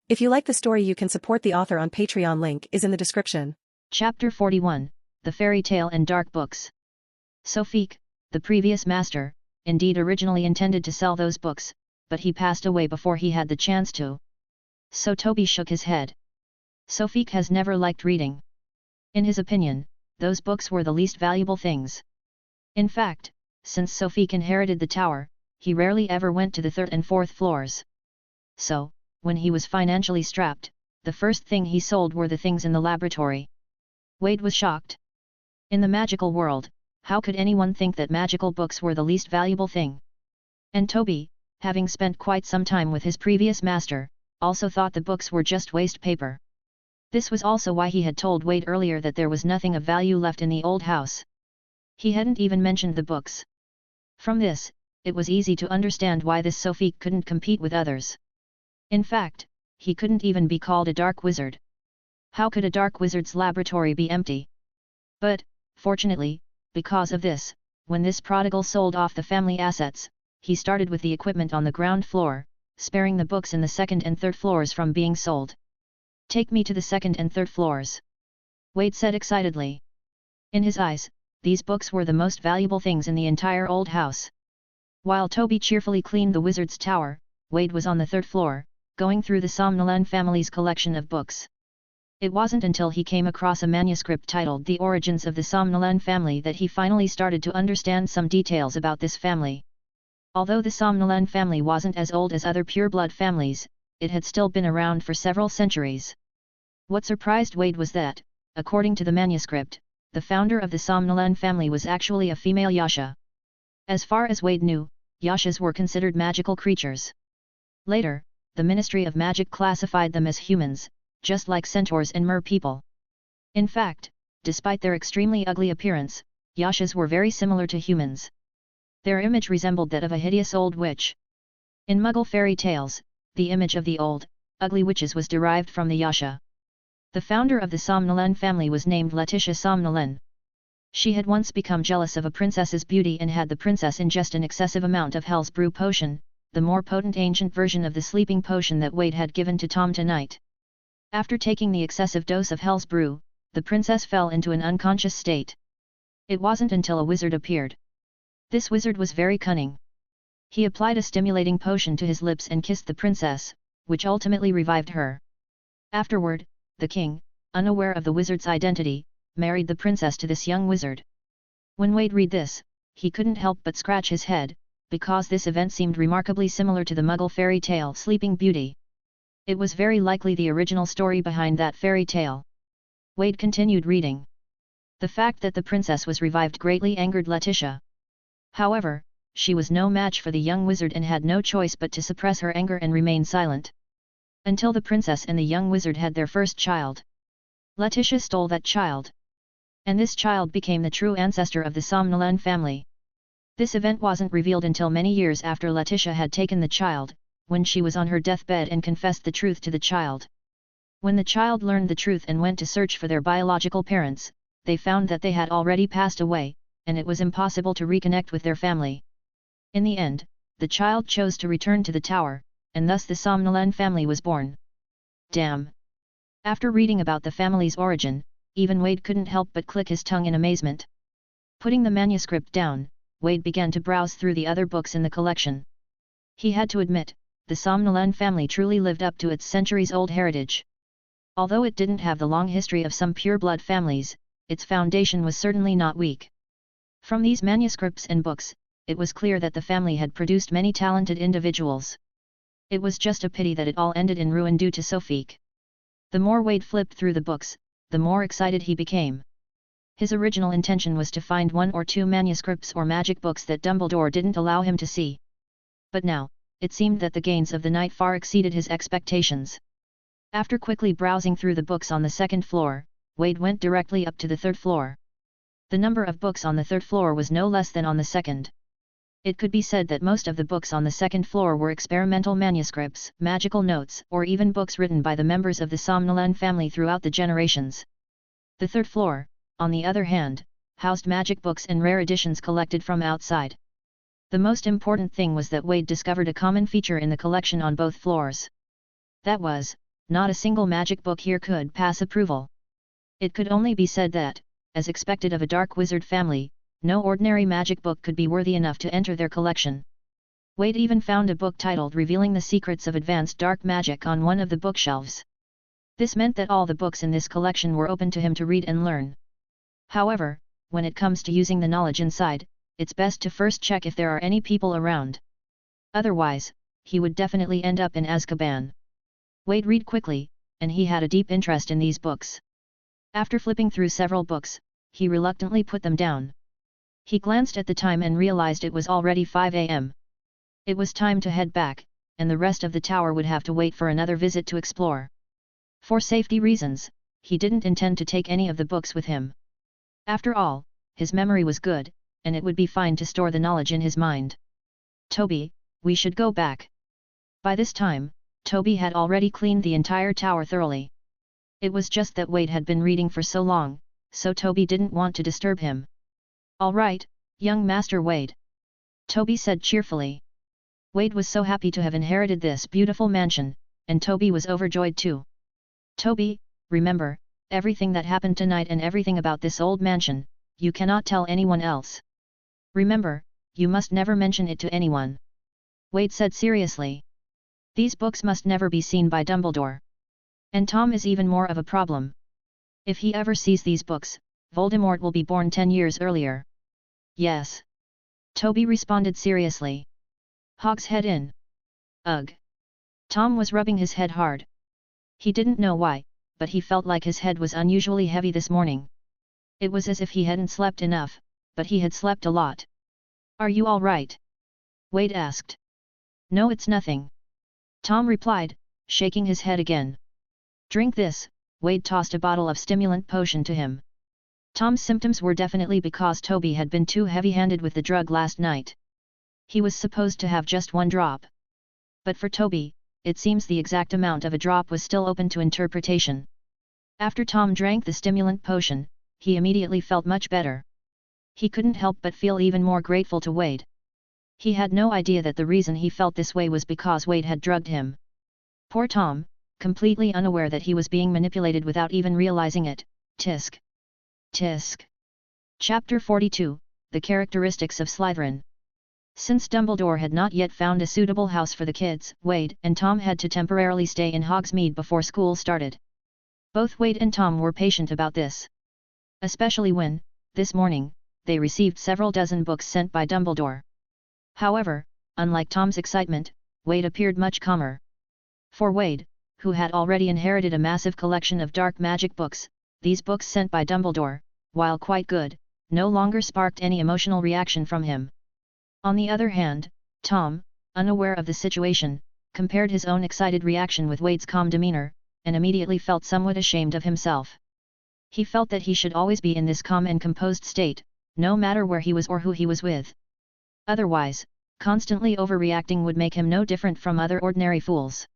If you like the story, you can support the author on Patreon. Link is in the description. Chapter 41, The Fairy Tale and Dark Books. Sophique, the previous master, indeed originally intended to sell those books, but he passed away before he had the chance to. So Toby shook his head. Sophique has never liked reading. In his opinion, those books were the least valuable things. In fact, since Sophique inherited the tower, he rarely ever went to the third and fourth floors. So, when he was financially strapped, the first thing he sold were the things in the laboratory. Wade was shocked. In the magical world, how could anyone think that magical books were the least valuable thing? And Toby, having spent quite some time with his previous master, also thought the books were just waste paper. This was also why he had told Wade earlier that there was nothing of value left in the old house. He hadn't even mentioned the books. From this, it was easy to understand why this Sophique couldn't compete with others. In fact, he couldn't even be called a dark wizard. How could a dark wizard's laboratory be empty? But, fortunately, because of this, when this prodigal sold off the family assets, he started with the equipment on the ground floor, sparing the books in the second and third floors from being sold. "Take me to the second and third floors," Wade said excitedly. In his eyes, these books were the most valuable things in the entire old house. While Toby cheerfully cleaned the wizard's tower, Wade was on the third floor, going through the Somnolan family's collection of books. It wasn't until he came across a manuscript titled The Origins of the Somnolan Family that he finally started to understand some details about this family. Although the Somnolan family wasn't as old as other pureblood families, it had still been around for several centuries. What surprised Wade was that, according to the manuscript, the founder of the Somnolan family was actually a female Yasha. As far as Wade knew, Yashas were considered magical creatures. Later, the Ministry of Magic classified them as humans, just like centaurs and mer people. In fact, despite their extremely ugly appearance, Yashas were very similar to humans. Their image resembled that of a hideous old witch. In Muggle fairy tales, the image of the old, ugly witches was derived from the Yasha. The founder of the Somnolan family was named Letitia Somnolan. She had once become jealous of a princess's beauty and had the princess ingest an excessive amount of Hell's Brew potion, the more potent ancient version of the sleeping potion that Wade had given to Tom tonight. After taking the excessive dose of Hell's Brew, the princess fell into an unconscious state. It wasn't until a wizard appeared. This wizard was very cunning. He applied a stimulating potion to his lips and kissed the princess, which ultimately revived her. Afterward, the king, unaware of the wizard's identity, married the princess to this young wizard. When Wade read this, he couldn't help but scratch his head, because this event seemed remarkably similar to the Muggle fairy tale Sleeping Beauty. It was very likely the original story behind that fairy tale. Wade continued reading. The fact that the princess was revived greatly angered Letitia. However, she was no match for the young wizard and had no choice but to suppress her anger and remain silent. Until the princess and the young wizard had their first child. Letitia stole that child. And this child became the true ancestor of the Somnolan family. This event wasn't revealed until many years after Letitia had taken the child, when she was on her deathbed and confessed the truth to the child. When the child learned the truth and went to search for their biological parents, they found that they had already passed away, and it was impossible to reconnect with their family. In the end, the child chose to return to the tower, and thus the Somnolan family was born. Damn! After reading about the family's origin, even Wade couldn't help but click his tongue in amazement. Putting the manuscript down, Wade began to browse through the other books in the collection. He had to admit, the Somnolan family truly lived up to its centuries-old heritage. Although it didn't have the long history of some pure-blood families, its foundation was certainly not weak. From these manuscripts and books, it was clear that the family had produced many talented individuals. It was just a pity that it all ended in ruin due to Sophique. The more Wade flipped through the books, the more excited he became. His original intention was to find one or two manuscripts or magic books that Dumbledore didn't allow him to see. But now, it seemed that the gains of the night far exceeded his expectations. After quickly browsing through the books on the second floor, Wade went directly up to the third floor. The number of books on the third floor was no less than on the second. It could be said that most of the books on the second floor were experimental manuscripts, magical notes, or even books written by the members of the Somnolan family throughout the generations. The third floor, on the other hand, housed magic books and rare editions collected from outside. The most important thing was that Wade discovered a common feature in the collection on both floors. That was, not a single magic book here could pass approval. It could only be said that, as expected of a dark wizard family, no ordinary magic book could be worthy enough to enter their collection. Wade even found a book titled Revealing the Secrets of Advanced Dark Magic on one of the bookshelves. This meant that all the books in this collection were open to him to read and learn. However, when it comes to using the knowledge inside, it's best to first check if there are any people around. Otherwise, he would definitely end up in Azkaban. Wade read quickly, and he had a deep interest in these books. After flipping through several books, he reluctantly put them down. He glanced at the time and realized it was already 5 a.m. It was time to head back, and the rest of the tower would have to wait for another visit to explore. For safety reasons, he didn't intend to take any of the books with him. After all, his memory was good, and it would be fine to store the knowledge in his mind. "Toby, we should go back." By this time, Toby had already cleaned the entire tower thoroughly. It was just that Wade had been reading for so long, so Toby didn't want to disturb him. "All right, young Master Wade," Toby said cheerfully. Wade was so happy to have inherited this beautiful mansion, and Toby was overjoyed too. "Toby, remember, everything that happened tonight and everything about this old mansion, you cannot tell anyone else. Remember, you must never mention it to anyone," Wade said seriously. "These books must never be seen by Dumbledore. And Tom is even more of a problem. If he ever sees these books, Voldemort will be born 10 years earlier." "Yes," Toby responded seriously. "Hog's head in." "Ugh." Tom was rubbing his head hard. He didn't know why, but he felt like his head was unusually heavy this morning. It was as if he hadn't slept enough, but he had slept a lot. "Are you all right?" Wade asked. "No, it's nothing," Tom replied, shaking his head again. "Drink this." Wade tossed a bottle of stimulant potion to him. Tom's symptoms were definitely because Toby had been too heavy-handed with the drug last night. He was supposed to have just 1 drop. But for Toby, it seems the exact amount of a drop was still open to interpretation. After Tom drank the stimulant potion, he immediately felt much better. He couldn't help but feel even more grateful to Wade. He had no idea that the reason he felt this way was because Wade had drugged him. Poor Tom, completely unaware that he was being manipulated without even realizing it. Tisk. Tisk. Chapter 42, The Characteristics of Slytherin. Since Dumbledore had not yet found a suitable house for the kids, Wade and Tom had to temporarily stay in Hogsmeade before school started. Both Wade and Tom were patient about this. Especially when, this morning, they received several dozen books sent by Dumbledore. However, unlike Tom's excitement, Wade appeared much calmer. For Wade, who had already inherited a massive collection of dark magic books, these books sent by Dumbledore, while quite good, no longer sparked any emotional reaction from him. On the other hand, Tom, unaware of the situation, compared his own excited reaction with Wade's calm demeanor, and immediately felt somewhat ashamed of himself. He felt that he should always be in this calm and composed state, no matter where he was or who he was with. Otherwise, constantly overreacting would make him no different from other ordinary fools.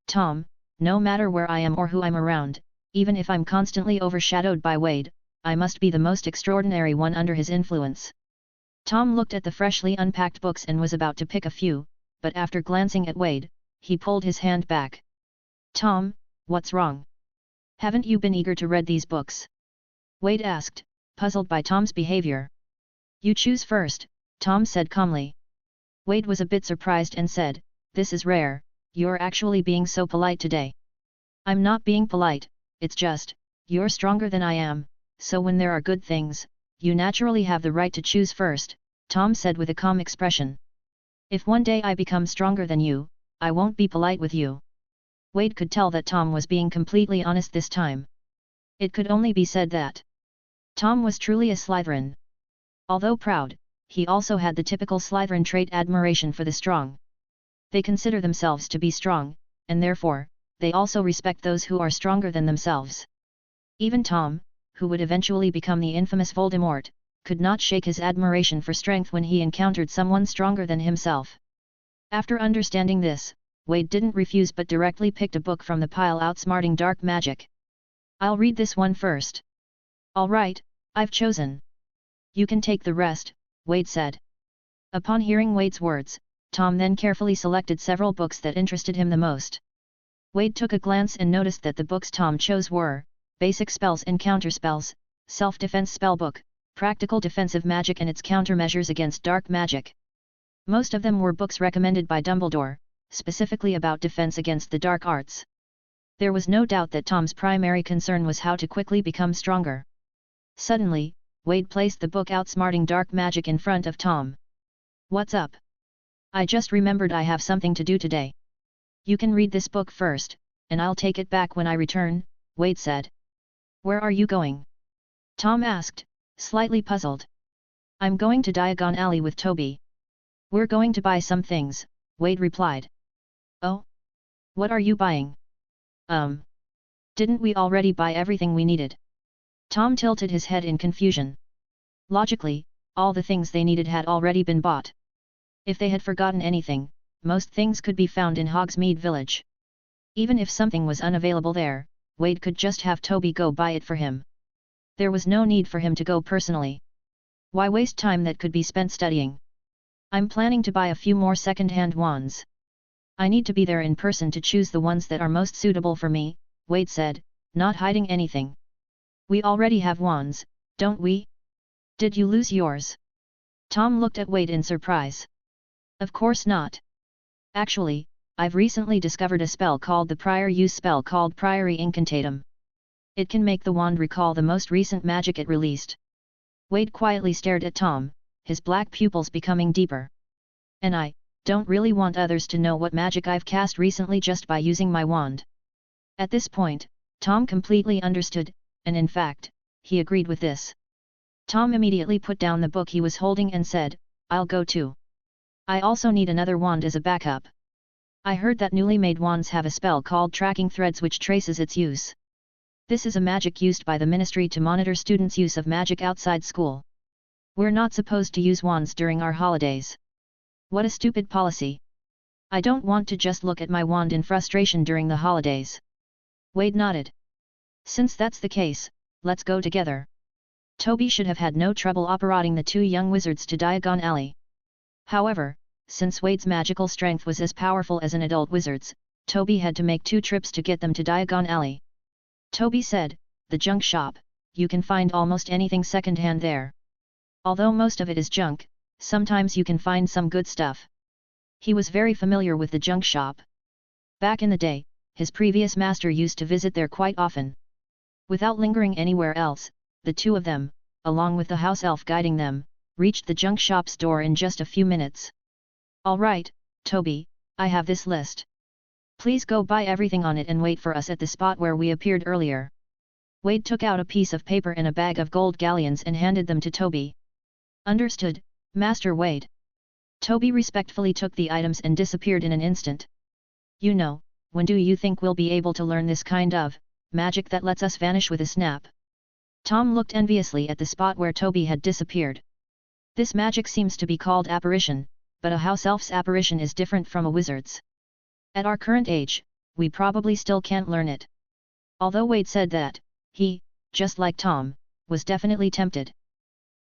Tom, no matter where I am or who I'm around, even if I'm constantly overshadowed by Wade, I must be the most extraordinary one under his influence." Tom looked at the freshly unpacked books and was about to pick a few, but after glancing at Wade, he pulled his hand back. "Tom, what's wrong? Haven't you been eager to read these books?" Wade asked, puzzled by Tom's behavior. "You choose first," Tom said calmly. Wade was a bit surprised and said, "This is rare, you're actually being so polite today." "I'm not being polite, it's just, you're stronger than I am, so when there are good things, you naturally have the right to choose first," Tom said with a calm expression. "If one day I become stronger than you, I won't be polite with you." Wade could tell that Tom was being completely honest this time. It could only be said that Tom was truly a Slytherin. Although proud, he also had the typical Slytherin trait admiration for the strong. They consider themselves to be strong, and therefore, they also respect those who are stronger than themselves. Even Tom, who would eventually become the infamous Voldemort, could not shake his admiration for strength when he encountered someone stronger than himself. After understanding this, Wade didn't refuse but directly picked a book from the pile outsmarting dark magic. "I'll read this one first." "All right, I've chosen. You can take the rest," Wade said. Upon hearing Wade's words, Tom then carefully selected several books that interested him the most. Wade took a glance and noticed that the books Tom chose were Basic Spells and Counterspells, Self-Defense Spellbook, Practical Defensive Magic and its Countermeasures Against Dark Magic. Most of them were books recommended by Dumbledore, specifically about defense against the dark arts. There was no doubt that Tom's primary concern was how to quickly become stronger. Suddenly, Wade placed the book Outsmarting Dark Magic in front of Tom. "What's up? I just remembered I have something to do today. You can read this book first, and I'll take it back when I return," Wade said. "Where are you going?" Tom asked, slightly puzzled. "I'm going to Diagon Alley with Toby. We're going to buy some things," Wade replied. "Oh? What are you buying?" Didn't we already buy everything we needed?" Tom tilted his head in confusion. Logically, all the things they needed had already been bought. If they had forgotten anything, most things could be found in Hogsmeade Village. Even if something was unavailable there, Wade could just have Toby go buy it for him. There was no need for him to go personally. Why waste time that could be spent studying? "I'm planning to buy a few more second-hand wands. I need to be there in person to choose the ones that are most suitable for me," Wade said, not hiding anything. "We already have wands, don't we? Did you lose yours?" Tom looked at Wade in surprise. "Of course not. Actually, I've recently discovered a spell called the Prior Use spell called Priory Incantatum. It can make the wand recall the most recent magic it released." Wade quietly stared at Tom, his black pupils becoming deeper. "And I don't really want others to know what magic I've cast recently just by using my wand." At this point, Tom completely understood, and in fact, he agreed with this. Tom immediately put down the book he was holding and said, "I'll go too. I also need another wand as a backup. I heard that newly made wands have a spell called Tracking Threads which traces its use. This is a magic used by the Ministry to monitor students' use of magic outside school. We're not supposed to use wands during our holidays. What a stupid policy. I don't want to just look at my wand in frustration during the holidays." Wade nodded. "Since that's the case, let's go together." Toby should have had no trouble operating the two young wizards to Diagon Alley. However, since Wade's magical strength was as powerful as an adult wizard's, Toby had to make 2 trips to get them to Diagon Alley. Toby said, "The junk shop, you can find almost anything second-hand there. Although most of it is junk, sometimes you can find some good stuff." He was very familiar with the junk shop. Back in the day, his previous master used to visit there quite often. Without lingering anywhere else, the two of them, along with the house elf guiding them, reached the junk shop's door in just a few minutes. "All right, Toby, I have this list. Please go buy everything on it and wait for us at the spot where we appeared earlier." Wade took out a piece of paper and a bag of gold galleons and handed them to Toby. "Understood, Master Wade." Toby respectfully took the items and disappeared in an instant. "You know, when do you think we'll be able to learn this kind of magic that lets us vanish with a snap?" Tom looked enviously at the spot where Toby had disappeared. "This magic seems to be called apparition, but a house elf's apparition is different from a wizard's. At our current age, we probably still can't learn it." Although Wade said that, he, just like Tom, was definitely tempted.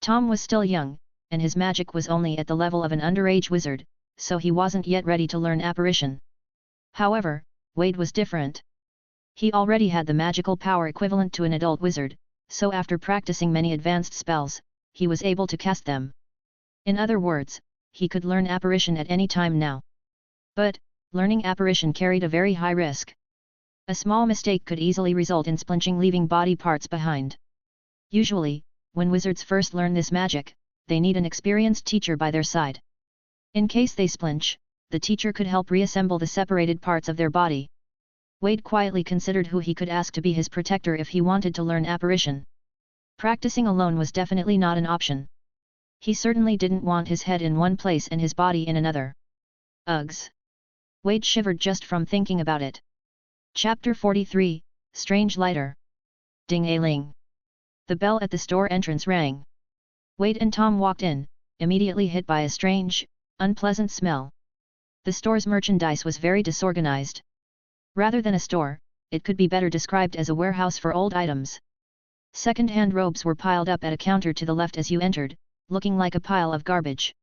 Tom was still young, and his magic was only at the level of an underage wizard, so he wasn't yet ready to learn apparition. However, Wade was different. He already had the magical power equivalent to an adult wizard, so after practicing many advanced spells, he was able to cast them. In other words, he could learn apparition at any time now. But, learning apparition carried a very high risk. A small mistake could easily result in splinching, leaving body parts behind. Usually, when wizards first learn this magic, they need an experienced teacher by their side. In case they splinch, the teacher could help reassemble the separated parts of their body. Wade quietly considered who he could ask to be his protector if he wanted to learn apparition. Practicing alone was definitely not an option. He certainly didn't want his head in one place and his body in another. Uggs! Wade shivered just from thinking about it. Chapter 43, Strange Lighter. Ding-a-ling. The bell at the store entrance rang. Wade and Tom walked in, immediately hit by a strange, unpleasant smell. The store's merchandise was very disorganized. Rather than a store, it could be better described as a warehouse for old items. Second-hand robes were piled up at a counter to the left as you entered, looking like a pile of garbage.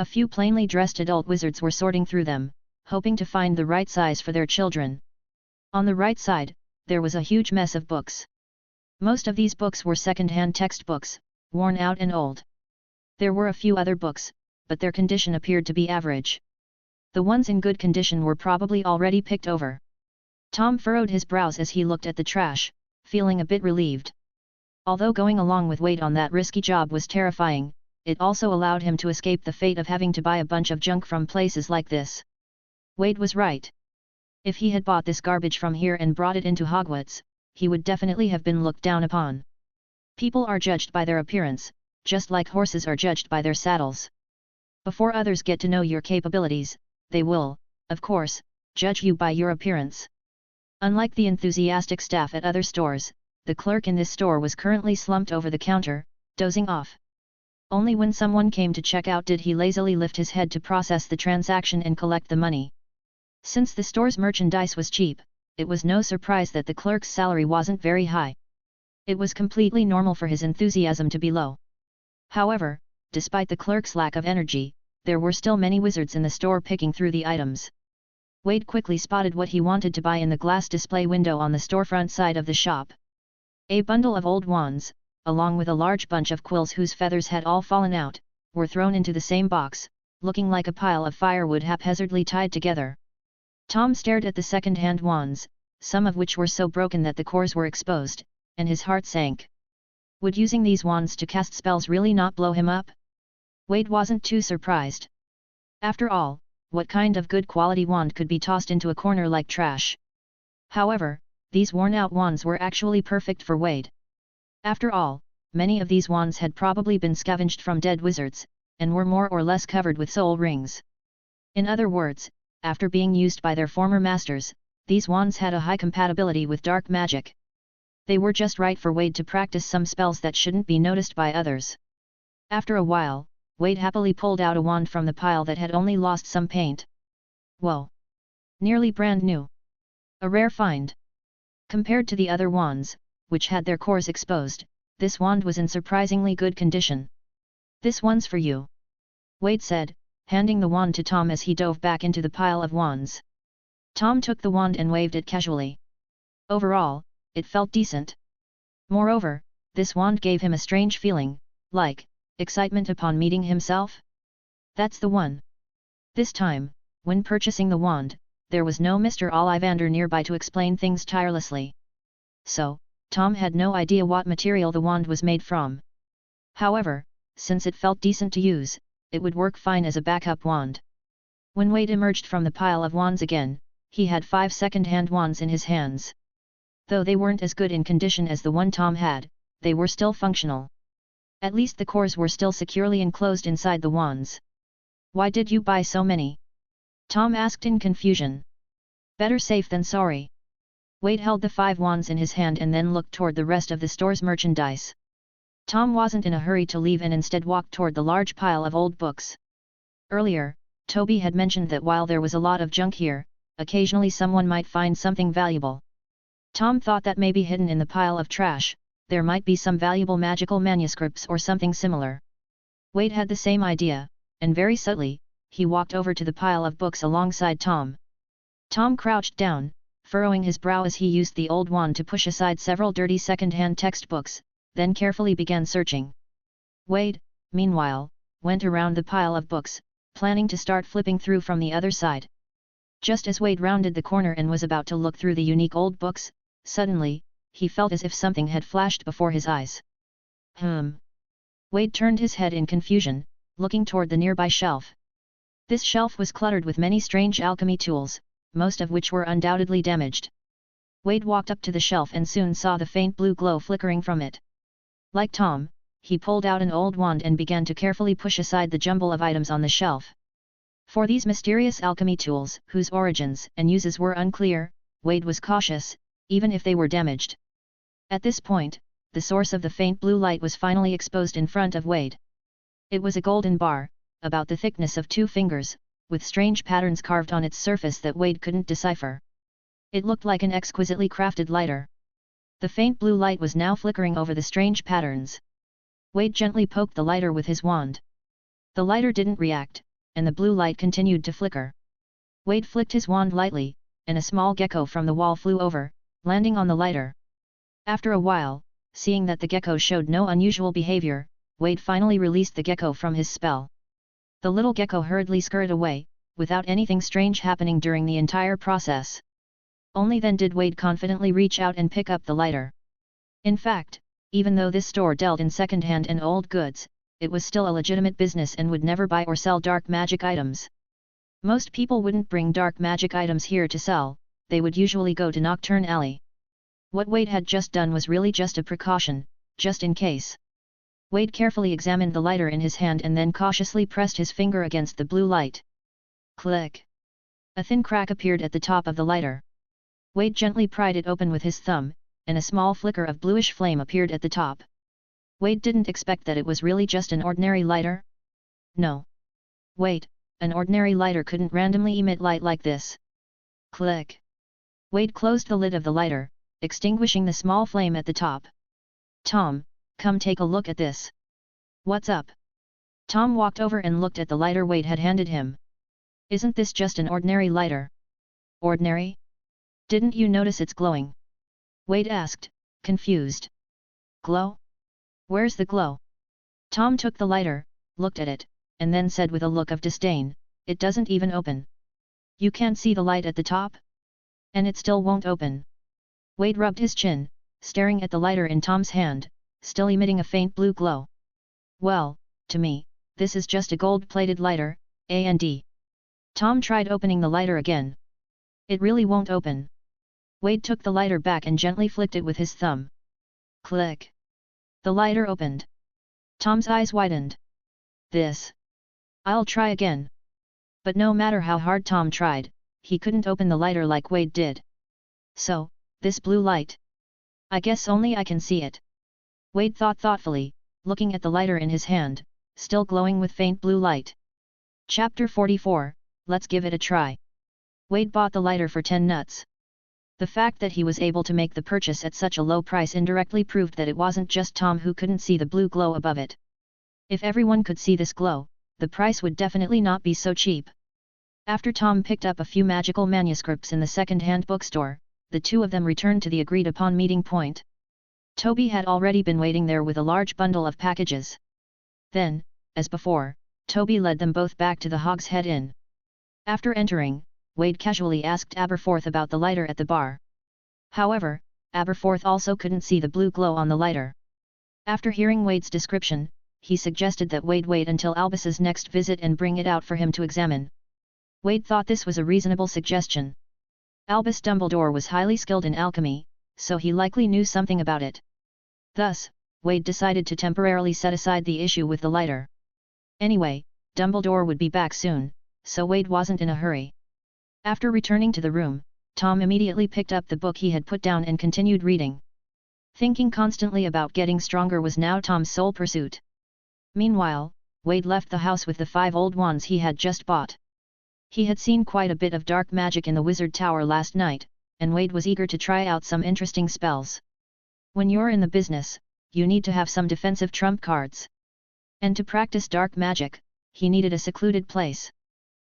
A few plainly dressed adult wizards were sorting through them, hoping to find the right size for their children. On the right side, there was a huge mess of books. Most of these books were second-hand textbooks, worn out and old. There were a few other books, but their condition appeared to be average. The ones in good condition were probably already picked over. Tom furrowed his brows as he looked at the trash, feeling a bit relieved. Although going along with Wade on that risky job was terrifying, it also allowed him to escape the fate of having to buy a bunch of junk from places like this. Wade was right. If he had bought this garbage from here and brought it into Hogwarts, he would definitely have been looked down upon. People are judged by their appearance, just like horses are judged by their saddles. Before others get to know your capabilities, they will, of course, judge you by your appearance. Unlike the enthusiastic staff at other stores, the clerk in this store was currently slumped over the counter, dozing off. Only when someone came to check out did he lazily lift his head to process the transaction and collect the money. Since the store's merchandise was cheap, it was no surprise that the clerk's salary wasn't very high. It was completely normal for his enthusiasm to be low. However, despite the clerk's lack of energy, there were still many wizards in the store picking through the items. Wade quickly spotted what he wanted to buy in the glass display window on the storefront side of the shop. A bundle of old wands, along with a large bunch of quills whose feathers had all fallen out, were thrown into the same box, looking like a pile of firewood haphazardly tied together. Tom stared at the second-hand wands, some of which were so broken that the cores were exposed, and his heart sank. Would using these wands to cast spells really not blow him up? Wade wasn't too surprised. After all, what kind of good quality wand could be tossed into a corner like trash? However, these worn-out wands were actually perfect for Wade. After all, many of these wands had probably been scavenged from dead wizards, and were more or less covered with soul rings. In other words, after being used by their former masters, these wands had a high compatibility with dark magic. They were just right for Wade to practice some spells that shouldn't be noticed by others. After a while, Wade happily pulled out a wand from the pile that had only lost some paint. Whoa! Nearly brand new. A rare find. Compared to the other wands, which had their cores exposed, this wand was in surprisingly good condition. "This one's for you," Wade said, handing the wand to Tom as he dove back into the pile of wands. Tom took the wand and waved it casually. Overall, it felt decent. Moreover, this wand gave him a strange feeling, like excitement upon meeting himself. That's the one. This time, when purchasing the wand, there was no Mr. Ollivander nearby to explain things tirelessly. So, Tom had no idea what material the wand was made from. However, since it felt decent to use, it would work fine as a backup wand. When Wade emerged from the pile of wands again, he had 5 second-hand wands in his hands. Though they weren't as good in condition as the one Tom had, they were still functional. At least the cores were still securely enclosed inside the wands. "Why did you buy so many?" Tom asked in confusion. "Better safe than sorry." Wade held the 5 wands in his hand and then looked toward the rest of the store's merchandise. Tom wasn't in a hurry to leave and instead walked toward the large pile of old books. Earlier, Toby had mentioned that while there was a lot of junk here, occasionally someone might find something valuable. Tom thought that maybe hidden in the pile of trash, there might be some valuable magical manuscripts or something similar. Wade had the same idea, and very subtly, he walked over to the pile of books alongside Tom. Tom crouched down, furrowing his brow as he used the old wand to push aside several dirty second-hand textbooks, then carefully began searching. Wade, meanwhile, went around the pile of books, planning to start flipping through from the other side. Just as Wade rounded the corner and was about to look through the unique old books, suddenly, he felt as if something had flashed before his eyes. Wade turned his head in confusion, looking toward the nearby shelf. This shelf was cluttered with many strange alchemy tools, most of which were undoubtedly damaged. Wade walked up to the shelf and soon saw the faint blue glow flickering from it. Like Tom, he pulled out an old wand and began to carefully push aside the jumble of items on the shelf. For these mysterious alchemy tools, whose origins and uses were unclear, Wade was cautious, even if they were damaged. At this point, the source of the faint blue light was finally exposed in front of Wade. It was a golden bar, about the thickness of 2 fingers, with strange patterns carved on its surface that Wade couldn't decipher. It looked like an exquisitely crafted lighter. The faint blue light was now flickering over the strange patterns. Wade gently poked the lighter with his wand. The lighter didn't react, and the blue light continued to flicker. Wade flicked his wand lightly, and a small gecko from the wall flew over, landing on the lighter. After a while, seeing that the gecko showed no unusual behavior, Wade finally released the gecko from his spell. The little gecko hurriedly scurried away, without anything strange happening during the entire process. Only then did Wade confidently reach out and pick up the lighter. In fact, even though this store dealt in second-hand and old goods, it was still a legitimate business and would never buy or sell dark magic items. Most people wouldn't bring dark magic items here to sell, they would usually go to Nocturne Alley. What Wade had just done was really just a precaution, just in case. Wade carefully examined the lighter in his hand and then cautiously pressed his finger against the blue light. Click! A thin crack appeared at the top of the lighter. Wade gently pried it open with his thumb, and a small flicker of bluish flame appeared at the top. Wade didn't expect that it was really just an ordinary lighter. No. Wait, an ordinary lighter couldn't randomly emit light like this. Click! Wade closed the lid of the lighter, extinguishing the small flame at the top. Tom, come take a look at this. What's up? Tom walked over and looked at the lighter Wade had handed him. Isn't this just an ordinary lighter? Ordinary? Didn't you notice it's glowing? Wade asked, confused. Glow? Where's the glow? Tom took the lighter, looked at it, and then said with a look of disdain, it doesn't even open. You can't see the light at the top? And it still won't open. Wade rubbed his chin, staring at the lighter in Tom's hand, still emitting a faint blue glow. Well, to me, this is just a gold-plated lighter, and. Tom tried opening the lighter again. It really won't open. Wade took the lighter back and gently flicked it with his thumb. Click! The lighter opened. Tom's eyes widened. This. I'll try again. But no matter how hard Tom tried, he couldn't open the lighter like Wade did. So, this blue light. I guess only I can see it. Wade thought thoughtfully, looking at the lighter in his hand, still glowing with faint blue light. Chapter 44, Let's give it a try. Wade bought the lighter for 10 nuts. The fact that he was able to make the purchase at such a low price indirectly proved that it wasn't just Tom who couldn't see the blue glow above it. If everyone could see this glow, the price would definitely not be so cheap. After Tom picked up a few magical manuscripts in the second-hand bookstore, the two of them returned to the agreed-upon meeting point. Toby had already been waiting there with a large bundle of packages. Then, as before, Toby led them both back to the Hog's Head Inn. After entering, Wade casually asked Aberforth about the lighter at the bar. However, Aberforth also couldn't see the blue glow on the lighter. After hearing Wade's description, he suggested that Wade wait until Albus's next visit and bring it out for him to examine. Wade thought this was a reasonable suggestion. Albus Dumbledore was highly skilled in alchemy, so he likely knew something about it. Thus, Wade decided to temporarily set aside the issue with the lighter. Anyway, Dumbledore would be back soon, so Wade wasn't in a hurry. After returning to the room, Tom immediately picked up the book he had put down and continued reading. Thinking constantly about getting stronger was now Tom's sole pursuit. Meanwhile, Wade left the house with the 5 old wands he had just bought. He had seen quite a bit of dark magic in the Wizard Tower last night, and Wade was eager to try out some interesting spells. When you're in the business, you need to have some defensive trump cards. And to practice dark magic, he needed a secluded place.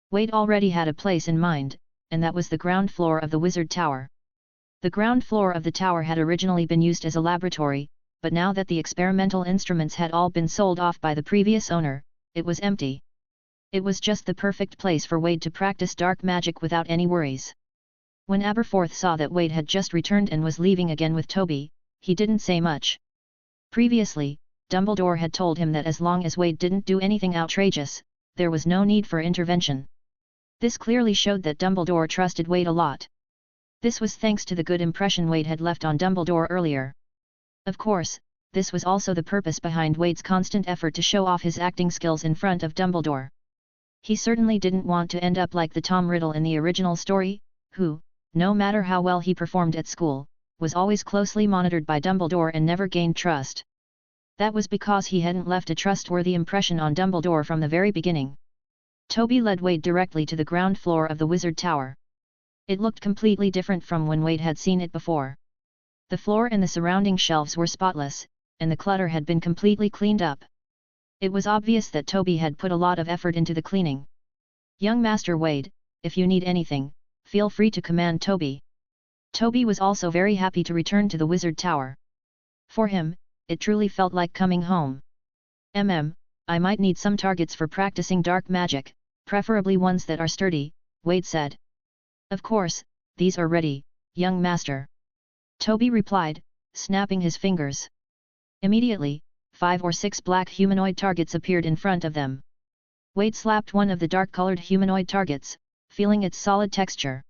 Wade already had a place in mind, and that was the ground floor of the Wizard Tower. The ground floor of the tower had originally been used as a laboratory, but now that the experimental instruments had all been sold off by the previous owner, it was empty. It was just the perfect place for Wade to practice dark magic without any worries. When Aberforth saw that Wade had just returned and was leaving again with Toby, he didn't say much. Previously, Dumbledore had told him that as long as Wade didn't do anything outrageous, there was no need for intervention. This clearly showed that Dumbledore trusted Wade a lot. This was thanks to the good impression Wade had left on Dumbledore earlier. Of course, this was also the purpose behind Wade's constant effort to show off his acting skills in front of Dumbledore. He certainly didn't want to end up like the Tom Riddle in the original story, who, no matter how well he performed at school, was always closely monitored by Dumbledore and never gained trust. That was because he hadn't left a trustworthy impression on Dumbledore from the very beginning. Toby led Wade directly to the ground floor of the Wizard Tower. It looked completely different from when Wade had seen it before. The floor and the surrounding shelves were spotless, and the clutter had been completely cleaned up. It was obvious that Toby had put a lot of effort into the cleaning. Young Master Wade, if you need anything, feel free to command Toby. Toby was also very happy to return to the Wizard Tower. For him, it truly felt like coming home. I might need some targets for practicing dark magic, preferably ones that are sturdy, Wade said. Of course, these are ready, young master. Toby replied, snapping his fingers. Immediately, 5 or 6 black humanoid targets appeared in front of them. Wade slapped one of the dark-colored humanoid targets, feeling its solid texture.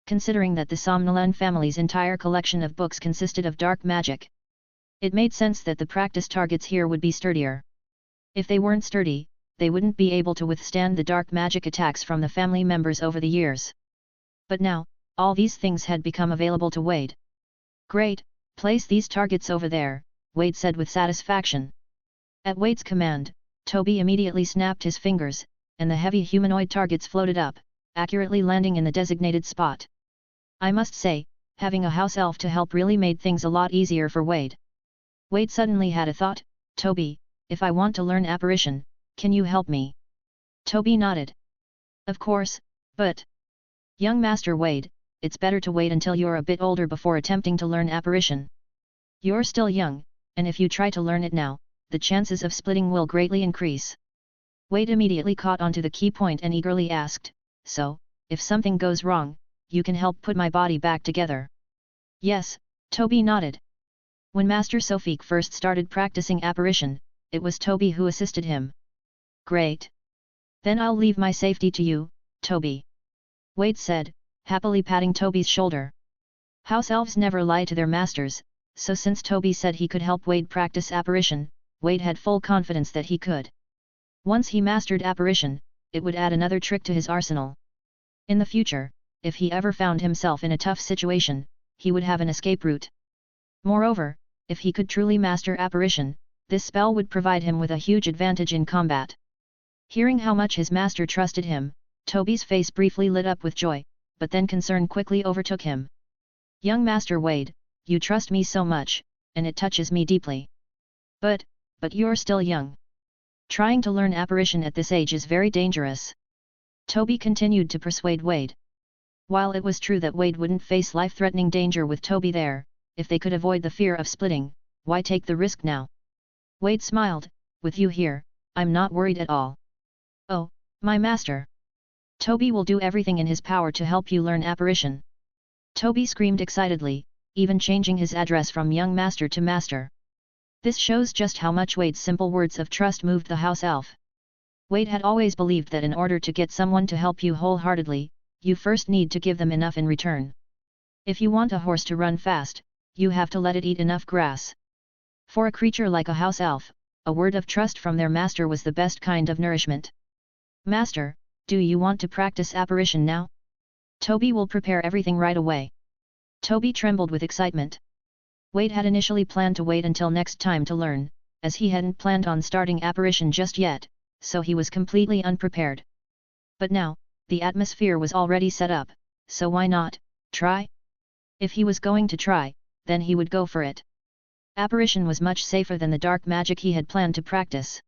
Considering that the Somnolan family's entire collection of books consisted of dark magic, it made sense that the practice targets here would be sturdier. If they weren't sturdy, they wouldn't be able to withstand the dark magic attacks from the family members over the years. But now, all these things had become available to Wade. Great, place these targets over there, Wade said with satisfaction. At Wade's command, Toby immediately snapped his fingers, and the heavy humanoid targets floated up, accurately landing in the designated spot. I must say, having a house elf to help really made things a lot easier for Wade. Wade suddenly had a thought. Toby, if I want to learn apparition, can you help me? Toby nodded. Of course, but... Young Master Wade, it's better to wait until you're a bit older before attempting to learn apparition. You're still young, and if you try to learn it now, the chances of splitting will greatly increase. Wade immediately caught onto the key point and eagerly asked, so, if something goes wrong, you can help put my body back together? Yes, Toby nodded. When Master Sophique first started practicing apparition, it was Toby who assisted him. Great. Then I'll leave my safety to you, Toby. Wade said, happily patting Toby's shoulder. House elves never lie to their masters, so since Toby said he could help Wade practice apparition, Wade had full confidence that he could. Once he mastered apparition, it would add another trick to his arsenal. In the future, if he ever found himself in a tough situation, he would have an escape route. Moreover, if he could truly master apparition, this spell would provide him with a huge advantage in combat. Hearing how much his master trusted him, Toby's face briefly lit up with joy, but then concern quickly overtook him. Young Master Wade, you trust me so much, and it touches me deeply. But you're still young. Trying to learn apparition at this age is very dangerous. Toby continued to persuade Wade. While it was true that Wade wouldn't face life-threatening danger with Toby there, if they could avoid the fear of splitting, why take the risk now? Wade smiled, with you here, I'm not worried at all. Oh, my master. Toby will do everything in his power to help you learn apparition. Toby screamed excitedly, even changing his address from young master to master. This shows just how much Wade's simple words of trust moved the house elf. Wade had always believed that in order to get someone to help you wholeheartedly, you first need to give them enough in return. If you want a horse to run fast, you have to let it eat enough grass. For a creature like a house elf, a word of trust from their master was the best kind of nourishment. Master, do you want to practice apparition now? Toby will prepare everything right away. Toby trembled with excitement. Wade had initially planned to wait until next time to learn, as he hadn't planned on starting apparition just yet, so he was completely unprepared. But now, the atmosphere was already set up, so why not try? If he was going to try, then he would go for it. Apparition was much safer than the dark magic he had planned to practice.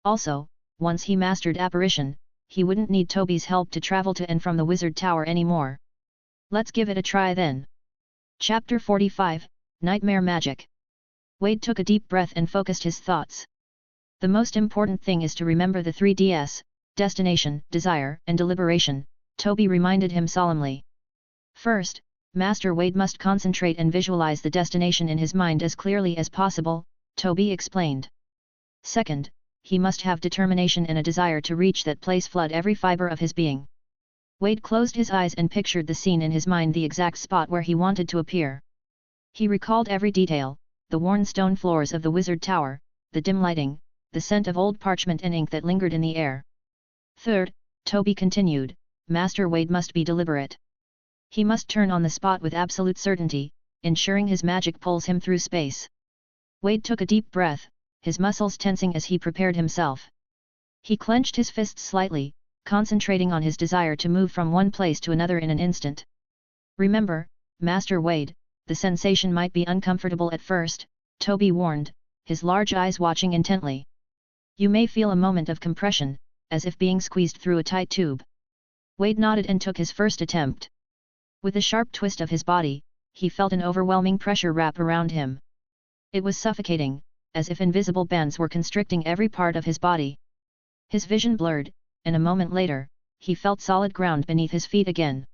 Also, once he mastered apparition, he wouldn't need Toby's help to travel to and from the Wizard Tower anymore. Let's give it a try then. Chapter 45, Nightmare Magic. Wade took a deep breath and focused his thoughts. The most important thing is to remember the 3 Ds, destination, desire, and deliberation, Toby reminded him solemnly. First, Master Wade must concentrate and visualize the destination in his mind as clearly as possible, Toby explained. Second, he must have determination and a desire to reach that place, flood every fiber of his being. Wade closed his eyes and pictured the scene in his mind, the exact spot where he wanted to appear. He recalled every detail, the worn stone floors of the Wizard Tower, the dim lighting, the scent of old parchment and ink that lingered in the air. Third, Toby continued, Master Wade must be deliberate. He must turn on the spot with absolute certainty, ensuring his magic pulls him through space. Wade took a deep breath, his muscles tensing as he prepared himself. He clenched his fists slightly, concentrating on his desire to move from one place to another in an instant. Remember, Master Wade, the sensation might be uncomfortable at first, Toby warned, his large eyes watching intently. You may feel a moment of compression, as if being squeezed through a tight tube. Wade nodded and took his first attempt. With a sharp twist of his body, he felt an overwhelming pressure wrap around him. It was suffocating, as if invisible bands were constricting every part of his body. His vision blurred, and a moment later, he felt solid ground beneath his feet again.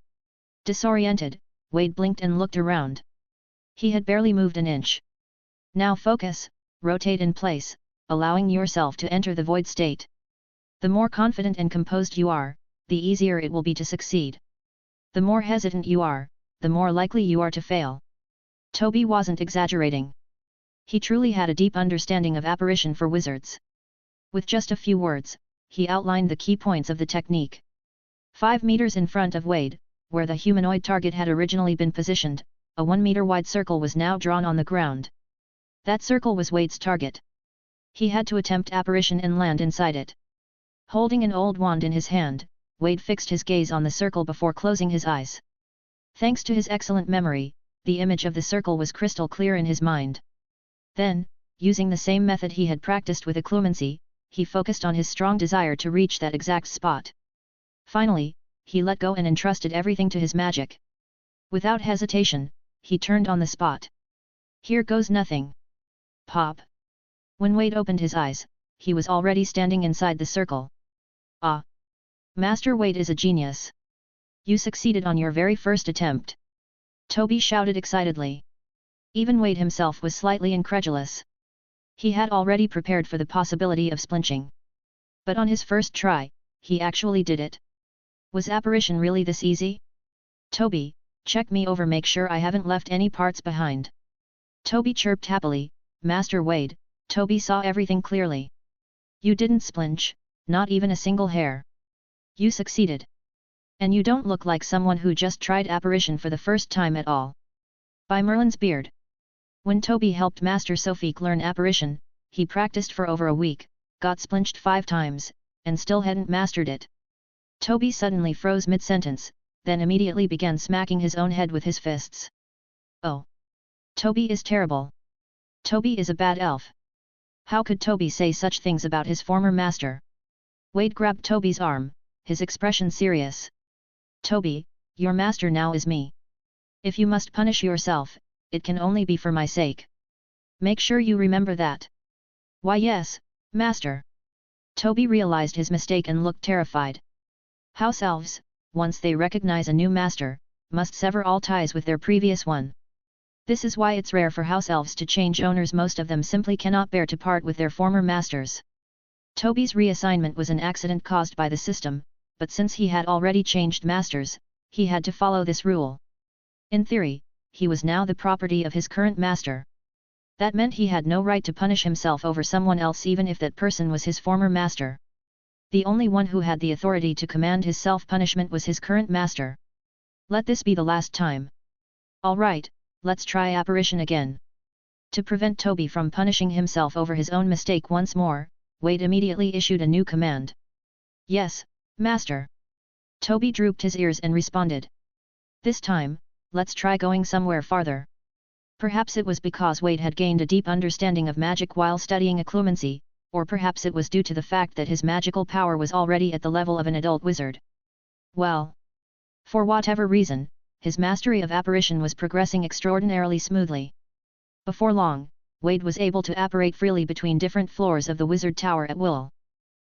Disoriented, Wade blinked and looked around. He had barely moved an inch. Now focus, rotate in place, allowing yourself to enter the void state. The more confident and composed you are, the easier it will be to succeed. The more hesitant you are, the more likely you are to fail. Toby wasn't exaggerating. He truly had a deep understanding of apparition for wizards. With just a few words, he outlined the key points of the technique. 5 meters in front of Wade, where the humanoid target had originally been positioned, a 1-meter-wide circle was now drawn on the ground. That circle was Wade's target. He had to attempt apparition and land inside it. Holding an old wand in his hand, Wade fixed his gaze on the circle before closing his eyes. Thanks to his excellent memory, the image of the circle was crystal clear in his mind. Then, using the same method he had practiced with occlumency, he focused on his strong desire to reach that exact spot. Finally, he let go and entrusted everything to his magic. Without hesitation, he turned on the spot. Here goes nothing. Pop. When Wade opened his eyes, he was already standing inside the circle. Ah! Master Wade is a genius. You succeeded on your very first attempt. Toby shouted excitedly. Even Wade himself was slightly incredulous. He had already prepared for the possibility of splinching. But on his first try, he actually did it. Was apparition really this easy? Toby, check me over, make sure I haven't left any parts behind. Toby chirped happily. Master Wade, Toby saw everything clearly. You didn't splinch, not even a single hair. You succeeded. And you don't look like someone who just tried apparition for the first time at all. By Merlin's beard. When Toby helped Master Sophique learn apparition, he practiced for over a week, got splinched 5 times, and still hadn't mastered it. Toby suddenly froze mid-sentence, then immediately began smacking his own head with his fists. Oh! Toby is terrible. Toby is a bad elf. How could Toby say such things about his former master? Wade grabbed Toby's arm, his expression serious. Toby, your master now is me. If you must punish yourself, it can only be for my sake. Make sure you remember that. Why yes, master. Toby realized his mistake and looked terrified. House elves, once they recognize a new master, must sever all ties with their previous one. This is why it's rare for house elves to change owners. Most of them simply cannot bear to part with their former masters. Toby's reassignment was an accident caused by the system, but since he had already changed masters, he had to follow this rule. In theory, he was now the property of his current master. That meant he had no right to punish himself over someone else even if that person was his former master. The only one who had the authority to command his self-punishment was his current master. Let this be the last time. All right, let's try apparition again. To prevent Toby from punishing himself over his own mistake once more, Wade immediately issued a new command. Yes, master. Toby drooped his ears and responded. This time, let's try going somewhere farther. Perhaps it was because Wade had gained a deep understanding of magic while studying occlumency, or perhaps it was due to the fact that his magical power was already at the level of an adult wizard. Well, for whatever reason, his mastery of apparition was progressing extraordinarily smoothly. Before long, Wade was able to apparate freely between different floors of the wizard tower at will.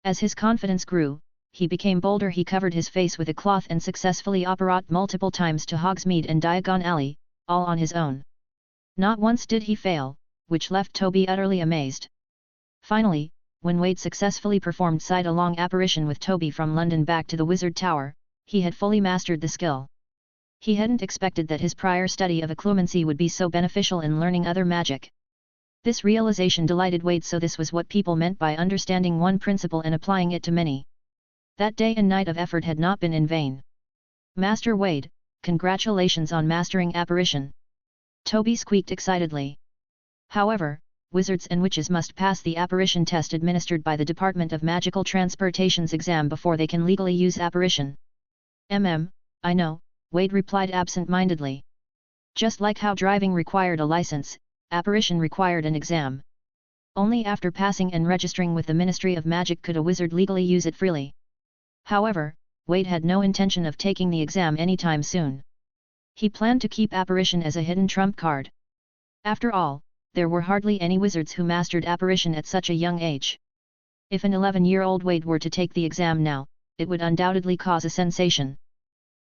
As his confidence grew, he became bolder. He covered his face with a cloth and successfully apparat multiple times to Hogsmeade and Diagon Alley, all on his own. Not once did he fail, which left Toby utterly amazed. Finally, when Wade successfully performed side-along apparition with Toby from London back to the wizard tower, he had fully mastered the skill. He hadn't expected that his prior study of occlumency would be so beneficial in learning other magic. This realization delighted Wade. So this was what people meant by understanding one principle and applying it to many. That day and night of effort had not been in vain. Master Wade, congratulations on mastering apparition. Toby squeaked excitedly. However, wizards and witches must pass the apparition test administered by the Department of Magical Transportation's exam before they can legally use apparition. I know, Wade replied absent-mindedly. Just like how driving required a license, apparition required an exam. Only after passing and registering with the Ministry of Magic could a wizard legally use it freely. However, Wade had no intention of taking the exam anytime soon. He planned to keep apparition as a hidden trump card. After all, there were hardly any wizards who mastered apparition at such a young age. If an 11-year-old Wade were to take the exam now, it would undoubtedly cause a sensation.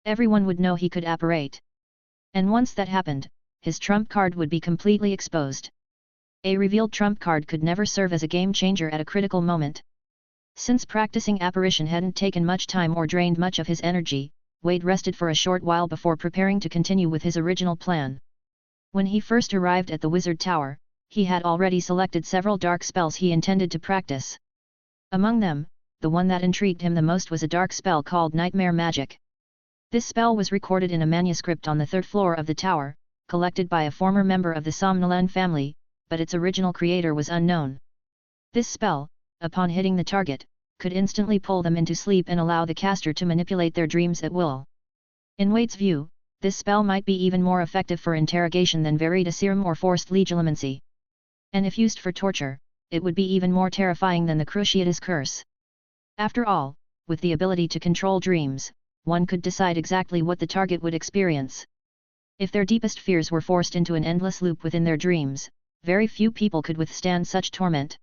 Everyone would know he could apparate. And once that happened, his trump card would be completely exposed. A revealed trump card could never serve as a game changer at a critical moment. Since practicing apparition hadn't taken much time or drained much of his energy, Wade rested for a short while before preparing to continue with his original plan. When he first arrived at the Wizard Tower, he had already selected several dark spells he intended to practice. Among them, the one that intrigued him the most was a dark spell called Nightmare Magic. This spell was recorded in a manuscript on the third floor of the tower, collected by a former member of the Somnolan family, but its original creator was unknown. This spell, upon hitting the target, could instantly pull them into sleep and allow the caster to manipulate their dreams at will. In Wade's view, this spell might be even more effective for interrogation than veridiserum or forced legilimency. And if used for torture, it would be even more terrifying than the Cruciatus Curse. After all, with the ability to control dreams, one could decide exactly what the target would experience. If their deepest fears were forced into an endless loop within their dreams, very few people could withstand such torment.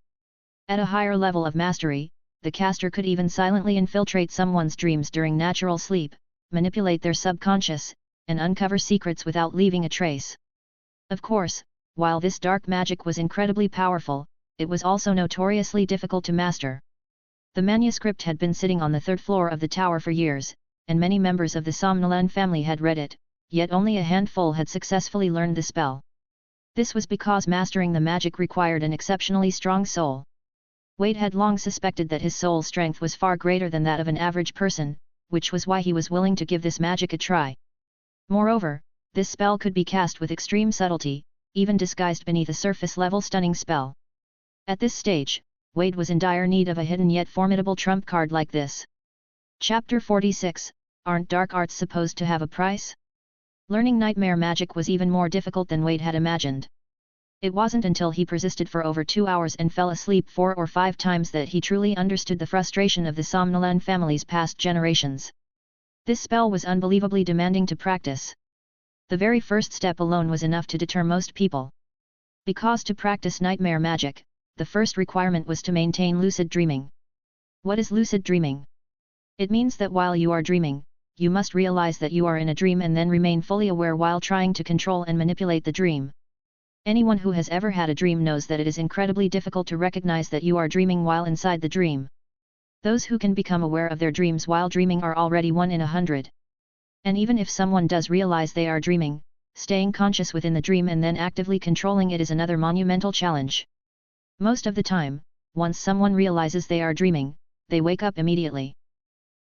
At a higher level of mastery, the caster could even silently infiltrate someone's dreams during natural sleep, manipulate their subconscious, and uncover secrets without leaving a trace. Of course, while this dark magic was incredibly powerful, it was also notoriously difficult to master. The manuscript had been sitting on the third floor of the tower for years, and many members of the Somnolan family had read it, yet only a handful had successfully learned the spell. This was because mastering the magic required an exceptionally strong soul. Wade had long suspected that his soul strength was far greater than that of an average person, which was why he was willing to give this magic a try. Moreover, this spell could be cast with extreme subtlety, even disguised beneath a surface-level stunning spell. At this stage, Wade was in dire need of a hidden yet formidable trump card like this. Chapter 46, Aren't Dark Arts Supposed to Have a Price? Learning nightmare magic was even more difficult than Wade had imagined. It wasn't until he persisted for over 2 hours and fell asleep 4 or 5 times that he truly understood the frustration of the Somnolan family's past generations. This spell was unbelievably demanding to practice. The very first step alone was enough to deter most people. Because to practice nightmare magic, the first requirement was to maintain lucid dreaming. What is lucid dreaming? It means that while you are dreaming, you must realize that you are in a dream and then remain fully aware while trying to control and manipulate the dream. Anyone who has ever had a dream knows that it is incredibly difficult to recognize that you are dreaming while inside the dream. Those who can become aware of their dreams while dreaming are already 1 in 100. And even if someone does realize they are dreaming, staying conscious within the dream and then actively controlling it is another monumental challenge. Most of the time, once someone realizes they are dreaming, they wake up immediately.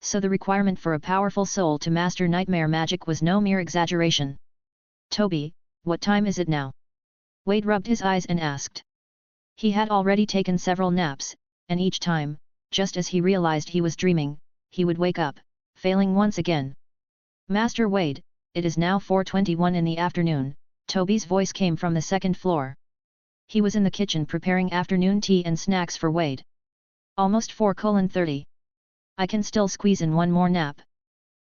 So the requirement for a powerful soul to master nightmare magic was no mere exaggeration. Toby, what time is it now? Wade rubbed his eyes and asked. He had already taken several naps, and each time, just as he realized he was dreaming, he would wake up, failing once again. Master Wade, it is now 4:21 in the afternoon, Toby's voice came from the second floor. He was in the kitchen preparing afternoon tea and snacks for Wade. Almost 4:30. I can still squeeze in one more nap.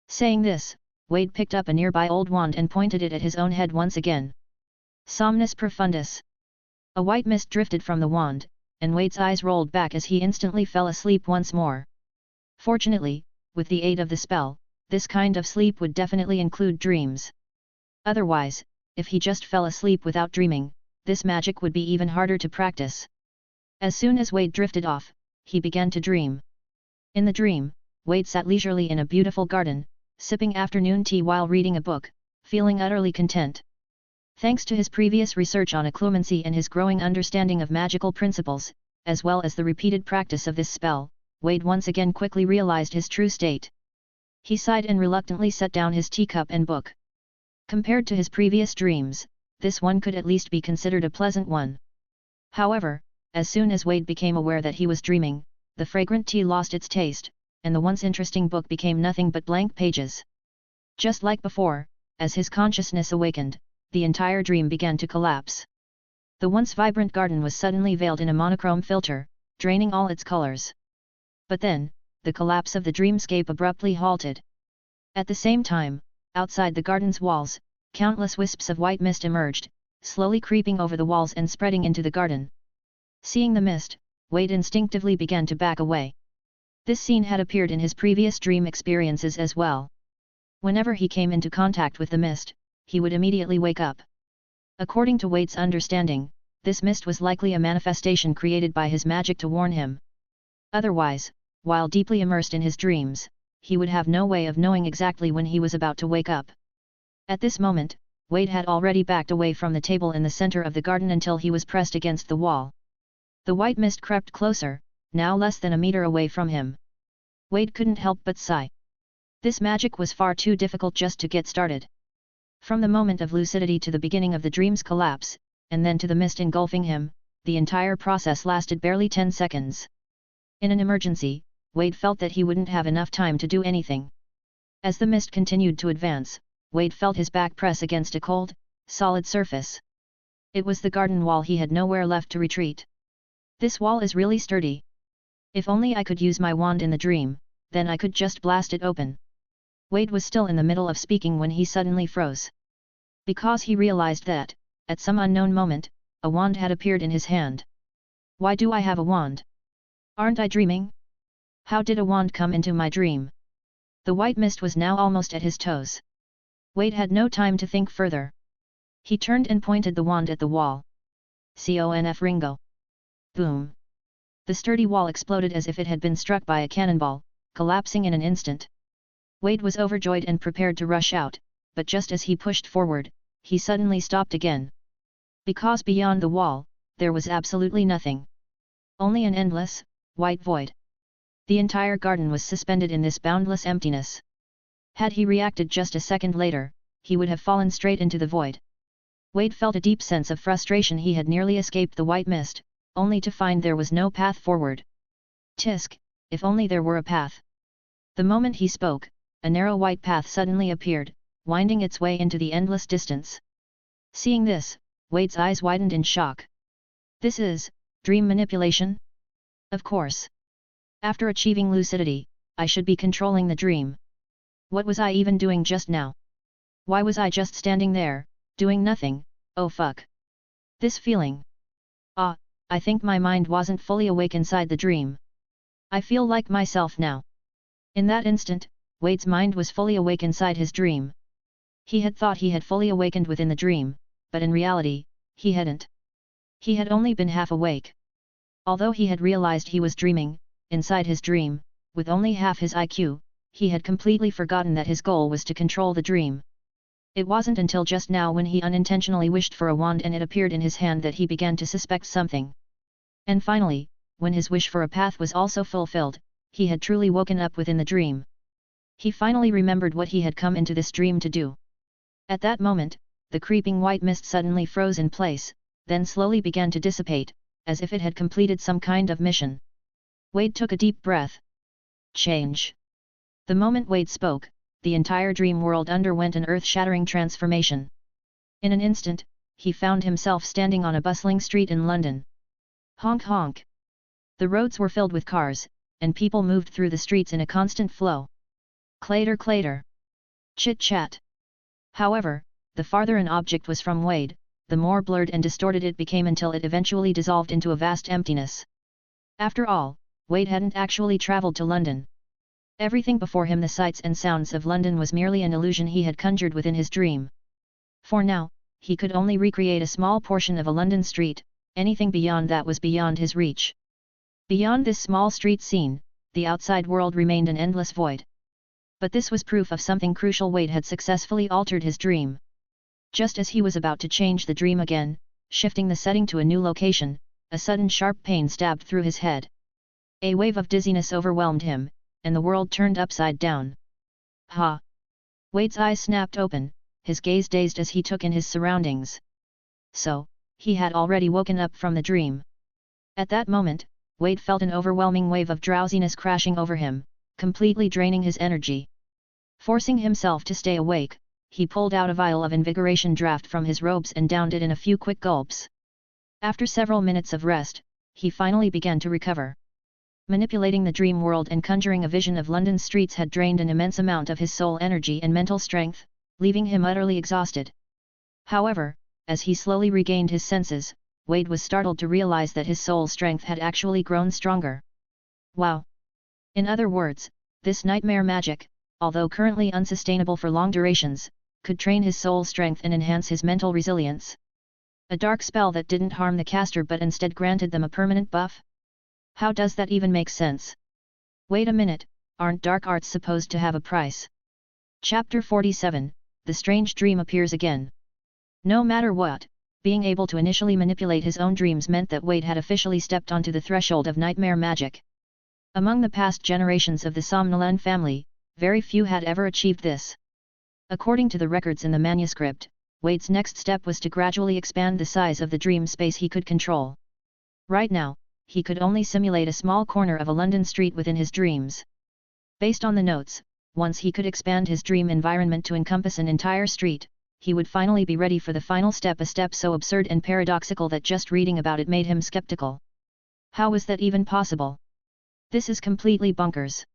Saying this, Wade picked up a nearby old wand and pointed it at his own head once again. Somnus profundus. A white mist drifted from the wand, and Wade's eyes rolled back as he instantly fell asleep once more. Fortunately, with the aid of the spell, this kind of sleep would definitely include dreams. Otherwise, if he just fell asleep without dreaming, this magic would be even harder to practice. As soon as Wade drifted off, he began to dream. In the dream, Wade sat leisurely in a beautiful garden, sipping afternoon tea while reading a book, feeling utterly content. Thanks to his previous research on occlumency and his growing understanding of magical principles, as well as the repeated practice of this spell, Wade once again quickly realized his true state. He sighed and reluctantly set down his teacup and book. Compared to his previous dreams, this one could at least be considered a pleasant one. However, as soon as Wade became aware that he was dreaming, the fragrant tea lost its taste, and the once interesting book became nothing but blank pages. Just like before, as his consciousness awakened, the entire dream began to collapse. The once vibrant garden was suddenly veiled in a monochrome filter, draining all its colors. But then, the collapse of the dreamscape abruptly halted. At the same time, outside the garden's walls, countless wisps of white mist emerged, slowly creeping over the walls and spreading into the garden. Seeing the mist, Wade instinctively began to back away. This scene had appeared in his previous dream experiences as well. Whenever he came into contact with the mist, he would immediately wake up. According to Wade's understanding, this mist was likely a manifestation created by his magic to warn him. Otherwise, while deeply immersed in his dreams, he would have no way of knowing exactly when he was about to wake up. At this moment, Wade had already backed away from the table in the center of the garden until he was pressed against the wall. The white mist crept closer, now less than a meter away from him. Wade couldn't help but sigh. This magic was far too difficult just to get started. From the moment of lucidity to the beginning of the dream's collapse, and then to the mist engulfing him, the entire process lasted barely 10 seconds. In an emergency, Wade felt that he wouldn't have enough time to do anything. As the mist continued to advance, Wade felt his back press against a cold, solid surface. It was the garden wall. He had nowhere left to retreat. This wall is really sturdy. If only I could use my wand in the dream, then I could just blast it open. Wade was still in the middle of speaking when he suddenly froze. Because he realized that, at some unknown moment, a wand had appeared in his hand. Why do I have a wand? Aren't I dreaming? How did a wand come into my dream? The white mist was now almost at his toes. Wade had no time to think further. He turned and pointed the wand at the wall. Conf Ringo. Boom. The sturdy wall exploded as if it had been struck by a cannonball, collapsing in an instant. Wade was overjoyed and prepared to rush out, but just as he pushed forward, he suddenly stopped again. Because beyond the wall, there was absolutely nothing. Only an endless, white void. The entire garden was suspended in this boundless emptiness. Had he reacted just a second later, he would have fallen straight into the void. Wade felt a deep sense of frustration. He had nearly escaped the white mist, only to find there was no path forward. Tisk, if only there were a path. The moment he spoke, a narrow white path suddenly appeared, winding its way into the endless distance. Seeing this, Wade's eyes widened in shock. This is dream manipulation? Of course. After achieving lucidity, I should be controlling the dream. What was I even doing just now? Why was I just standing there, doing nothing? Oh fuck. This feeling. I think my mind wasn't fully awake inside the dream. I feel like myself now. In that instant, Wade's mind was fully awake inside his dream. He had thought he had fully awakened within the dream, but in reality, he hadn't. He had only been half awake. Although he had realized he was dreaming, inside his dream, with only half his IQ, he had completely forgotten that his goal was to control the dream. It wasn't until just now when he unintentionally wished for a wand and it appeared in his hand that he began to suspect something. And finally, when his wish for a path was also fulfilled, he had truly woken up within the dream. He finally remembered what he had come into this dream to do. At that moment, the creeping white mist suddenly froze in place, then slowly began to dissipate, as if it had completed some kind of mission. Wade took a deep breath. Change. The moment Wade spoke, the entire dream world underwent an earth-shattering transformation. In an instant, he found himself standing on a bustling street in London. Honk honk. The roads were filled with cars, and people moved through the streets in a constant flow. Clatter clatter. Chit-chat. However, the farther an object was from Wade, the more blurred and distorted it became until it eventually dissolved into a vast emptiness. After all, Wade hadn't actually travelled to London. Everything before him, the sights and sounds of London, was merely an illusion he had conjured within his dream. For now, he could only recreate a small portion of a London street, anything beyond that was beyond his reach. Beyond this small street scene, the outside world remained an endless void. But this was proof of something crucial. Wade had successfully altered his dream. Just as he was about to change the dream again, shifting the setting to a new location, a sudden sharp pain stabbed through his head. A wave of dizziness overwhelmed him, and the world turned upside down. Ha! Wade's eyes snapped open, his gaze dazed as he took in his surroundings. So, he had already woken up from the dream. At that moment, Wade felt an overwhelming wave of drowsiness crashing over him, completely draining his energy. Forcing himself to stay awake, he pulled out a vial of invigoration draft from his robes and downed it in a few quick gulps. After several minutes of rest, he finally began to recover. Manipulating the dream world and conjuring a vision of London's streets had drained an immense amount of his soul energy and mental strength, leaving him utterly exhausted. However, as he slowly regained his senses, Wade was startled to realize that his soul strength had actually grown stronger. Wow! In other words, this nightmare magic, although currently unsustainable for long durations, could train his soul strength and enhance his mental resilience. A dark spell that didn't harm the caster but instead granted them a permanent buff? How does that even make sense? Wait a minute, aren't dark arts supposed to have a price? Chapter 47, The Strange Dream appears again. No matter what, being able to initially manipulate his own dreams meant that Wade had officially stepped onto the threshold of nightmare magic. Among the past generations of the Somnolan family, very few had ever achieved this. According to the records in the manuscript, Wade's next step was to gradually expand the size of the dream space he could control. Right now, he could only simulate a small corner of a London street within his dreams. Based on the notes, once he could expand his dream environment to encompass an entire street, he would finally be ready for the final step, a step so absurd and paradoxical that just reading about it made him skeptical. How was that even possible? This is completely bonkers.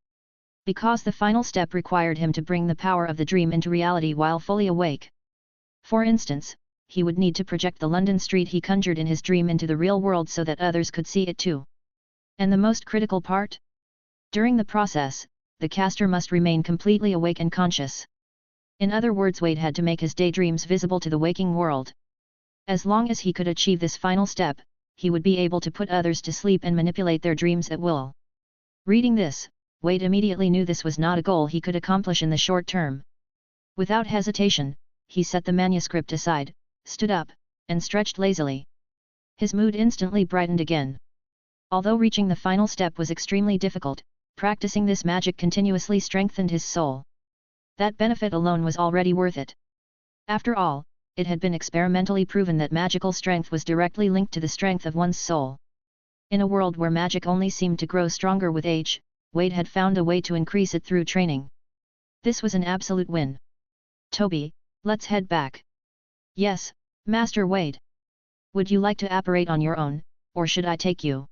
Because the final step required him to bring the power of the dream into reality while fully awake. For instance, he would need to project the London street he conjured in his dream into the real world so that others could see it too. And the most critical part? During the process, the caster must remain completely awake and conscious. In other words, Wade had to make his daydreams visible to the waking world. As long as he could achieve this final step, he would be able to put others to sleep and manipulate their dreams at will. Reading this, Wade immediately knew this was not a goal he could accomplish in the short term. Without hesitation, he set the manuscript aside, stood up, and stretched lazily. His mood instantly brightened again. Although reaching the final step was extremely difficult, practicing this magic continuously strengthened his soul. That benefit alone was already worth it. After all, it had been experimentally proven that magical strength was directly linked to the strength of one's soul. In a world where magic only seemed to grow stronger with age, Wade had found a way to increase it through training. This was an absolute win. Toby, let's head back. Yes, Master Wade. Would you like to apparate on your own, or should I take you?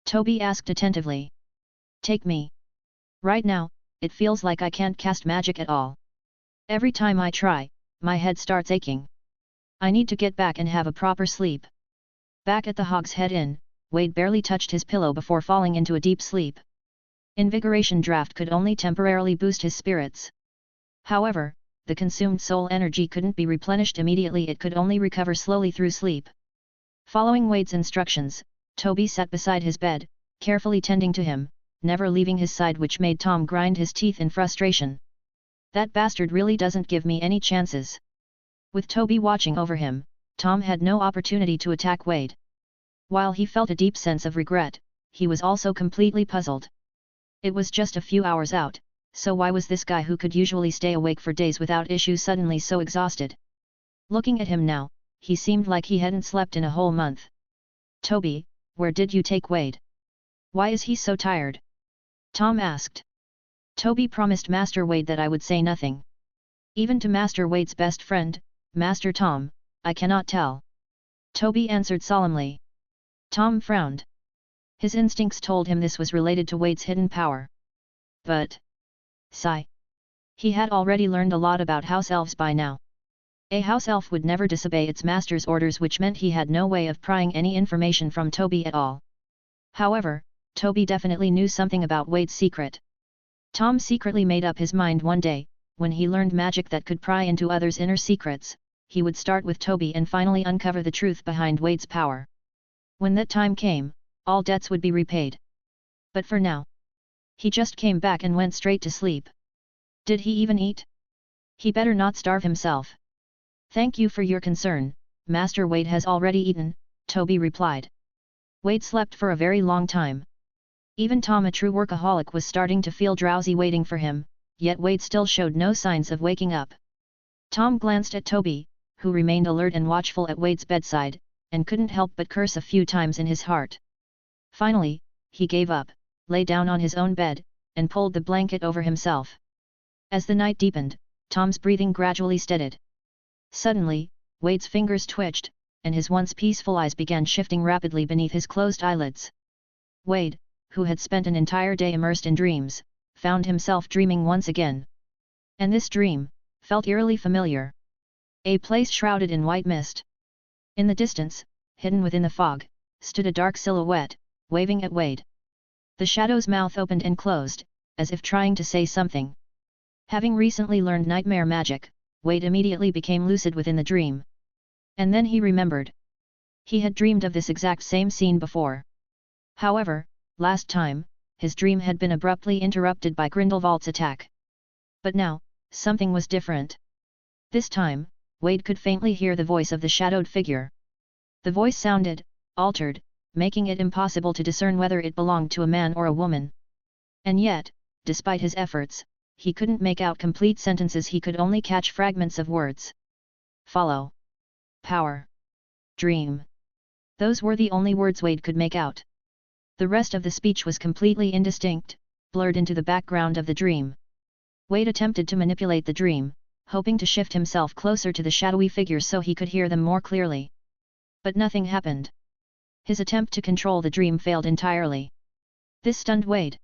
Toby asked attentively. Take me. Right now, it feels like I can't cast magic at all. Every time I try, my head starts aching. I need to get back and have a proper sleep. Back at the Hog's Head Inn, Wade barely touched his pillow before falling into a deep sleep. Invigoration draft could only temporarily boost his spirits. However, the consumed soul energy couldn't be replenished immediately, it could only recover slowly through sleep. Following Wade's instructions, Toby sat beside his bed, carefully tending to him, never leaving his side, which made Tom grind his teeth in frustration. That bastard really doesn't give me any chances. With Toby watching over him, Tom had no opportunity to attack Wade. While he felt a deep sense of regret, he was also completely puzzled. It was just a few hours out, so why was this guy who could usually stay awake for days without issue suddenly so exhausted? Looking at him now, he seemed like he hadn't slept in a whole month. Toby, where did you take Wade? Why is he so tired? Tom asked. Toby promised Master Wade that I would say nothing. Even to Master Wade's best friend, Master Tom, I cannot tell. Toby answered solemnly. Tom frowned. His instincts told him this was related to Wade's hidden power. But... sigh. He had already learned a lot about house elves by now. A house elf would never disobey its master's orders, which meant he had no way of prying any information from Toby at all. However, Toby definitely knew something about Wade's secret. Tom secretly made up his mind one day, when he learned magic that could pry into others' inner secrets, he would start with Toby and finally uncover the truth behind Wade's power. When that time came, all debts would be repaid. But for now, he just came back and went straight to sleep. Did he even eat? He better not starve himself. Thank you for your concern, Master Wade has already eaten, Toby replied. Wade slept for a very long time. Even Tom, a true workaholic, was starting to feel drowsy waiting for him, yet Wade still showed no signs of waking up. Tom glanced at Toby, who remained alert and watchful at Wade's bedside, and couldn't help but curse a few times in his heart. Finally, he gave up, lay down on his own bed, and pulled the blanket over himself. As the night deepened, Tom's breathing gradually steadied. Suddenly, Wade's fingers twitched, and his once peaceful eyes began shifting rapidly beneath his closed eyelids. Wade, who had spent an entire day immersed in dreams, found himself dreaming once again. And this dream felt eerily familiar. A place shrouded in white mist. In the distance, hidden within the fog, stood a dark silhouette, waving at Wade. The shadow's mouth opened and closed, as if trying to say something. Having recently learned nightmare magic, Wade immediately became lucid within the dream. And then he remembered. He had dreamed of this exact same scene before. However, last time, his dream had been abruptly interrupted by Grindelwald's attack. But now, something was different. This time, Wade could faintly hear the voice of the shadowed figure. The voice sounded altered, making it impossible to discern whether it belonged to a man or a woman. And yet, despite his efforts, he couldn't make out complete sentences. He could only catch fragments of words. Follow. Power. Dream. Those were the only words Wade could make out. The rest of the speech was completely indistinct, blurred into the background of the dream. Wade attempted to manipulate the dream, hoping to shift himself closer to the shadowy figures so he could hear them more clearly. But nothing happened. His attempt to control the dream failed entirely. This stunned Wade.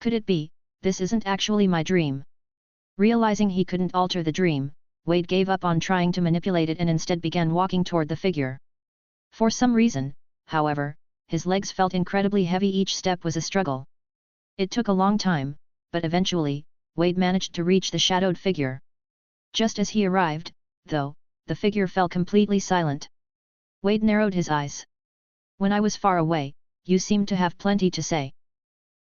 Could it be, this isn't actually my dream? Realizing he couldn't alter the dream, Wade gave up on trying to manipulate it and instead began walking toward the figure. For some reason, however, his legs felt incredibly heavy. Each step was a struggle. It took a long time, but eventually, Wade managed to reach the shadowed figure. Just as he arrived, though, the figure fell completely silent. Wade narrowed his eyes. When I was far away, you seemed to have plenty to say.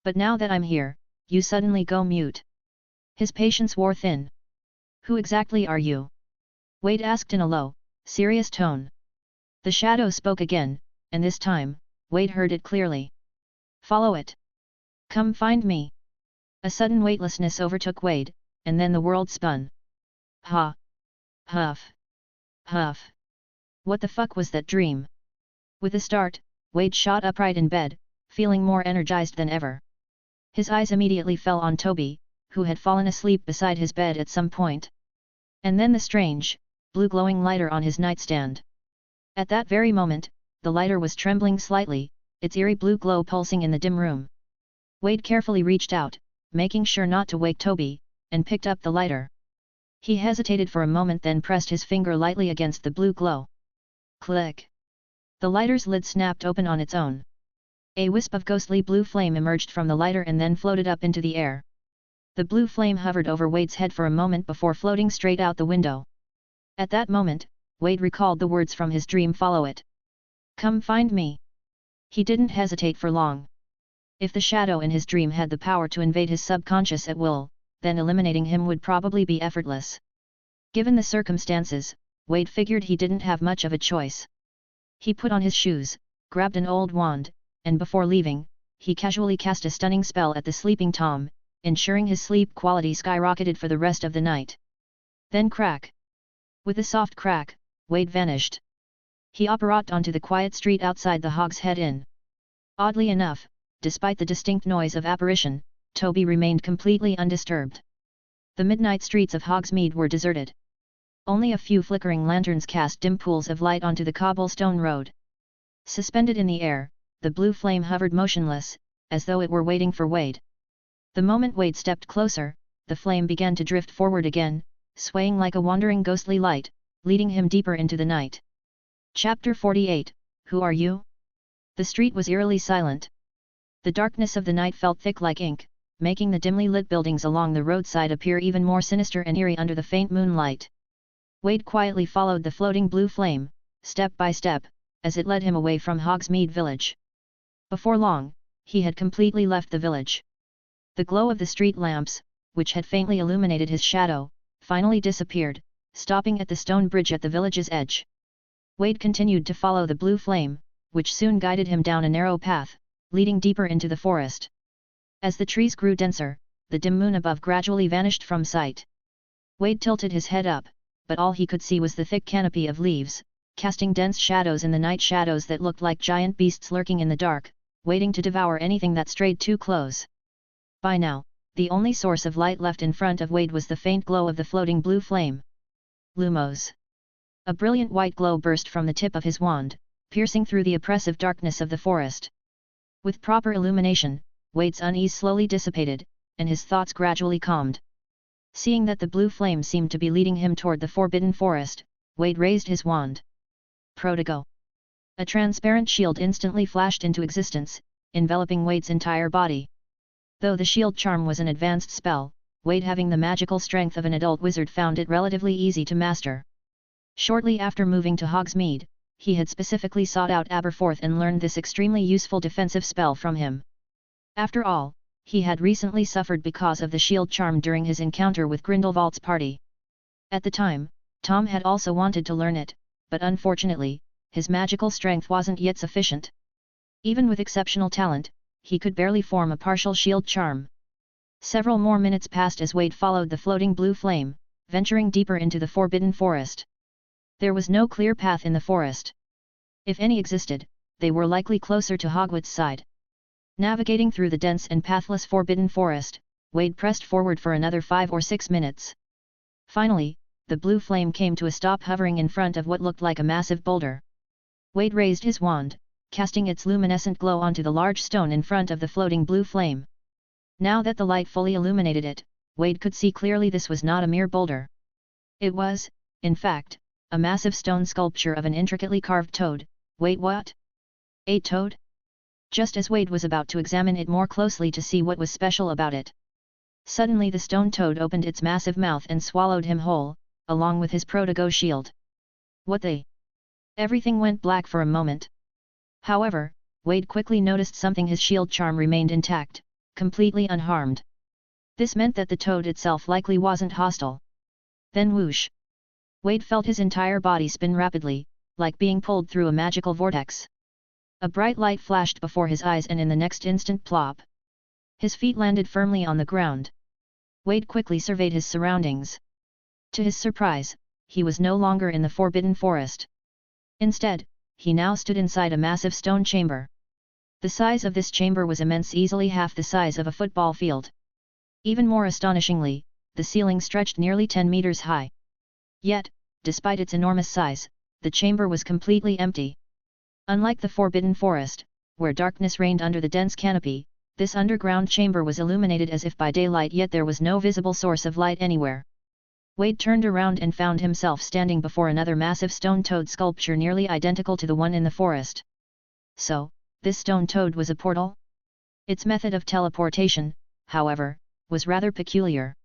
But now that I'm here, you suddenly go mute. His patience wore thin. Who exactly are you? Wade asked in a low, serious tone. The shadow spoke again, and this time, Wade heard it clearly. Follow it. Come find me. A sudden weightlessness overtook Wade, and then the world spun. Ha! Huff! Huff! What the fuck was that dream? With a start, Wade shot upright in bed, feeling more energized than ever. His eyes immediately fell on Toby, who had fallen asleep beside his bed at some point. And then the strange, blue glowing lighter on his nightstand. At that very moment, the lighter was trembling slightly, its eerie blue glow pulsing in the dim room. Wade carefully reached out, making sure not to wake Toby, and picked up the lighter. He hesitated for a moment, then pressed his finger lightly against the blue glow. Click! The lighter's lid snapped open on its own. A wisp of ghostly blue flame emerged from the lighter and then floated up into the air. The blue flame hovered over Wade's head for a moment before floating straight out the window. At that moment, Wade recalled the words from his dream. Follow it. Come find me. He didn't hesitate for long. If the shadow in his dream had the power to invade his subconscious at will, then eliminating him would probably be effortless. Given the circumstances, Wade figured he didn't have much of a choice. He put on his shoes, grabbed an old wand, and before leaving, he casually cast a stunning spell at the sleeping Tom, ensuring his sleep quality skyrocketed for the rest of the night. Then crack! With a soft crack, Wade vanished. He apparat onto the quiet street outside the Hogshead Inn. Oddly enough, despite the distinct noise of apparition, Toby remained completely undisturbed. The midnight streets of Hogsmeade were deserted. Only a few flickering lanterns cast dim pools of light onto the cobblestone road. Suspended in the air, the blue flame hovered motionless, as though it were waiting for Wade. The moment Wade stepped closer, the flame began to drift forward again, swaying like a wandering ghostly light, leading him deeper into the night. Chapter 48, Who Are You? The street was eerily silent. The darkness of the night felt thick like ink, making the dimly lit buildings along the roadside appear even more sinister and eerie under the faint moonlight. Wade quietly followed the floating blue flame, step by step, as it led him away from Hogsmeade village. Before long, he had completely left the village. The glow of the street lamps, which had faintly illuminated his shadow, finally disappeared, stopping at the stone bridge at the village's edge. Wade continued to follow the blue flame, which soon guided him down a narrow path, leading deeper into the forest. As the trees grew denser, the dim moon above gradually vanished from sight. Wade tilted his head up, but all he could see was the thick canopy of leaves, casting dense shadows in the night, shadows that looked like giant beasts lurking in the dark, waiting to devour anything that strayed too close. By now, the only source of light left in front of Wade was the faint glow of the floating blue flame. Lumos. A brilliant white glow burst from the tip of his wand, piercing through the oppressive darkness of the forest. With proper illumination, Wade's unease slowly dissipated, and his thoughts gradually calmed. Seeing that the blue flame seemed to be leading him toward the forbidden forest, Wade raised his wand. Protego. A transparent shield instantly flashed into existence, enveloping Wade's entire body. Though the shield charm was an advanced spell, Wade, having the magical strength of an adult wizard, found it relatively easy to master. Shortly after moving to Hogsmeade, he had specifically sought out Aberforth and learned this extremely useful defensive spell from him. After all, he had recently suffered because of the shield charm during his encounter with Grindelwald's party. At the time, Tom had also wanted to learn it, but unfortunately, his magical strength wasn't yet sufficient. Even with exceptional talent, he could barely form a partial shield charm. Several more minutes passed as Wade followed the floating blue flame, venturing deeper into the forbidden forest. There was no clear path in the forest. If any existed, they were likely closer to Hogwarts' side. Navigating through the dense and pathless forbidden forest, Wade pressed forward for another 5 or 6 minutes. Finally, the blue flame came to a stop hovering in front of what looked like a massive boulder. Wade raised his wand, casting its luminescent glow onto the large stone in front of the floating blue flame. Now that the light fully illuminated it, Wade could see clearly this was not a mere boulder. It was, in fact, a massive stone sculpture of an intricately carved toad. Wait, what? A toad? Just as Wade was about to examine it more closely to see what was special about it, suddenly the stone toad opened its massive mouth and swallowed him whole, along with his Protego shield. What the? Everything went black for a moment. However, Wade quickly noticed something: his shield charm remained intact, completely unharmed. This meant that the toad itself likely wasn't hostile. Then whoosh! Wade felt his entire body spin rapidly, like being pulled through a magical vortex. A bright light flashed before his eyes and in the next instant, plop! His feet landed firmly on the ground. Wade quickly surveyed his surroundings. To his surprise, he was no longer in the forbidden forest. Instead, he now stood inside a massive stone chamber. The size of this chamber was immense, easily half the size of a football field. Even more astonishingly, the ceiling stretched nearly 10 meters high. Yet, despite its enormous size, the chamber was completely empty. Unlike the forbidden forest, where darkness reigned under the dense canopy, this underground chamber was illuminated as if by daylight, yet there was no visible source of light anywhere. Wade turned around and found himself standing before another massive stone toad sculpture nearly identical to the one in the forest. So, this stone toad was a portal? Its method of teleportation, however, was rather peculiar.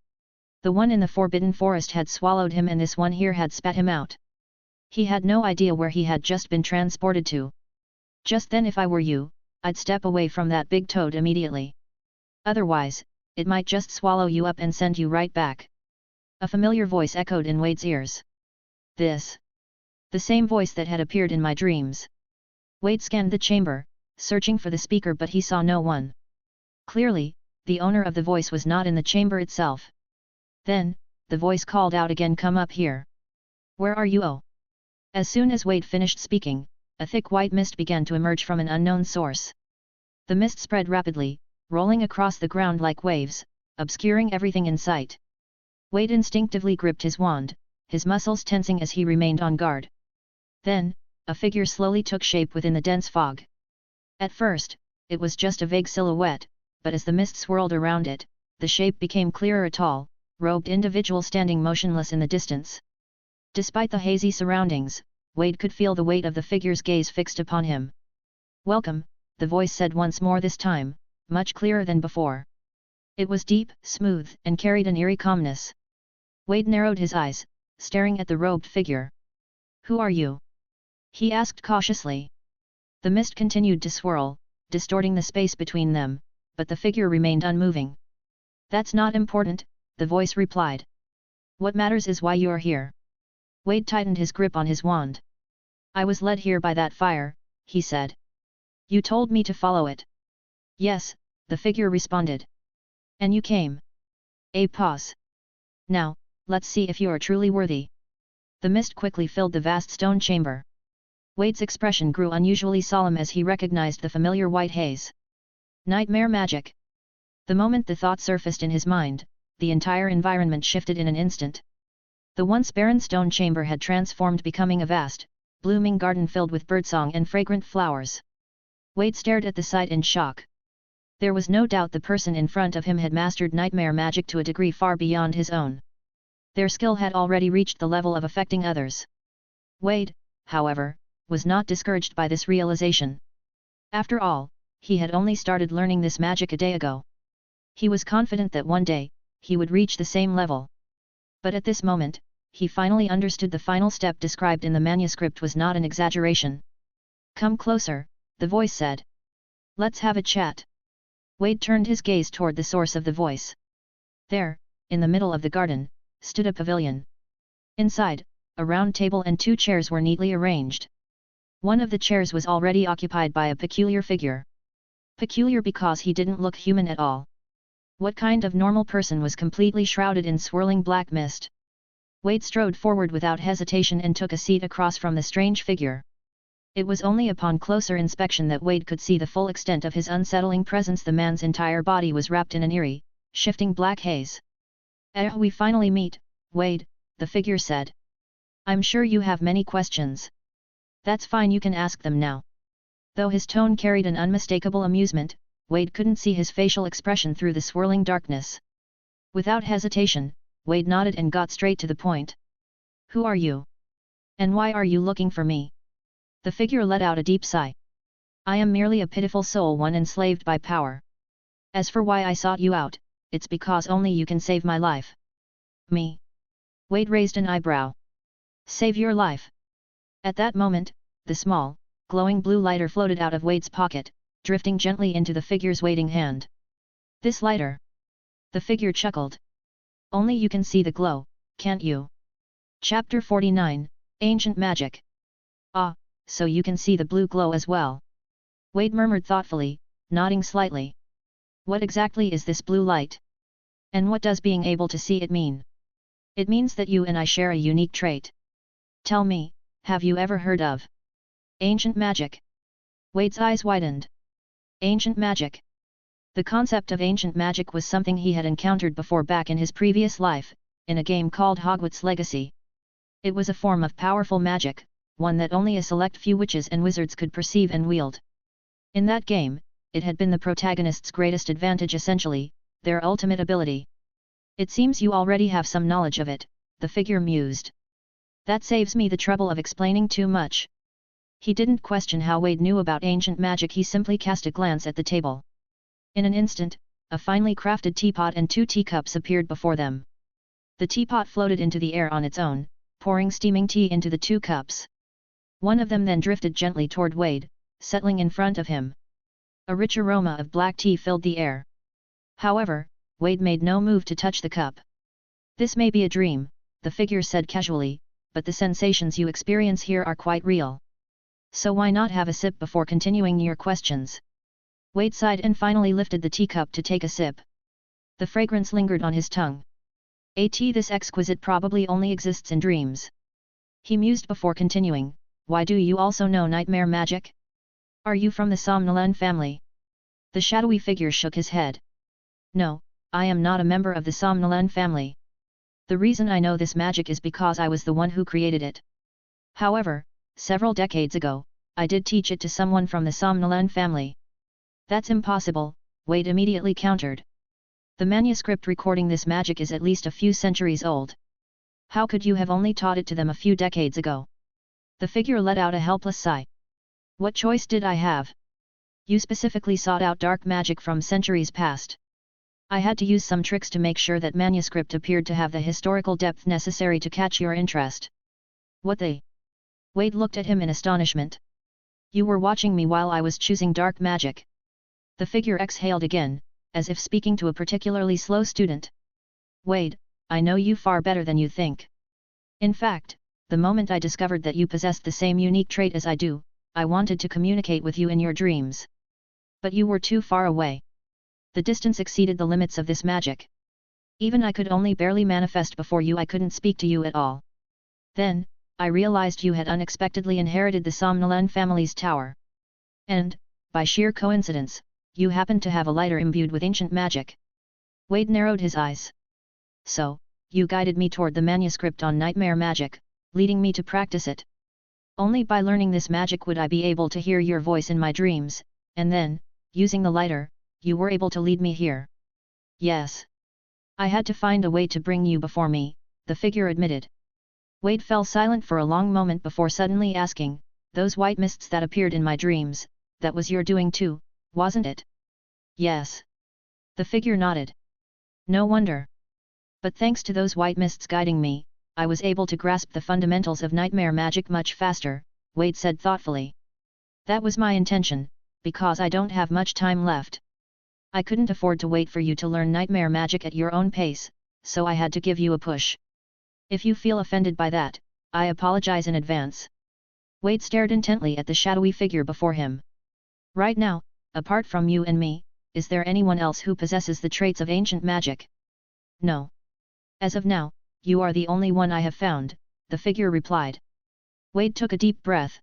The one in the forbidden forest had swallowed him, and this one here had spat him out. He had no idea where he had just been transported to. Just then, if I were you, I'd step away from that big toad immediately. Otherwise, it might just swallow you up and send you right back. A familiar voice echoed in Wade's ears. This. The same voice that had appeared in my dreams. Wade scanned the chamber, searching for the speaker, but he saw no one. Clearly, the owner of the voice was not in the chamber itself. Then, the voice called out again, "Come up here." "Where are you, oh?" As soon as Wade finished speaking, a thick white mist began to emerge from an unknown source. The mist spread rapidly, rolling across the ground like waves, obscuring everything in sight. Wade instinctively gripped his wand, his muscles tensing as he remained on guard. Then, a figure slowly took shape within the dense fog. At first, it was just a vague silhouette, but as the mist swirled around it, the shape became clearer: a tall, robed individual standing motionless in the distance. Despite the hazy surroundings, Wade could feel the weight of the figure's gaze fixed upon him. "Welcome," the voice said once more, this time, much clearer than before. It was deep, smooth, and carried an eerie calmness. Wade narrowed his eyes, staring at the robed figure. "Who are you?" he asked cautiously. The mist continued to swirl, distorting the space between them, but the figure remained unmoving. "That's not important," the voice replied. "What matters is why you are here." Wade tightened his grip on his wand. "I was led here by that fire," he said. "You told me to follow it." "Yes," the figure responded. "And you came." A pause. "Now, let's see if you are truly worthy." The mist quickly filled the vast stone chamber. Wade's expression grew unusually solemn as he recognized the familiar white haze. Nightmare magic. The moment the thought surfaced in his mind, the entire environment shifted in an instant. The once barren stone chamber had transformed, becoming a vast, blooming garden filled with birdsong and fragrant flowers. Wade stared at the sight in shock. There was no doubt the person in front of him had mastered nightmare magic to a degree far beyond his own. Their skill had already reached the level of affecting others. Wade, however, was not discouraged by this realization. After all, he had only started learning this magic a day ago. He was confident that one day, he would reach the same level. But at this moment, he finally understood the final step described in the manuscript was not an exaggeration. "Come closer," the voice said. "Let's have a chat." Wade turned his gaze toward the source of the voice. There, in the middle of the garden, stood a pavilion. Inside, a round table and 2 chairs were neatly arranged. One of the chairs was already occupied by a peculiar figure. Peculiar because he didn't look human at all. What kind of normal person was completely shrouded in swirling black mist? Wade strode forward without hesitation and took a seat across from the strange figure. It was only upon closer inspection that Wade could see the full extent of his unsettling presence. The man's entire body was wrapped in an eerie, shifting black haze. "We finally meet, Wade," the figure said. "I'm sure you have many questions. That's fine, you can ask them now." Though his tone carried an unmistakable amusement, Wade couldn't see his facial expression through the swirling darkness. Without hesitation, Wade nodded and got straight to the point. "Who are you? And why are you looking for me?" The figure let out a deep sigh. "I am merely a pitiful soul, one enslaved by power. As for why I sought you out, it's because only you can save my life." "Me?" Wade raised an eyebrow. "Save your life?" At that moment, the small, glowing blue lighter floated out of Wade's pocket, drifting gently into the figure's waiting hand. "This lighter?" The figure chuckled. "Only you can see the glow, can't you?" Chapter 49, Ancient Magic. "Ah, so you can see the blue glow as well." Wade murmured thoughtfully, nodding slightly. "What exactly is this blue light? And what does being able to see it mean?" "It means that you and I share a unique trait. Tell me, have you ever heard of ancient magic?" Wade's eyes widened. Ancient magic. The concept of ancient magic was something he had encountered before back in his previous life, in a game called Hogwarts Legacy. It was a form of powerful magic, one that only a select few witches and wizards could perceive and wield. In that game, it had been the protagonist's greatest advantage, essentially, their ultimate ability. "It seems you already have some knowledge of it," the figure mused. "That saves me the trouble of explaining too much." He didn't question how Wade knew about ancient magic, he simply cast a glance at the table. In an instant, a finely crafted teapot and 2 teacups appeared before them. The teapot floated into the air on its own, pouring steaming tea into the 2 cups. One of them then drifted gently toward Wade, settling in front of him. A rich aroma of black tea filled the air. However, Wade made no move to touch the cup. "This may be a dream," the figure said casually, "but the sensations you experience here are quite real. So why not have a sip before continuing your questions?" Wade sighed and finally lifted the teacup to take a sip. The fragrance lingered on his tongue. "A tea this exquisite probably only exists in dreams." He mused before continuing, "Why do you also know nightmare magic? Are you from the Somnolan family?" The shadowy figure shook his head. "No, I am not a member of the Somnolan family. The reason I know this magic is because I was the one who created it. However, several decades ago, I did teach it to someone from the Somnolan family." "That's impossible," Wade immediately countered. "The manuscript recording this magic is at least a few centuries old. How could you have only taught it to them a few decades ago?" The figure let out a helpless sigh. "What choice did I have? You specifically sought out dark magic from centuries past. I had to use some tricks to make sure that manuscript appeared to have the historical depth necessary to catch your interest." "What they?" Wade looked at him in astonishment. "You were watching me while I was choosing dark magic." The figure exhaled again, as if speaking to a particularly slow student. "Wade, I know you far better than you think. In fact, the moment I discovered that you possessed the same unique trait as I do, I wanted to communicate with you in your dreams. But you were too far away. The distance exceeded the limits of this magic. Even I could only barely manifest before you, I couldn't speak to you at all. Then, I realized you had unexpectedly inherited the Somnolan family's tower. And, by sheer coincidence, you happened to have a lighter imbued with ancient magic." Wade narrowed his eyes. "So, you guided me toward the manuscript on nightmare magic, leading me to practice it. Only by learning this magic would I be able to hear your voice in my dreams, and then, using the lighter, you were able to lead me here. Yes. I had to find a way to bring you before me, the figure admitted. Wade fell silent for a long moment before suddenly asking, those white mists that appeared in my dreams, that was your doing too, wasn't it? Yes. The figure nodded. No wonder. But thanks to those white mists guiding me, I was able to grasp the fundamentals of nightmare magic much faster, Wade said thoughtfully. That was my intention, because I don't have much time left. I couldn't afford to wait for you to learn nightmare magic at your own pace, so I had to give you a push. If you feel offended by that, I apologize in advance. Wade stared intently at the shadowy figure before him. Right now, apart from you and me, is there anyone else who possesses the traits of ancient magic? No. As of now, you are the only one I have found, the figure replied. Wade took a deep breath.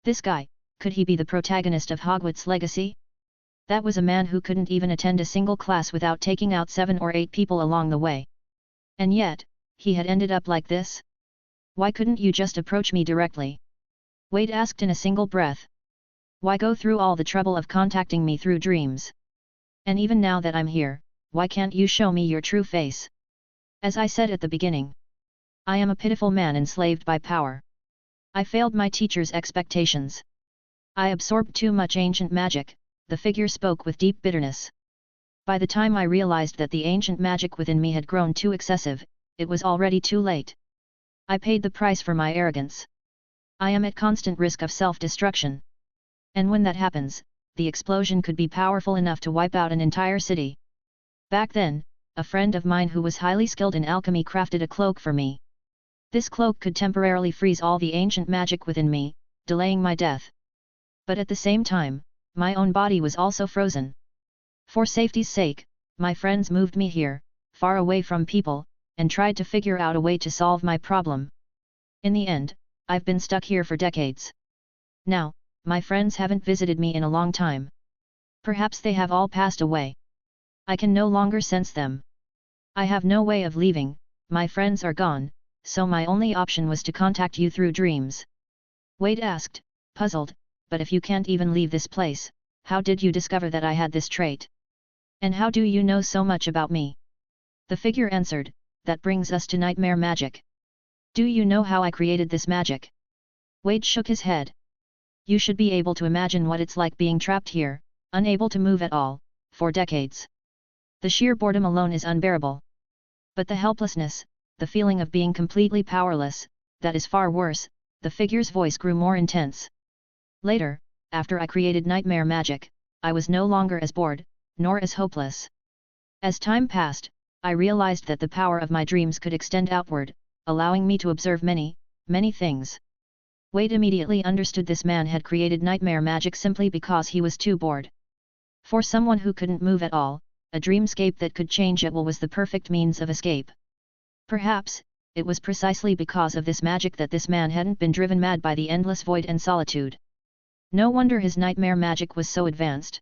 This guy, could he be the protagonist of Hogwarts Legacy? That was a man who couldn't even attend a single class without taking out 7 or 8 people along the way. And yet, he had ended up like this? Why couldn't you just approach me directly? Wade asked in a single breath. Why go through all the trouble of contacting me through dreams? And even now that I'm here, why can't you show me your true face? As I said at the beginning, I am a pitiful man enslaved by power. I failed my teacher's expectations. I absorbed too much ancient magic, the figure spoke with deep bitterness. By the time I realized that the ancient magic within me had grown too excessive, it was already too late. I paid the price for my arrogance. I am at constant risk of self-destruction. And when that happens, the explosion could be powerful enough to wipe out an entire city. Back then, a friend of mine who was highly skilled in alchemy crafted a cloak for me. This cloak could temporarily freeze all the ancient magic within me, delaying my death. But at the same time, my own body was also frozen. For safety's sake, my friends moved me here, far away from people, and tried to figure out a way to solve my problem. In the end, I've been stuck here for decades. Now, my friends haven't visited me in a long time. Perhaps they have all passed away. I can no longer sense them. I have no way of leaving, my friends are gone, so my only option was to contact you through dreams. Wade asked, puzzled, but if you can't even leave this place, how did you discover that I had this trait? And how do you know so much about me? The figure answered, that brings us to nightmare magic. Do you know how I created this magic? Wade shook his head. You should be able to imagine what it's like being trapped here, unable to move at all, for decades. The sheer boredom alone is unbearable. But the helplessness, the feeling of being completely powerless, that is far worse, the figure's voice grew more intense. Later, after I created nightmare magic, I was no longer as bored, nor as hopeless. As time passed, I realized that the power of my dreams could extend outward, allowing me to observe many, many things. Wade immediately understood this man had created nightmare magic simply because he was too bored. For someone who couldn't move at all, a dreamscape that could change at will was the perfect means of escape. Perhaps, it was precisely because of this magic that this man hadn't been driven mad by the endless void and solitude. No wonder his nightmare magic was so advanced.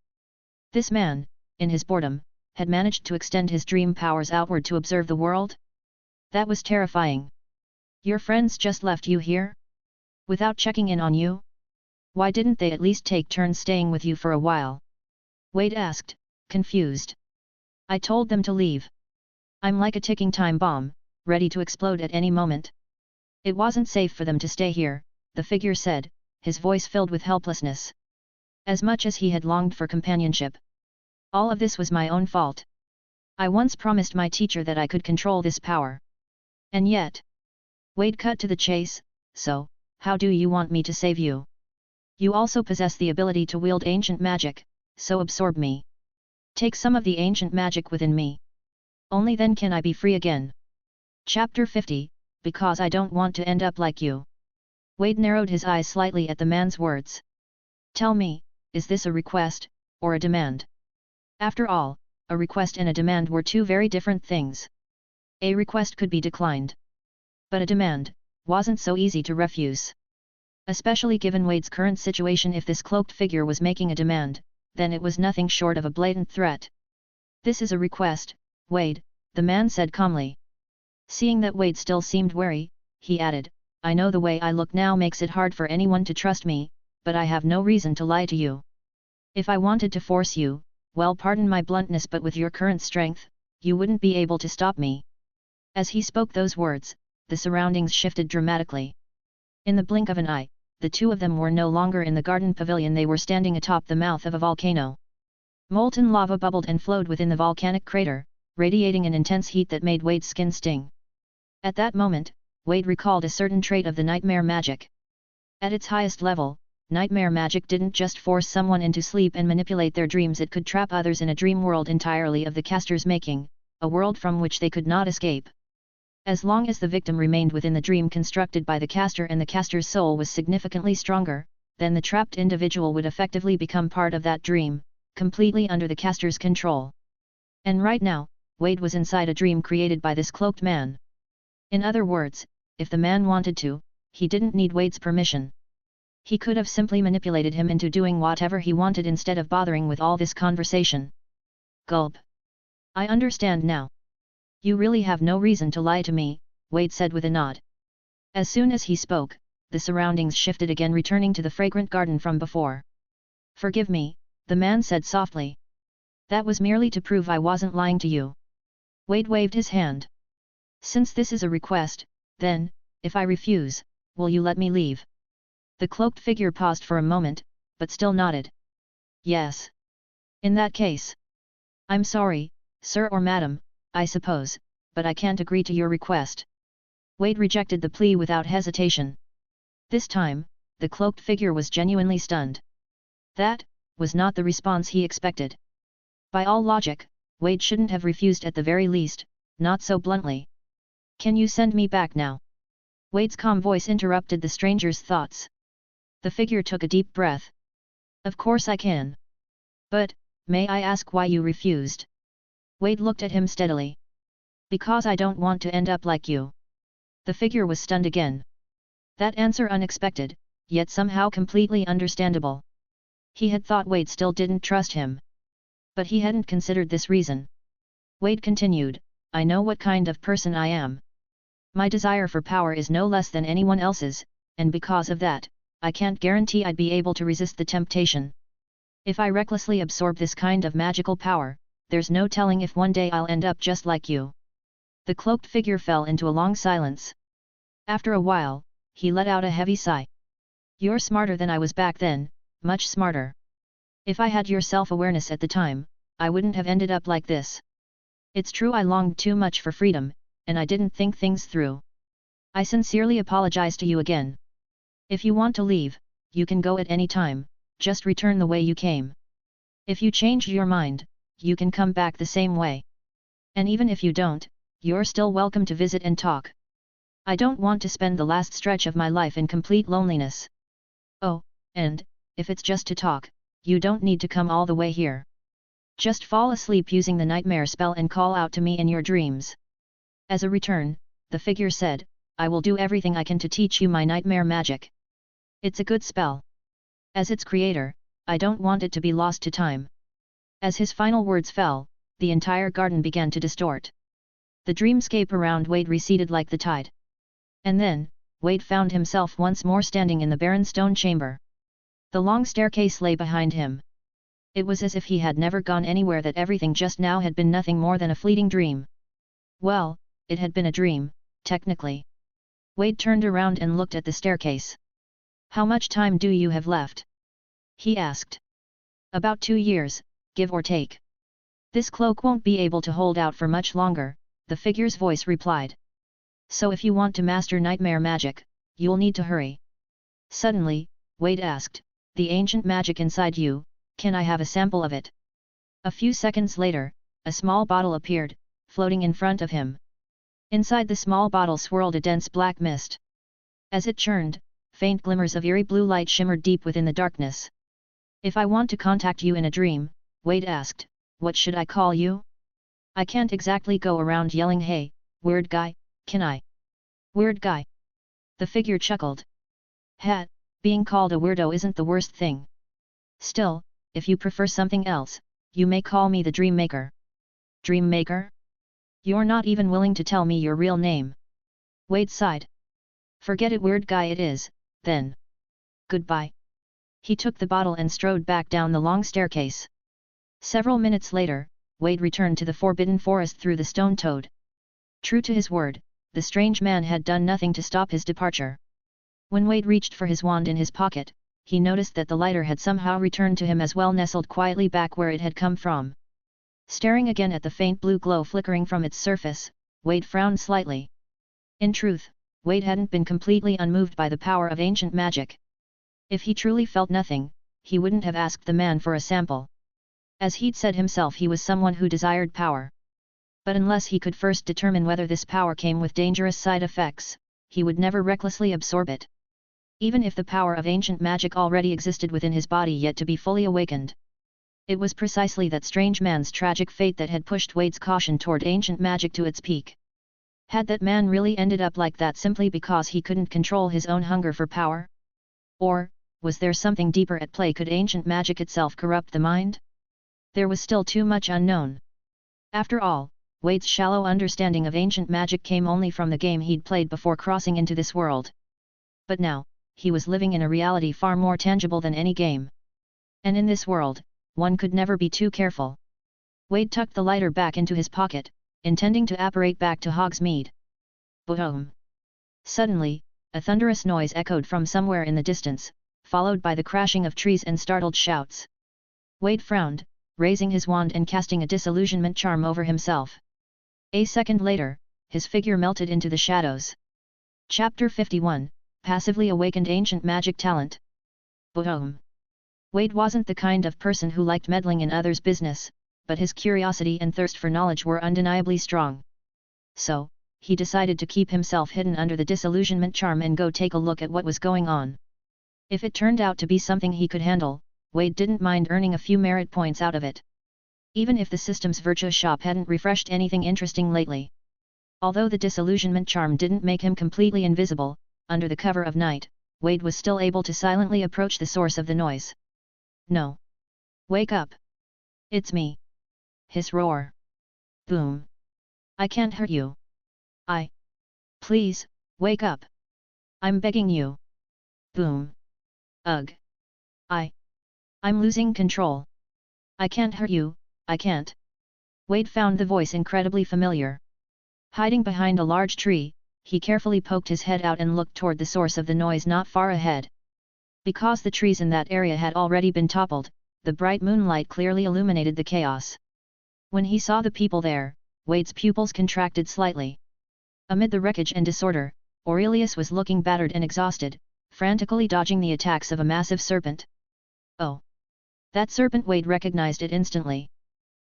This man, in his boredom, had managed to extend his dream powers outward to observe the world? That was terrifying. Your friends just left you here? Without checking in on you? Why didn't they at least take turns staying with you for a while? Wade asked, confused. I told them to leave. I'm like a ticking time bomb, ready to explode at any moment. It wasn't safe for them to stay here, the figure said, his voice filled with helplessness. As much as he had longed for companionship. All of this was my own fault. I once promised my teacher that I could control this power. And yet... Wade cut to the chase, so, how do you want me to save you? You also possess the ability to wield ancient magic, so absorb me. Take some of the ancient magic within me. Only then can I be free again. Chapter 50, because I don't want to end up like you. Wade narrowed his eyes slightly at the man's words. Tell me, is this a request, or a demand? After all, a request and a demand were two very different things. A request could be declined. But a demand wasn't so easy to refuse. Especially given Wade's current situation. If this cloaked figure was making a demand, then it was nothing short of a blatant threat. This is a request, Wade, the man said calmly. Seeing that Wade still seemed wary, he added, I know the way I look now makes it hard for anyone to trust me, but I have no reason to lie to you. If I wanted to force you, well, pardon my bluntness, but with your current strength, you wouldn't be able to stop me. As he spoke those words, the surroundings shifted dramatically. In the blink of an eye, the two of them were no longer in the garden pavilion, they were standing atop the mouth of a volcano. Molten lava bubbled and flowed within the volcanic crater, radiating an intense heat that made Wade's skin sting. At that moment, Wade recalled a certain trait of the nightmare magic. At its highest level, nightmare magic didn't just force someone into sleep and manipulate their dreams, it could trap others in a dream world entirely of the caster's making, a world from which they could not escape. As long as the victim remained within the dream constructed by the caster and the caster's soul was significantly stronger, then the trapped individual would effectively become part of that dream, completely under the caster's control. And right now, Wade was inside a dream created by this cloaked man. In other words, if the man wanted to, he didn't need Wade's permission. He could have simply manipulated him into doing whatever he wanted instead of bothering with all this conversation. Gulp. I understand now. You really have no reason to lie to me, Wade said with a nod. As soon as he spoke, the surroundings shifted again, returning to the fragrant garden from before. Forgive me, the man said softly. That was merely to prove I wasn't lying to you. Wade waved his hand. Since this is a request, then, if I refuse, will you let me leave? The cloaked figure paused for a moment, but still nodded. Yes. In that case. I'm sorry, sir or madam, I suppose, but I can't agree to your request. Wade rejected the plea without hesitation. This time, the cloaked figure was genuinely stunned. That was not the response he expected. By all logic, Wade shouldn't have refused at the very least, not so bluntly. Can you send me back now? Wade's calm voice interrupted the stranger's thoughts. The figure took a deep breath. Of course I can. But, may I ask why you refused? Wade looked at him steadily. Because I don't want to end up like you. The figure was stunned again. That answer unexpected, yet somehow completely understandable. He had thought Wade still didn't trust him. But he hadn't considered this reason. Wade continued, I know what kind of person I am. My desire for power is no less than anyone else's, and because of that, I can't guarantee I'd be able to resist the temptation. If I recklessly absorb this kind of magical power, there's no telling if one day I'll end up just like you. The cloaked figure fell into a long silence. After a while, he let out a heavy sigh. You're smarter than I was back then, much smarter. If I had your self-awareness at the time, I wouldn't have ended up like this. It's true I longed too much for freedom, and I didn't think things through. I sincerely apologize to you again. If you want to leave, you can go at any time, just return the way you came. If you change your mind, you can come back the same way. And even if you don't, you're still welcome to visit and talk. I don't want to spend the last stretch of my life in complete loneliness. Oh, and, if it's just to talk, you don't need to come all the way here. Just fall asleep using the nightmare spell and call out to me in your dreams. As a return, the figure said, I will do everything I can to teach you my nightmare magic. It's a good spell. As its creator, I don't want it to be lost to time. As his final words fell, the entire garden began to distort. The dreamscape around Wade receded like the tide. And then, Wade found himself once more standing in the barren stone chamber. The long staircase lay behind him. It was as if he had never gone anywhere, that everything just now had been nothing more than a fleeting dream. Well, it had been a dream, technically. Wade turned around and looked at the staircase. How much time do you have left? He asked. About 2 years, give or take. This cloak won't be able to hold out for much longer, the figure's voice replied. So if you want to master nightmare magic, you'll need to hurry. Suddenly, Wade asked, the ancient magic inside you, can I have a sample of it? A few seconds later, a small bottle appeared, floating in front of him. Inside the small bottle swirled a dense black mist. As it churned, faint glimmers of eerie blue light shimmered deep within the darkness. If I want to contact you in a dream, Wade asked, what should I call you? I can't exactly go around yelling hey, weird guy, can I? Weird guy. The figure chuckled. Ha, being called a weirdo isn't the worst thing. Still, if you prefer something else, you may call me the Dream Maker. Dream Maker? You're not even willing to tell me your real name. Wade sighed. Forget it, weird guy it is, then. Goodbye. He took the bottle and strode back down the long staircase. Several minutes later, Wade returned to the Forbidden Forest through the stone toad. True to his word, the strange man had done nothing to stop his departure. When Wade reached for his wand in his pocket, he noticed that the lighter had somehow returned to him as well, nestled quietly back where it had come from. Staring again at the faint blue glow flickering from its surface, Wade frowned slightly. In truth, Wade hadn't been completely unmoved by the power of ancient magic. If he truly felt nothing, he wouldn't have asked the man for a sample. As he'd said himself, he was someone who desired power. But unless he could first determine whether this power came with dangerous side effects, he would never recklessly absorb it. Even if the power of ancient magic already existed within his body yet to be fully awakened. It was precisely that strange man's tragic fate that had pushed Wade's caution toward ancient magic to its peak. Had that man really ended up like that simply because he couldn't control his own hunger for power? Or, was there something deeper at play? Could ancient magic itself corrupt the mind? There was still too much unknown. After all, Wade's shallow understanding of ancient magic came only from the game he'd played before crossing into this world. But now, he was living in a reality far more tangible than any game. And in this world, one could never be too careful. Wade tucked the lighter back into his pocket, intending to apparate back to Hogsmeade. Boom! Suddenly, a thunderous noise echoed from somewhere in the distance, followed by the crashing of trees and startled shouts. Wade frowned, raising his wand and casting a disillusionment charm over himself. A second later, his figure melted into the shadows. Chapter 51, Passively Awakened Ancient Magic Talent. Boom! Wade wasn't the kind of person who liked meddling in others' business, but his curiosity and thirst for knowledge were undeniably strong. So, he decided to keep himself hidden under the disillusionment charm and go take a look at what was going on. If it turned out to be something he could handle, Wade didn't mind earning a few merit points out of it. Even if the system's virtua shop hadn't refreshed anything interesting lately. Although the disillusionment charm didn't make him completely invisible, under the cover of night, Wade was still able to silently approach the source of the noise. No! Wake up! It's me! His roar. Boom! I can't hurt you! Please, wake up! I'm begging you! Boom! Ugh! I'm losing control! I can't hurt you, I can't! Wade found the voice incredibly familiar. Hiding behind a large tree, he carefully poked his head out and looked toward the source of the noise not far ahead. Because the trees in that area had already been toppled, the bright moonlight clearly illuminated the chaos. When he saw the people there, Wade's pupils contracted slightly. Amid the wreckage and disorder, Orurelius was looking battered and exhausted, frantically dodging the attacks of a massive serpent. Oh! That serpent! Wade recognized it instantly.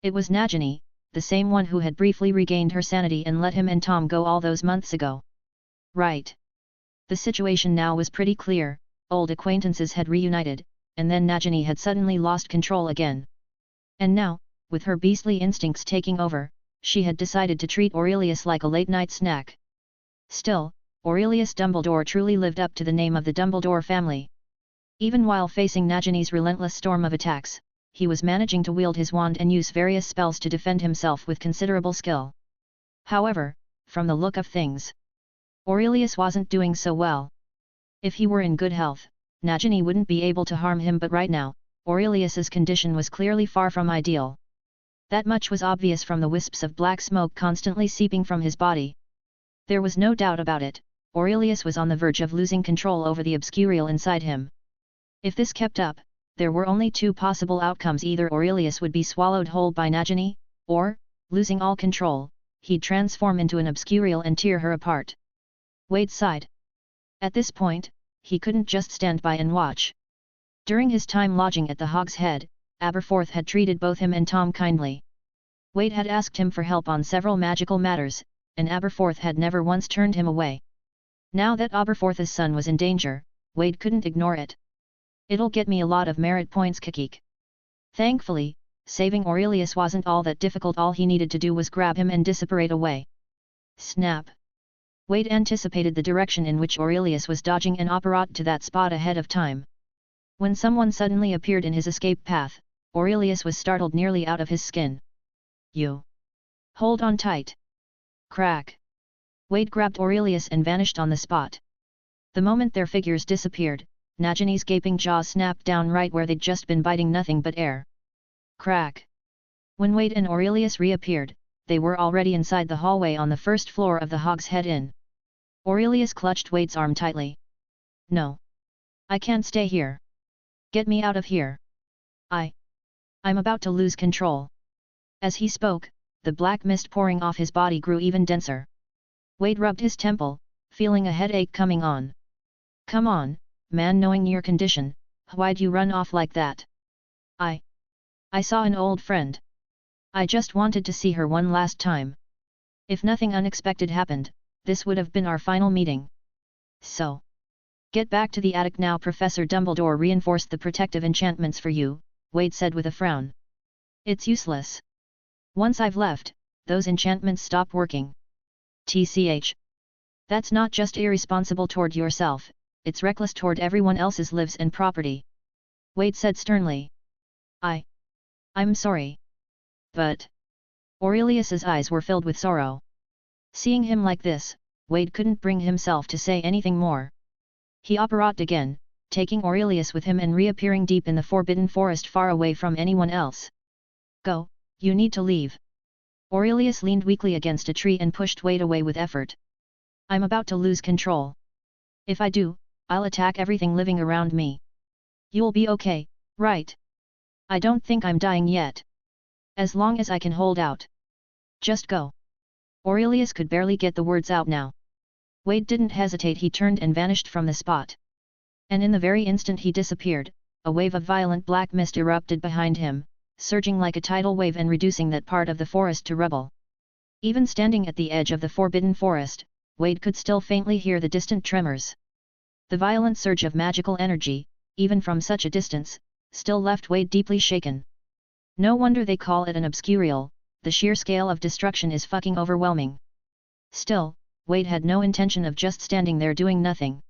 It was Najini, the same one who had briefly regained her sanity and let him and Tom go all those months ago. Right. The situation now was pretty clear, old acquaintances had reunited, and then Najini had suddenly lost control again. And now, with her beastly instincts taking over, she had decided to treat Orurelius like a late-night snack. Still, Orurelius Dumbledore truly lived up to the name of the Dumbledore family. Even while facing Nagini's relentless storm of attacks, he was managing to wield his wand and use various spells to defend himself with considerable skill. However, from the look of things, Orurelius wasn't doing so well. If he were in good health, Nagini wouldn't be able to harm him, but right now, Orurelius's condition was clearly far from ideal. That much was obvious from the wisps of black smoke constantly seeping from his body. There was no doubt about it, Orurelius was on the verge of losing control over the obscurial inside him. If this kept up, there were only two possible outcomes: either Orurelius would be swallowed whole by Najini, or, losing all control, he'd transform into an obscurial and tear her apart. Wade sighed. At this point, he couldn't just stand by and watch. During his time lodging at the Hog's Head, Aberforth had treated both him and Tom kindly. Wade had asked him for help on several magical matters, and Aberforth had never once turned him away. Now that Aberforth's son was in danger, Wade couldn't ignore it. It'll get me a lot of merit points, kikik. Thankfully, saving Orurelius wasn't all that difficult. All he needed to do was grab him and disapparate away. Snap! Wade anticipated the direction in which Orurelius was dodging and apparat to that spot ahead of time. When someone suddenly appeared in his escape path, Orurelius was startled nearly out of his skin. You! Hold on tight! Crack! Wade grabbed Orurelius and vanished on the spot. The moment their figures disappeared, Nagini's gaping jaws snapped down right where they'd just been biting nothing but air. Crack! When Wade and Orurelius reappeared, they were already inside the hallway on the first floor of the Hogshead Inn. Orurelius clutched Wade's arm tightly. No. I can't stay here. Get me out of here. I'm about to lose control. As he spoke, the black mist pouring off his body grew even denser. Wade rubbed his temple, feeling a headache coming on. Come on, man, knowing your condition, why'd you run off like that? I saw an old friend. I just wanted to see her one last time. If nothing unexpected happened, this would have been our final meeting. So. Get back to the attic now. Professor Dumbledore reinforced the protective enchantments for you, Wade said with a frown. It's useless. Once I've left, those enchantments stop working. TCH. That's not just irresponsible toward yourself, it's reckless toward everyone else's lives and property. Wade said sternly. I'm sorry. But. Orurelius's eyes were filled with sorrow. Seeing him like this, Wade couldn't bring himself to say anything more. He apparat again, taking Orurelius with him and reappearing deep in the Forbidden Forest far away from anyone else. Go, you need to leave. Orurelius leaned weakly against a tree and pushed Wade away with effort. I'm about to lose control. If I do, I'll attack everything living around me. You'll be okay, right? I don't think I'm dying yet. As long as I can hold out. Just go. Orurelius could barely get the words out now. Wade didn't hesitate. He turned and vanished from the spot. And in the very instant he disappeared, a wave of violent black mist erupted behind him, surging like a tidal wave and reducing that part of the forest to rubble. Even standing at the edge of the Forbidden Forest, Wade could still faintly hear the distant tremors. The violent surge of magical energy, even from such a distance, still left Wade deeply shaken. No wonder they call it an obscurial, the sheer scale of destruction is fucking overwhelming. Still, Wade had no intention of just standing there doing nothing.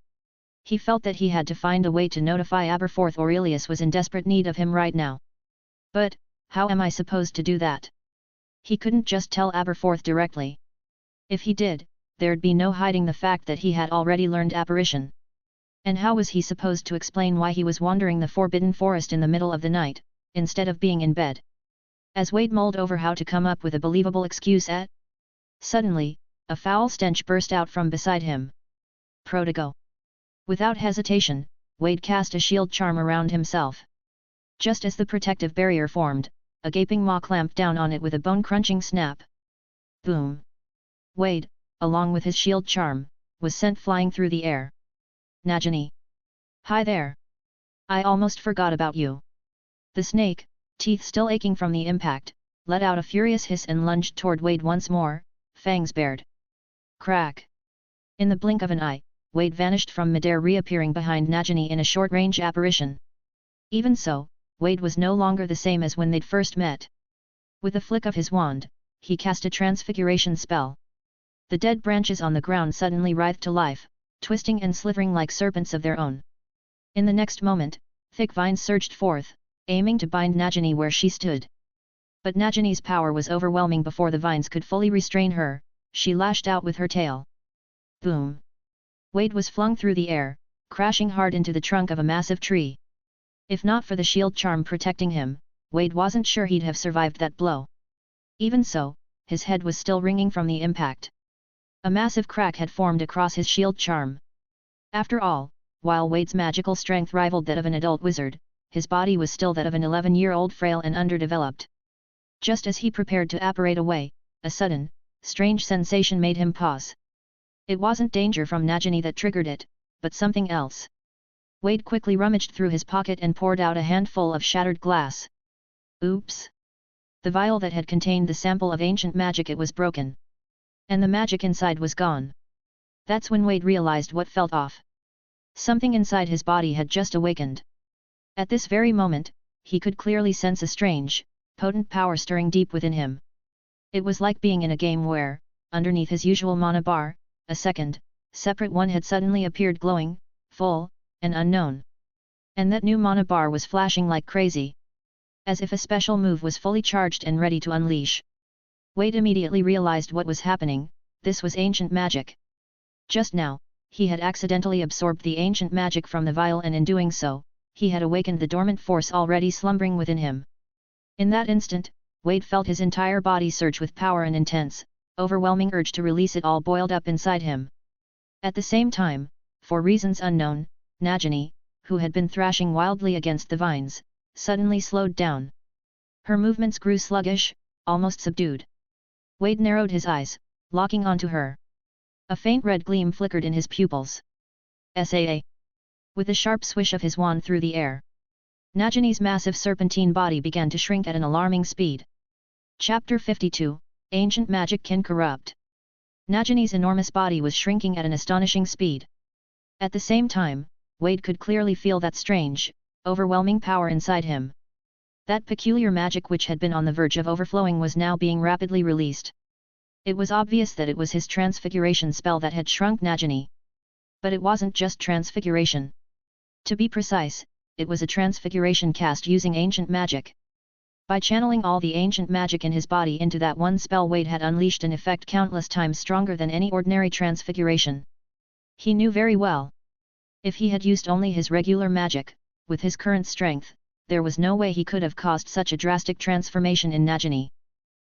He felt that he had to find a way to notify Aberforth Orurelius was in desperate need of him right now. But, how am I supposed to do that? He couldn't just tell Aberforth directly. If he did, there'd be no hiding the fact that he had already learned apparition. And how was he supposed to explain why he was wandering the Forbidden Forest in the middle of the night, instead of being in bed? As Wade mulled over how to come up with a believable excuse suddenly, a foul stench burst out from beside him. Protego. Without hesitation, Wade cast a shield charm around himself. Just as the protective barrier formed, a gaping maw clamped down on it with a bone-crunching snap. Boom! Wade, along with his shield charm, was sent flying through the air. Najini. Hi there. I almost forgot about you. The snake, teeth still aching from the impact, let out a furious hiss and lunged toward Wade once more, fangs bared. Crack! In the blink of an eye, Wade vanished from midair, reappearing behind Najini in a short-range apparition. Even so, Wade was no longer the same as when they'd first met. With a flick of his wand, he cast a transfiguration spell. The dead branches on the ground suddenly writhed to life, twisting and slithering like serpents of their own. In the next moment, thick vines surged forth, aiming to bind Najini where she stood. But Najini's power was overwhelming. Before the vines could fully restrain her, she lashed out with her tail. Boom! Wade was flung through the air, crashing hard into the trunk of a massive tree. If not for the shield charm protecting him, Wade wasn't sure he'd have survived that blow. Even so, his head was still ringing from the impact. A massive crack had formed across his shield charm. After all, while Wade's magical strength rivaled that of an adult wizard, his body was still that of an 11-year-old, frail and underdeveloped. Just as he prepared to apparate away, a sudden, strange sensation made him pause. It wasn't danger from Nagini that triggered it, but something else. Wade quickly rummaged through his pocket and poured out a handful of shattered glass. Oops! The vial that had contained the sample of ancient magic, it was broken. And the magic inside was gone. That's when Wade realized what felt off. Something inside his body had just awakened. At this very moment, he could clearly sense a strange, potent power stirring deep within him. It was like being in a game where, underneath his usual mana bar, a second, separate one had suddenly appeared, glowing, full, and unknown. And that new mana bar was flashing like crazy. As if a special move was fully charged and ready to unleash. Wade immediately realized what was happening, this was ancient magic. Just now, he had accidentally absorbed the ancient magic from the vial, and in doing so, he had awakened the dormant force already slumbering within him. In that instant, Wade felt his entire body surge with power and intense, overwhelming urge to release it all boiled up inside him. At the same time, for reasons unknown, Najini, who had been thrashing wildly against the vines, suddenly slowed down. Her movements grew sluggish, almost subdued. Wade narrowed his eyes, locking onto her. A faint red gleam flickered in his pupils. Saa! With a sharp swish of his wand through the air, Nagini's massive serpentine body began to shrink at an alarming speed. Chapter 52, Ancient Magic Can Corrupt. Nagini's enormous body was shrinking at an astonishing speed. At the same time, Wade could clearly feel that strange, overwhelming power inside him. That peculiar magic which had been on the verge of overflowing was now being rapidly released. It was obvious that it was his transfiguration spell that had shrunk Najini. But it wasn't just transfiguration. To be precise, it was a transfiguration cast using ancient magic. By channeling all the ancient magic in his body into that one spell, Wade had unleashed an effect countless times stronger than any ordinary transfiguration. He knew very well. If he had used only his regular magic, with his current strength, there was no way he could have caused such a drastic transformation in Najini.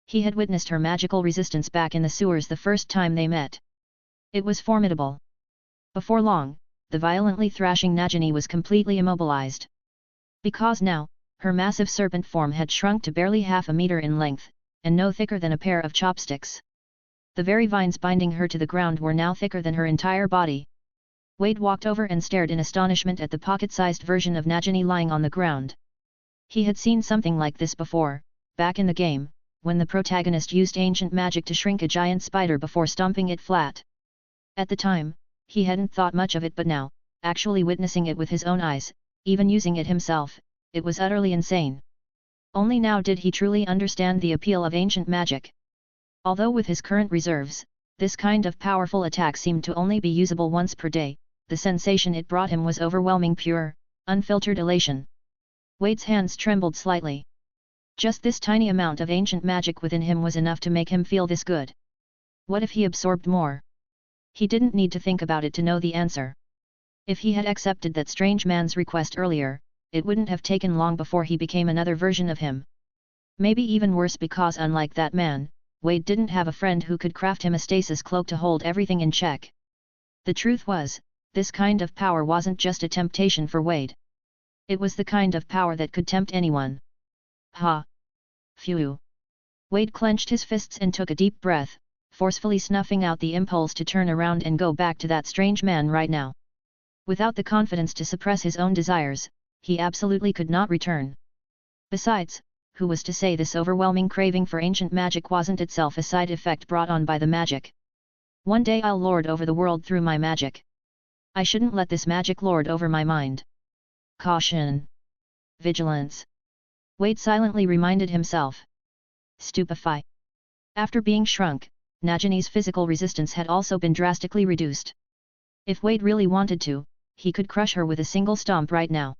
He had witnessed her magical resistance back in the sewers the first time they met. It was formidable. Before long, the violently thrashing Najini was completely immobilized. Because now, her massive serpent form had shrunk to barely half a meter in length, and no thicker than a pair of chopsticks. The very vines binding her to the ground were now thicker than her entire body. Wade walked over and stared in astonishment at the pocket-sized version of Najini lying on the ground. He had seen something like this before, back in the game, when the protagonist used ancient magic to shrink a giant spider before stomping it flat. At the time, he hadn't thought much of it, but now, actually witnessing it with his own eyes, even using it himself, it was utterly insane. Only now did he truly understand the appeal of ancient magic. Although with his current reserves, this kind of powerful attack seemed to only be usable once per day, the sensation it brought him was overwhelming, pure, unfiltered elation. Wade's hands trembled slightly. Just this tiny amount of ancient magic within him was enough to make him feel this good. What if he absorbed more? He didn't need to think about it to know the answer. If he had accepted that strange man's request earlier, it wouldn't have taken long before he became another version of him. Maybe even worse, because unlike that man, Wade didn't have a friend who could craft him a stasis cloak to hold everything in check. The truth was, this kind of power wasn't just a temptation for Wade. It was the kind of power that could tempt anyone. Ha! Phew! Wade clenched his fists and took a deep breath, forcefully snuffing out the impulse to turn around and go back to that strange man right now. Without the confidence to suppress his own desires, he absolutely could not return. Besides, who was to say this overwhelming craving for ancient magic wasn't itself a side effect brought on by the magic? One day I'll lord over the world through my magic. I shouldn't let this magic lord over my mind. Caution! Vigilance! Wade silently reminded himself. Stupefy! After being shrunk, Nagini's physical resistance had also been drastically reduced. If Wade really wanted to, he could crush her with a single stomp right now.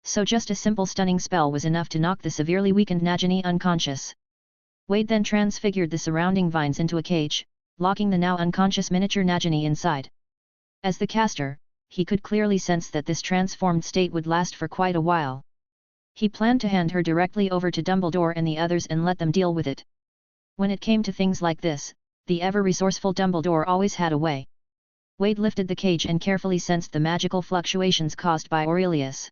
So just a simple stunning spell was enough to knock the severely weakened Najini unconscious. Wade then transfigured the surrounding vines into a cage, locking the now unconscious miniature Najini inside. As the caster, he could clearly sense that this transformed state would last for quite a while. He planned to hand her directly over to Dumbledore and the others and let them deal with it. When it came to things like this, the ever-resourceful Dumbledore always had a way. Wade lifted the cage and carefully sensed the magical fluctuations caused by Orurelius.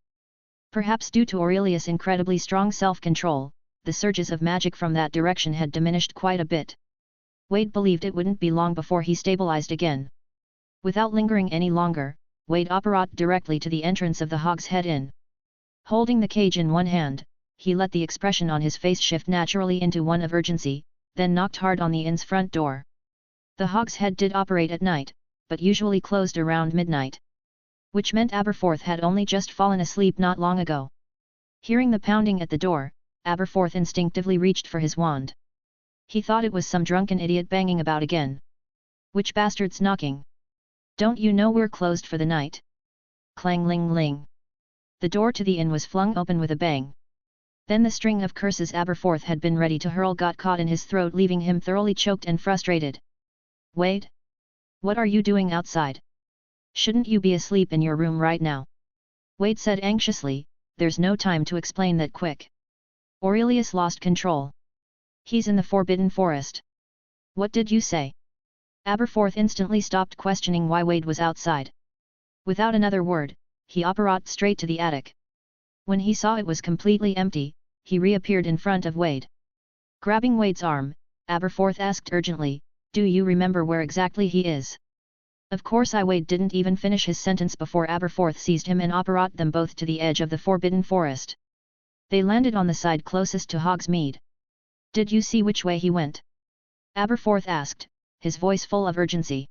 Perhaps due to Orurelius' incredibly strong self-control, the surges of magic from that direction had diminished quite a bit. Wade believed it wouldn't be long before he stabilized again. Without lingering any longer, Wade apparat directly to the entrance of the Hogshead Inn. Holding the cage in one hand, he let the expression on his face shift naturally into one of urgency, then knocked hard on the inn's front door. The Hogshead did operate at night, but usually closed around midnight. Which meant Aberforth had only just fallen asleep not long ago. Hearing the pounding at the door, Aberforth instinctively reached for his wand. He thought it was some drunken idiot banging about again. Which bastard's knocking? Don't you know we're closed for the night? Clang-ling-ling. The door to the inn was flung open with a bang. Then the string of curses Aberforth had been ready to hurl got caught in his throat, leaving him thoroughly choked and frustrated. Wade? What are you doing outside? Shouldn't you be asleep in your room right now? Wade said anxiously, there's no time to explain that quick. Orurelius lost control. He's in the Forbidden Forest. What did you say? Aberforth instantly stopped questioning why Wade was outside. Without another word, he apparate straight to the attic. When he saw it was completely empty, he reappeared in front of Wade. Grabbing Wade's arm, Aberforth asked urgently, do you remember where exactly he is? Of course Wade didn't even finish his sentence before Aberforth seized him and apparate them both to the edge of the Forbidden Forest. They landed on the side closest to Hogsmeade. Did you see which way he went? Aberforth asked, his voice full of urgency.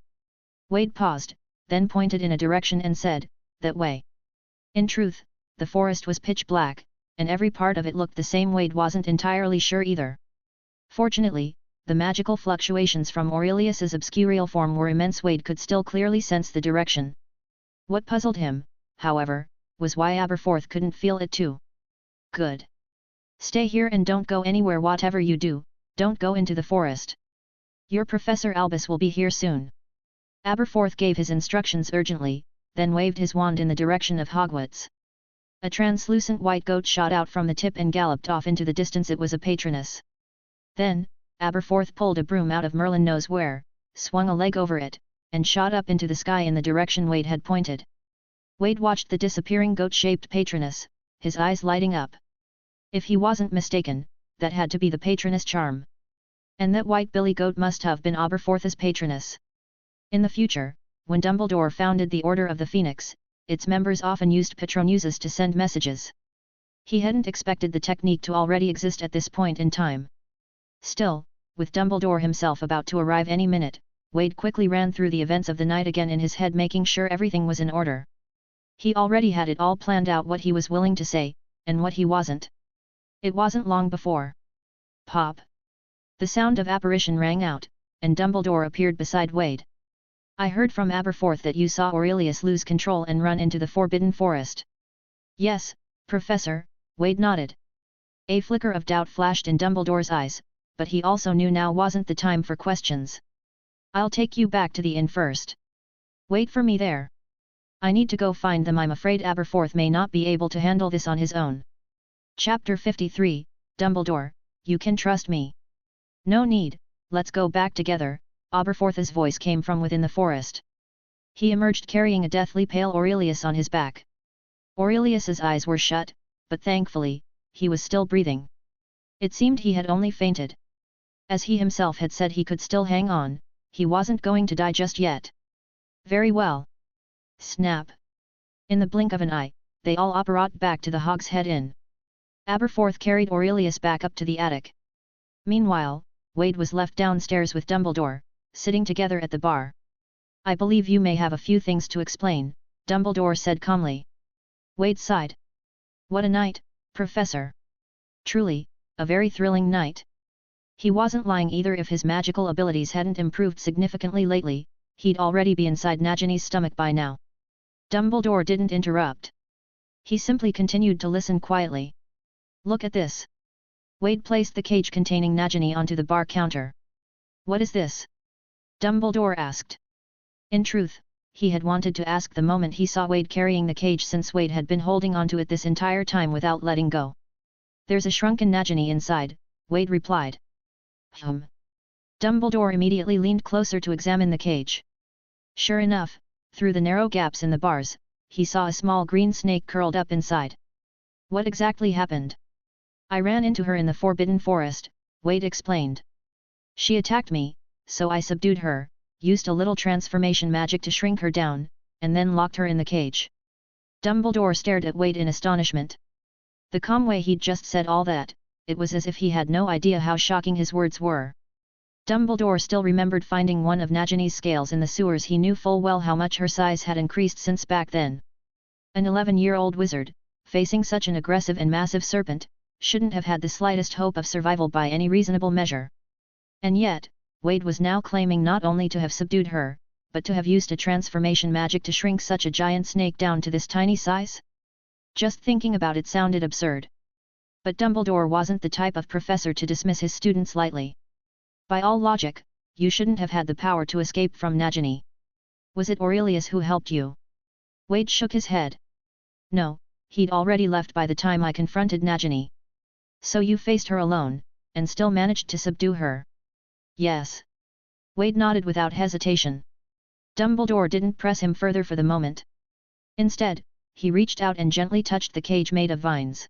Wade paused, then pointed in a direction and said, that way. In truth, the forest was pitch black, and every part of it looked the same. Wade wasn't entirely sure either. Fortunately, the magical fluctuations from Orurelius's obscurial form were immense. Wade could still clearly sense the direction. What puzzled him, however, was why Aberforth couldn't feel it too. Good. Stay here and don't go anywhere. Whatever you do, don't go into the forest. Your Professor Albus will be here soon. Aberforth gave his instructions urgently, then waved his wand in the direction of Hogwarts. A translucent white goat shot out from the tip and galloped off into the distance. It was a patroness. Then, Aberforth pulled a broom out of Merlin knows where, swung a leg over it, and shot up into the sky in the direction Wade had pointed. Wade watched the disappearing goat-shaped patroness, his eyes lighting up. If he wasn't mistaken, that had to be the patroness charm. And that white billy goat must have been Aberforth's patroness. In the future, when Dumbledore founded the Order of the Phoenix, its members often used patronuses to send messages. He hadn't expected the technique to already exist at this point in time. Still, with Dumbledore himself about to arrive any minute, Wade quickly ran through the events of the night again in his head, making sure everything was in order. He already had it all planned out, what he was willing to say, and what he wasn't. It wasn't long before. Pop! The sound of apparition rang out, and Dumbledore appeared beside Wade. I heard from Aberforth that you saw Orurelius lose control and run into the Forbidden Forest. Yes, Professor, Wade nodded. A flicker of doubt flashed in Dumbledore's eyes, but he also knew now wasn't the time for questions. I'll take you back to the inn first. Wait for me there. I need to go find them. I'm afraid Aberforth may not be able to handle this on his own. Chapter 53, Dumbledore, you can trust me. No need, let's go back together. Aberforth's voice came from within the forest. He emerged carrying a deathly pale Orurelius on his back. Orurelius's eyes were shut, but thankfully, he was still breathing. It seemed he had only fainted. As he himself had said, he could still hang on, he wasn't going to die just yet. Very well. Snap! In the blink of an eye, they all apparate back to the Hogshead Inn. Aberforth carried Orurelius back up to the attic. Meanwhile, Wade was left downstairs with Dumbledore, sitting together at the bar. I believe you may have a few things to explain, Dumbledore said calmly. Wade sighed. What a night, Professor. Truly, a very thrilling night. He wasn't lying either. If his magical abilities hadn't improved significantly lately, he'd already be inside Nagini's stomach by now. Dumbledore didn't interrupt. He simply continued to listen quietly. Look at this. Wade placed the cage containing Nagini onto the bar counter. What is this? Dumbledore asked. In truth, he had wanted to ask the moment he saw Wade carrying the cage, since Wade had been holding onto it this entire time without letting go. There's a shrunken Nagini inside, Wade replied. Dumbledore immediately leaned closer to examine the cage. Sure enough, through the narrow gaps in the bars, he saw a small green snake curled up inside. What exactly happened? I ran into her in the Forbidden Forest, Wade explained. She attacked me, so I subdued her, used a little transformation magic to shrink her down, and then locked her in the cage. Dumbledore stared at Wade in astonishment. The calm way he'd just said all that, it was as if he had no idea how shocking his words were. Dumbledore still remembered finding one of Nagini's scales in the sewers. He knew full well how much her size had increased since back then. An 11-year-old wizard, facing such an aggressive and massive serpent, shouldn't have had the slightest hope of survival by any reasonable measure. And yet, Wade was now claiming not only to have subdued her, but to have used a transformation magic to shrink such a giant snake down to this tiny size? Just thinking about it sounded absurd. But Dumbledore wasn't the type of professor to dismiss his students lightly. By all logic, you shouldn't have had the power to escape from Najini. Was it Orurelius who helped you? Wade shook his head. No, he'd already left by the time I confronted Najini. So you faced her alone, and still managed to subdue her? Yes. Wade nodded without hesitation. Dumbledore didn't press him further for the moment. Instead, he reached out and gently touched the cage made of vines.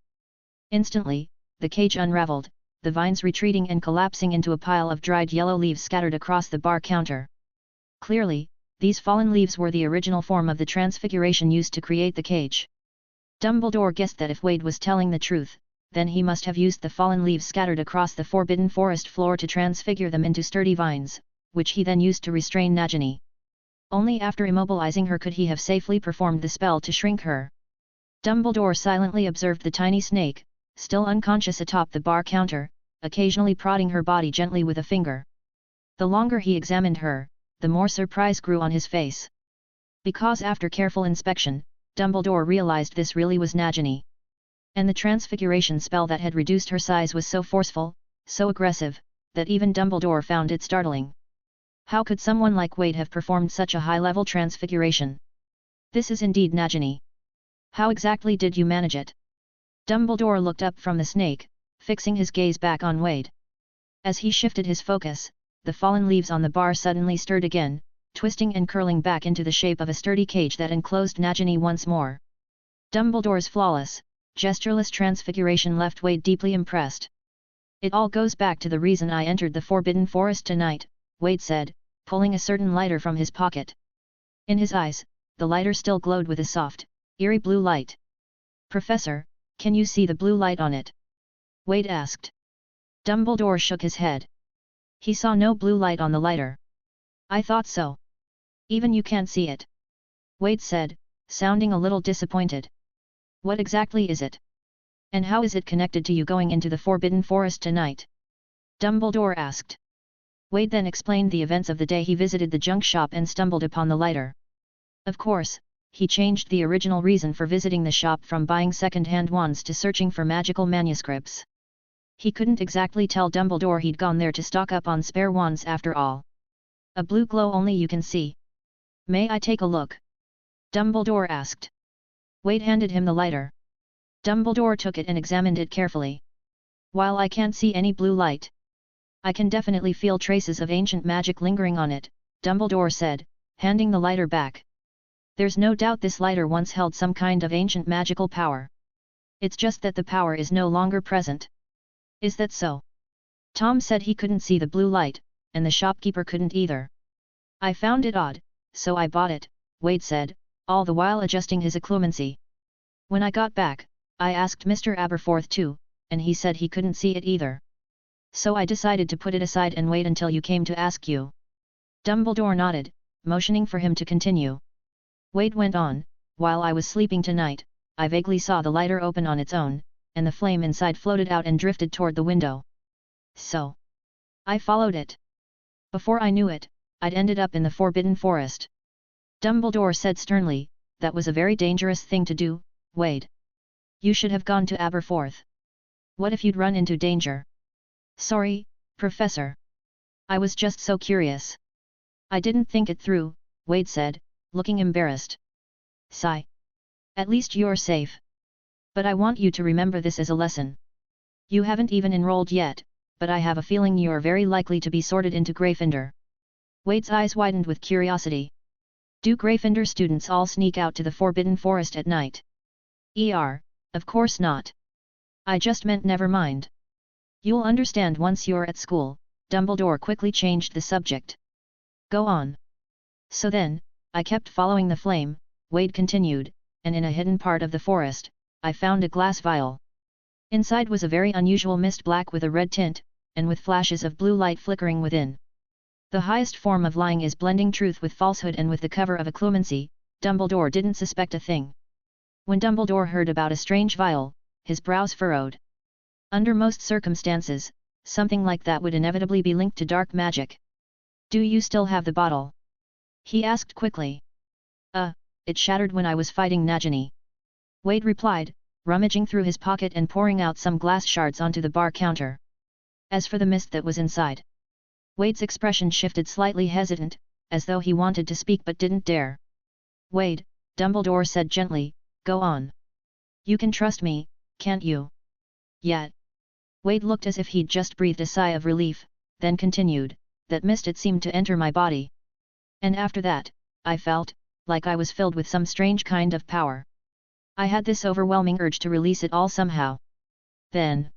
Instantly, the cage unraveled, the vines retreating and collapsing into a pile of dried yellow leaves scattered across the bar counter. Clearly, these fallen leaves were the original form of the transfiguration used to create the cage. Dumbledore guessed that if Wade was telling the truth, then he must have used the fallen leaves scattered across the forbidden forest floor to transfigure them into sturdy vines, which he then used to restrain Najini. Only after immobilizing her could he have safely performed the spell to shrink her. Dumbledore silently observed the tiny snake, still unconscious atop the bar counter, occasionally prodding her body gently with a finger. The longer he examined her, the more surprise grew on his face. Because after careful inspection, Dumbledore realized this really was Najini. And the transfiguration spell that had reduced her size was so forceful, so aggressive, that even Dumbledore found it startling. How could someone like Wade have performed such a high-level transfiguration? This is indeed Najini. How exactly did you manage it? Dumbledore looked up from the snake, fixing his gaze back on Wade. As he shifted his focus, the fallen leaves on the bar suddenly stirred again, twisting and curling back into the shape of a sturdy cage that enclosed Najini once more. Dumbledore's flawless, gestureless transfiguration left Wade deeply impressed. It all goes back to the reason I entered the Forbidden Forest tonight, Wade said, pulling a certain lighter from his pocket. In his eyes, the lighter still glowed with a soft, eerie blue light. Professor, can you see the blue light on it? Wade asked. Dumbledore shook his head. He saw no blue light on the lighter. I thought so. Even you can't see it. Wade said, sounding a little disappointed. What exactly is it? And how is it connected to you going into the Forbidden Forest tonight? Dumbledore asked. Wade then explained the events of the day he visited the junk shop and stumbled upon the lighter. Of course, he changed the original reason for visiting the shop from buying second-hand wands to searching for magical manuscripts. He couldn't exactly tell Dumbledore he'd gone there to stock up on spare wands after all. A blue glow only you can see. May I take a look? Dumbledore asked. Wade handed him the lighter. Dumbledore took it and examined it carefully. While I can't see any blue light, I can definitely feel traces of ancient magic lingering on it, Dumbledore said, handing the lighter back. There's no doubt this lighter once held some kind of ancient magical power. It's just that the power is no longer present. Is that so? Tom said he couldn't see the blue light, and the shopkeeper couldn't either. I found it odd, so I bought it, Wade said, all the while adjusting his occlumency. When I got back, I asked Mr. Aberforth too, and he said he couldn't see it either. So I decided to put it aside and wait until you came to ask you. Dumbledore nodded, motioning for him to continue. Wade went on, while I was sleeping tonight, I vaguely saw the lighter open on its own, and the flame inside floated out and drifted toward the window. So I followed it. Before I knew it, I'd ended up in the Forbidden Forest. Dumbledore said sternly, that was a very dangerous thing to do, Wade. You should have gone to Aberforth. What if you'd run into danger? Sorry, Professor. I was just so curious. I didn't think it through, Wade said, looking embarrassed. Sigh. At least you're safe. But I want you to remember this as a lesson. You haven't even enrolled yet, but I have a feeling you're very likely to be sorted into Gryffindor. Wade's eyes widened with curiosity. Do Gryffindor students all sneak out to the Forbidden Forest at night? Of course not. I just meant never mind. You'll understand once you're at school, Dumbledore quickly changed the subject. Go on. So then, I kept following the flame, Wade continued, and in a hidden part of the forest, I found a glass vial. Inside was a very unusual mist black with a red tint, and with flashes of blue light flickering within. The highest form of lying is blending truth with falsehood, and with the cover of occlumency, Dumbledore didn't suspect a thing. When Dumbledore heard about a strange vial, his brows furrowed. Under most circumstances, something like that would inevitably be linked to dark magic. Do you still have the bottle? He asked quickly. It shattered when I was fighting Nagini. Wade replied, rummaging through his pocket and pouring out some glass shards onto the bar counter. As for the mist that was inside, Wade's expression shifted slightly hesitant, as though he wanted to speak but didn't dare. Wade, Dumbledore said gently, go on. You can trust me, can't you? Yet. Wade looked as if he'd just breathed a sigh of relief, then continued, that mist it seemed to enter my body. And after that, I felt, like I was filled with some strange kind of power. I had this overwhelming urge to release it all somehow. Then.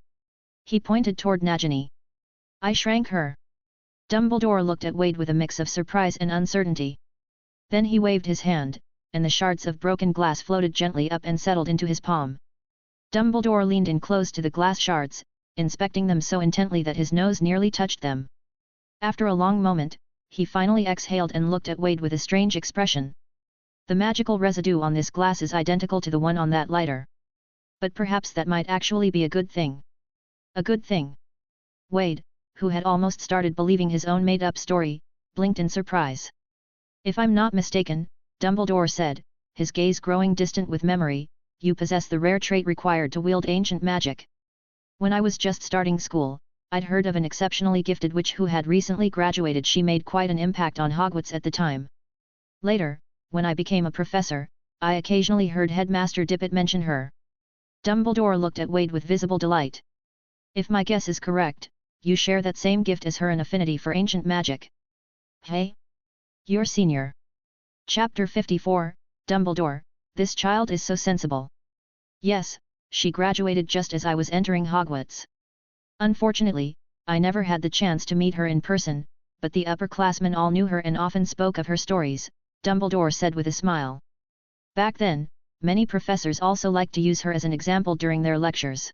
He pointed toward Najini. I shrank her. Dumbledore looked at Wade with a mix of surprise and uncertainty. Then he waved his hand, and the shards of broken glass floated gently up and settled into his palm. Dumbledore leaned in close to the glass shards, inspecting them so intently that his nose nearly touched them. After a long moment, he finally exhaled and looked at Wade with a strange expression. The magical residue on this glass is identical to the one on that lighter. But perhaps that might actually be a good thing. A good thing. Wade, who had almost started believing his own made-up story, blinked in surprise. If I'm not mistaken, Dumbledore said, his gaze growing distant with memory, you possess the rare trait required to wield ancient magic. When I was just starting school, I'd heard of an exceptionally gifted witch who had recently graduated. She made quite an impact on Hogwarts at the time. Later, when I became a professor, I occasionally heard Headmaster Dippet mention her. Dumbledore looked at Wade with visible delight. If my guess is correct, you share that same gift as her, an affinity for ancient magic. Hey? You're senior. Chapter 54, Dumbledore, this child is so sensible. Yes, she graduated just as I was entering Hogwarts. Unfortunately, I never had the chance to meet her in person, but the upperclassmen all knew her and often spoke of her stories, Dumbledore said with a smile. Back then, many professors also liked to use her as an example during their lectures.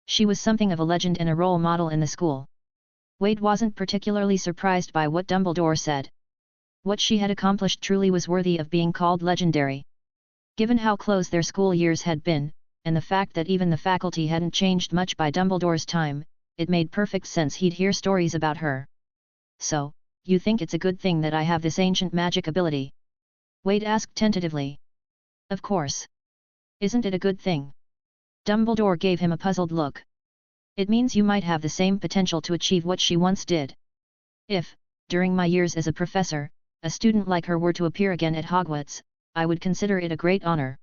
She was something of a legend and a role model in the school. Wade wasn't particularly surprised by what Dumbledore said. What she had accomplished truly was worthy of being called legendary. Given how close their school years had been, and the fact that even the faculty hadn't changed much by Dumbledore's time, it made perfect sense he'd hear stories about her. So, you think it's a good thing that I have this ancient magic ability? Wade asked tentatively. Of course. Isn't it a good thing? Dumbledore gave him a puzzled look. It means you might have the same potential to achieve what she once did. If, during my years as a professor, a student like her were to appear again at Hogwarts, I would consider it a great honor.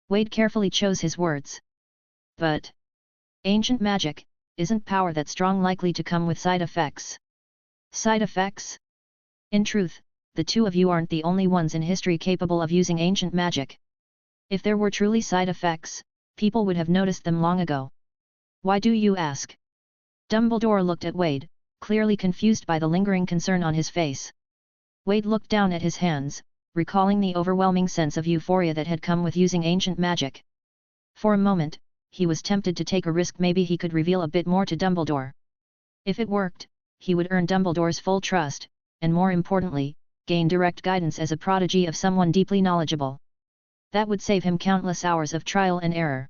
Wade carefully chose his words. But ancient magic, isn't power that strong likely to come with side effects? Side effects? In truth, the two of you aren't the only ones in history capable of using ancient magic. If there were truly side effects, people would have noticed them long ago. Why do you ask? Dumbledore looked at Wade, clearly confused by the lingering concern on his face. Wade looked down at his hands, recalling the overwhelming sense of euphoria that had come with using ancient magic. For a moment, he was tempted to take a risk. Maybe he could reveal a bit more to Dumbledore. If it worked, he would earn Dumbledore's full trust, and more importantly, gain direct guidance as a prodigy of someone deeply knowledgeable. That would save him countless hours of trial and error.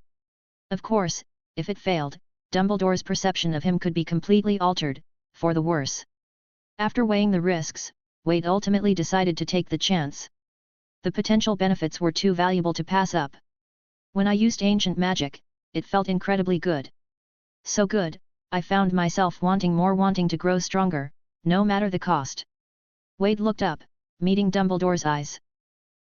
Of course, if it failed, Dumbledore's perception of him could be completely altered, for the worse. After weighing the risks, Wade ultimately decided to take the chance. The potential benefits were too valuable to pass up. When I used ancient magic, it felt incredibly good. So good, I found myself wanting more, wanting to grow stronger, no matter the cost. Wade looked up, meeting Dumbledore's eyes.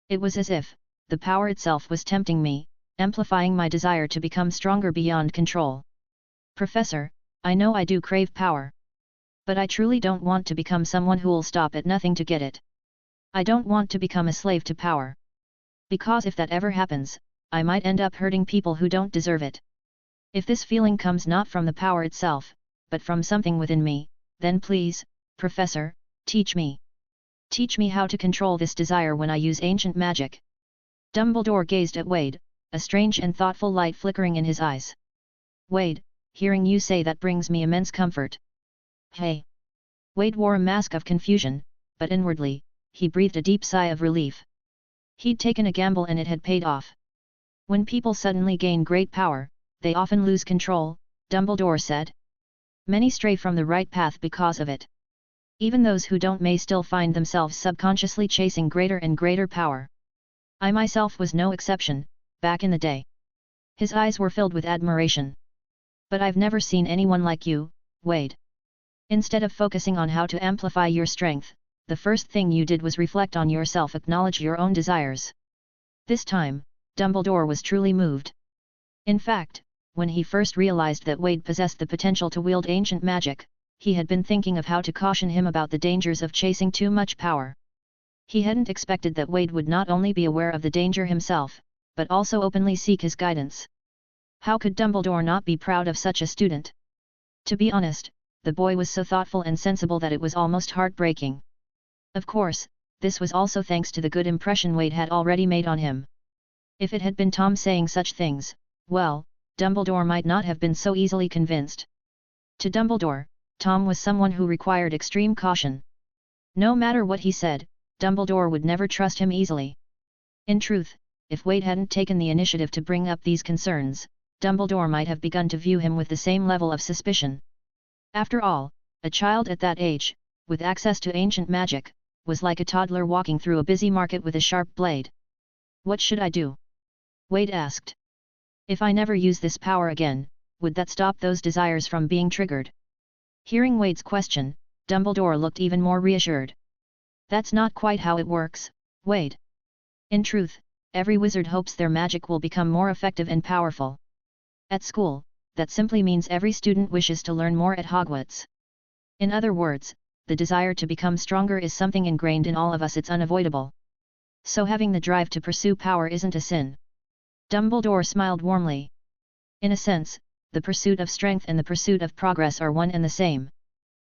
It was as if the power itself was tempting me, amplifying my desire to become stronger beyond control. Professor, I know I do crave power. But I truly don't want to become someone who'll stop at nothing to get it. I don't want to become a slave to power. Because if that ever happens, I might end up hurting people who don't deserve it. If this feeling comes not from the power itself, but from something within me, then please, Professor, teach me. Teach me how to control this desire when I use ancient magic. Dumbledore gazed at Wade, a strange and thoughtful light flickering in his eyes. Wade, hearing you say that brings me immense comfort. Hey! Wade wore a mask of confusion, but inwardly, he breathed a deep sigh of relief. He'd taken a gamble and it had paid off. When people suddenly gain great power, they often lose control, Dumbledore said. Many stray from the right path because of it. Even those who don't may still find themselves subconsciously chasing greater and greater power. I myself was no exception, back in the day. His eyes were filled with admiration. But I've never seen anyone like you, Wade. Instead of focusing on how to amplify your strength, the first thing you did was reflect on yourself, acknowledge your own desires. This time, Dumbledore was truly moved. In fact, when he first realized that Wade possessed the potential to wield ancient magic, he had been thinking of how to caution him about the dangers of chasing too much power. He hadn't expected that Wade would not only be aware of the danger himself, but also openly seek his guidance. How could Dumbledore not be proud of such a student? To be honest, the boy was so thoughtful and sensible that it was almost heartbreaking. Of course, this was also thanks to the good impression Wade had already made on him. If it had been Tom saying such things, well, Dumbledore might not have been so easily convinced. To Dumbledore, Tom was someone who required extreme caution. No matter what he said, Dumbledore would never trust him easily. In truth, if Wade hadn't taken the initiative to bring up these concerns, Dumbledore might have begun to view him with the same level of suspicion. After all, a child at that age, with access to ancient magic, was like a toddler walking through a busy market with a sharp blade. What should I do? Wade asked. If I never use this power again, would that stop those desires from being triggered? Hearing Wade's question, Dumbledore looked even more reassured. That's not quite how it works, Wade. In truth, every wizard hopes their magic will become more effective and powerful. At school, that simply means every student wishes to learn more at Hogwarts. In other words, the desire to become stronger is something ingrained in all of us, it's unavoidable. So having the drive to pursue power isn't a sin. Dumbledore smiled warmly. In a sense, the pursuit of strength and the pursuit of progress are one and the same.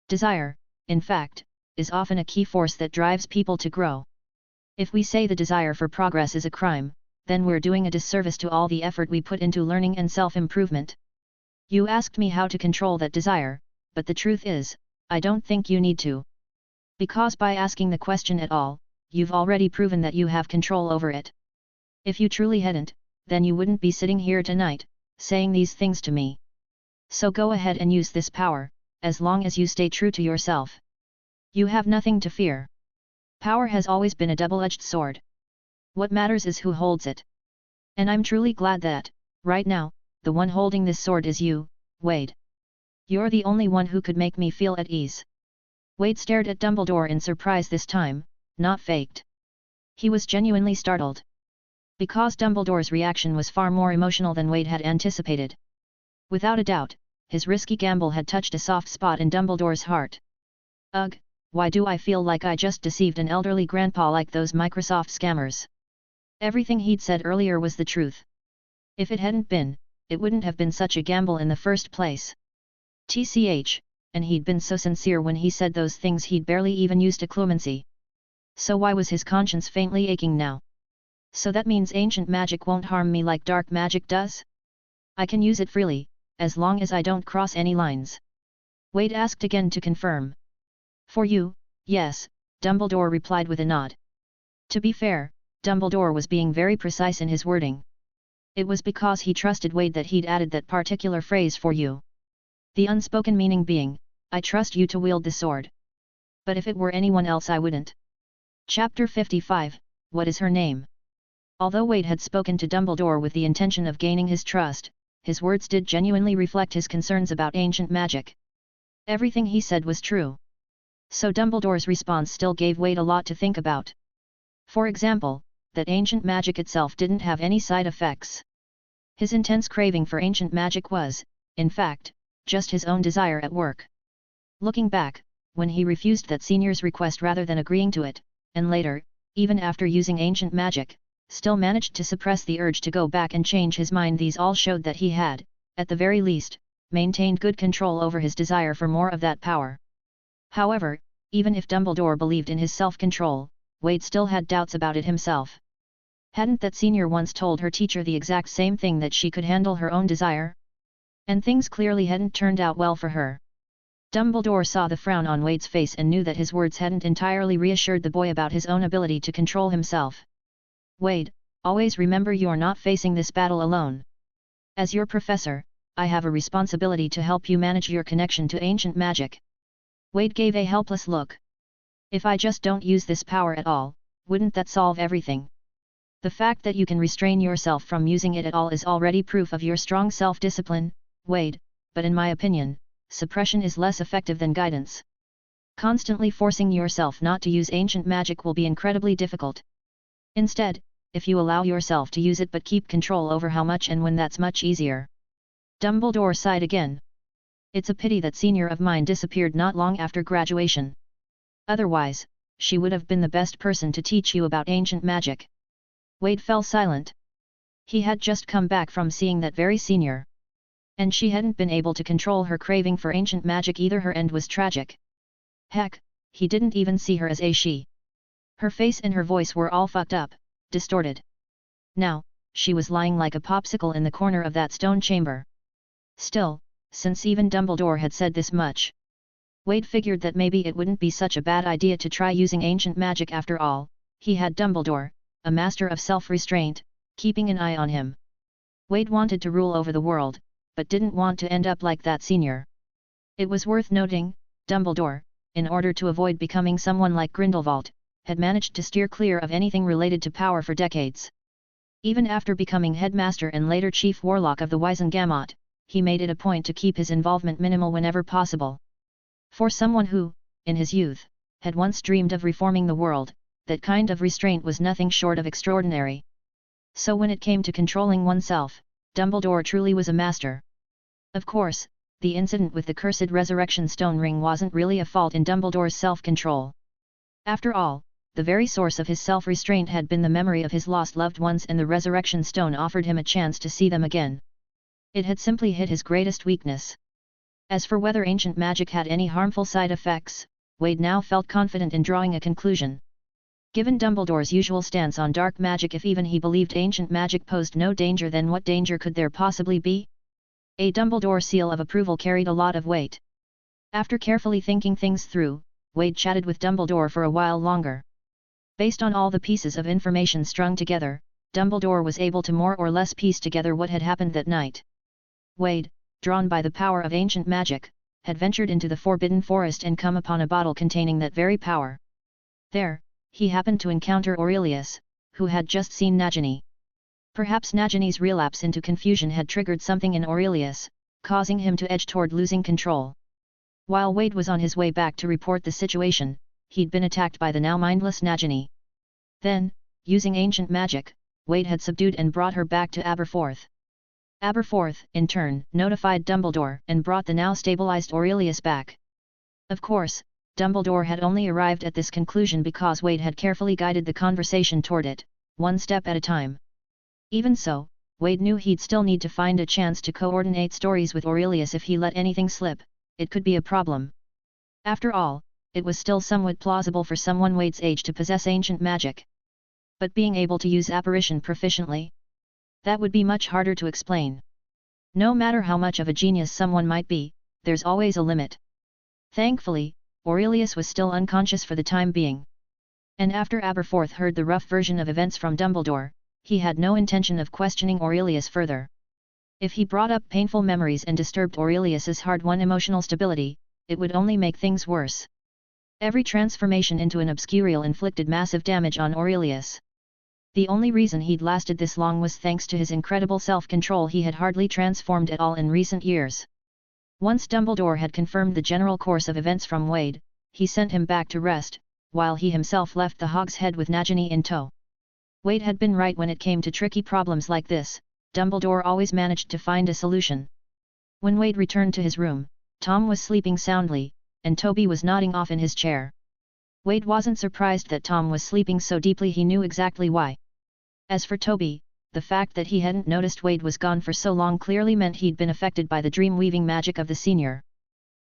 Desire, in fact, is often a key force that drives people to grow. If we say the desire for progress is a crime, then we're doing a disservice to all the effort we put into learning and self-improvement. You asked me how to control that desire, but the truth is, I don't think you need to. Because by asking the question at all, you've already proven that you have control over it. If you truly hadn't, then you wouldn't be sitting here tonight, saying these things to me. So go ahead and use this power, as long as you stay true to yourself. You have nothing to fear. Power has always been a double-edged sword. What matters is who holds it. And I'm truly glad that, right now, the one holding this sword is you, Wade. You're the only one who could make me feel at ease. Wade stared at Dumbledore in surprise this time, not faked. He was genuinely startled. Because Dumbledore's reaction was far more emotional than Wade had anticipated. Without a doubt, his risky gamble had touched a soft spot in Dumbledore's heart. Ugh, why do I feel like I just deceived an elderly grandpa like those Microsoft scammers? Everything he'd said earlier was the truth. If it hadn't been, it wouldn't have been such a gamble in the first place. TCH, and he'd been so sincere when he said those things he'd barely even used occlumency. So why was his conscience faintly aching now? So that means ancient magic won't harm me like dark magic does? I can use it freely, as long as I don't cross any lines. Wade asked again to confirm. For you, yes, Dumbledore replied with a nod. To be fair, Dumbledore was being very precise in his wording. It was because he trusted Wade that he'd added that particular phrase for you. The unspoken meaning being, I trust you to wield the sword. But if it were anyone else I wouldn't. Chapter 55, What is her name? Although Wade had spoken to Dumbledore with the intention of gaining his trust, his words did genuinely reflect his concerns about ancient magic. Everything he said was true. So Dumbledore's response still gave Wade a lot to think about. For example, that ancient magic itself didn't have any side effects. His intense craving for ancient magic was, in fact, just his own desire at work. Looking back, when he refused that senior's request rather than agreeing to it, and later, even after using ancient magic, still managed to suppress the urge to go back and change his mind, these all showed that he had, at the very least, maintained good control over his desire for more of that power. However, even if Dumbledore believed in his self-control, Wade still had doubts about it himself. Hadn't that senior once told her teacher the exact same thing, that she could handle her own desire? And things clearly hadn't turned out well for her. Dumbledore saw the frown on Wade's face and knew that his words hadn't entirely reassured the boy about his own ability to control himself. Wade, always remember you're not facing this battle alone. As your professor, I have a responsibility to help you manage your connection to ancient magic. Wade gave a helpless look. If I just don't use this power at all, wouldn't that solve everything? The fact that you can restrain yourself from using it at all is already proof of your strong self-discipline, Wade, but in my opinion, suppression is less effective than guidance. Constantly forcing yourself not to use ancient magic will be incredibly difficult. Instead, if you allow yourself to use it but keep control over how much and when, that's much easier. Dumbledore sighed again. It's a pity that senior of mine disappeared not long after graduation. Otherwise, she would have been the best person to teach you about ancient magic. Wade fell silent. He had just come back from seeing that very senior. And she hadn't been able to control her craving for ancient magic either. Her end was tragic. Heck, he didn't even see her as a she. Her face and her voice were all fucked up, distorted. Now, she was lying like a popsicle in the corner of that stone chamber. Still, since even Dumbledore had said this much, Wade figured that maybe it wouldn't be such a bad idea to try using ancient magic after all. He had Dumbledore, a master of self-restraint, keeping an eye on him. Wade wanted to rule over the world, but didn't want to end up like that senior. It was worth noting, Dumbledore, in order to avoid becoming someone like Grindelwald, had managed to steer clear of anything related to power for decades. Even after becoming headmaster and later chief warlock of the Wizengamot, he made it a point to keep his involvement minimal whenever possible. For someone who, in his youth, had once dreamed of reforming the world, that kind of restraint was nothing short of extraordinary. So when it came to controlling oneself, Dumbledore truly was a master. Of course, the incident with the cursed resurrection stone ring wasn't really a fault in Dumbledore's self-control. After all, the very source of his self-restraint had been the memory of his lost loved ones, and the resurrection stone offered him a chance to see them again. It had simply hit his greatest weakness. As for whether ancient magic had any harmful side effects, Wade now felt confident in drawing a conclusion. Given Dumbledore's usual stance on dark magic, if even he believed ancient magic posed no danger, then what danger could there possibly be? A Dumbledore seal of approval carried a lot of weight. After carefully thinking things through, Wade chatted with Dumbledore for a while longer. Based on all the pieces of information strung together, Dumbledore was able to more or less piece together what had happened that night. Wade, drawn by the power of ancient magic, had ventured into the Forbidden Forest and come upon a bottle containing that very power. There, he happened to encounter Orurelius, who had just seen Najini. Perhaps Nagini's relapse into confusion had triggered something in Orurelius, causing him to edge toward losing control. While Wade was on his way back to report the situation, he'd been attacked by the now mindless Najini. Then, using ancient magic, Wade had subdued and brought her back to Aberforth. Aberforth, in turn, notified Dumbledore and brought the now stabilized Orurelius back. Of course, Dumbledore had only arrived at this conclusion because Wade had carefully guided the conversation toward it, one step at a time. Even so, Wade knew he'd still need to find a chance to coordinate stories with Orurelius. If he let anything slip, it could be a problem. After all, it was still somewhat plausible for someone Wade's age to possess ancient magic. But being able to use apparition proficiently? That would be much harder to explain. No matter how much of a genius someone might be, there's always a limit. Thankfully, Orurelius was still unconscious for the time being. And after Aberforth heard the rough version of events from Dumbledore, he had no intention of questioning Orurelius further. If he brought up painful memories and disturbed Aurelius's hard-won emotional stability, it would only make things worse. Every transformation into an obscurial inflicted massive damage on Orurelius. The only reason he'd lasted this long was thanks to his incredible self-control. He had hardly transformed at all in recent years. Once Dumbledore had confirmed the general course of events from Wade, he sent him back to rest, while he himself left the Hog's Head with Najini in tow. Wade had been right when it came to tricky problems like this. Dumbledore always managed to find a solution. When Wade returned to his room, Tom was sleeping soundly, and Toby was nodding off in his chair. Wade wasn't surprised that Tom was sleeping so deeply. He knew exactly why. As for Toby, the fact that he hadn't noticed Wade was gone for so long clearly meant he'd been affected by the dream-weaving magic of the senior.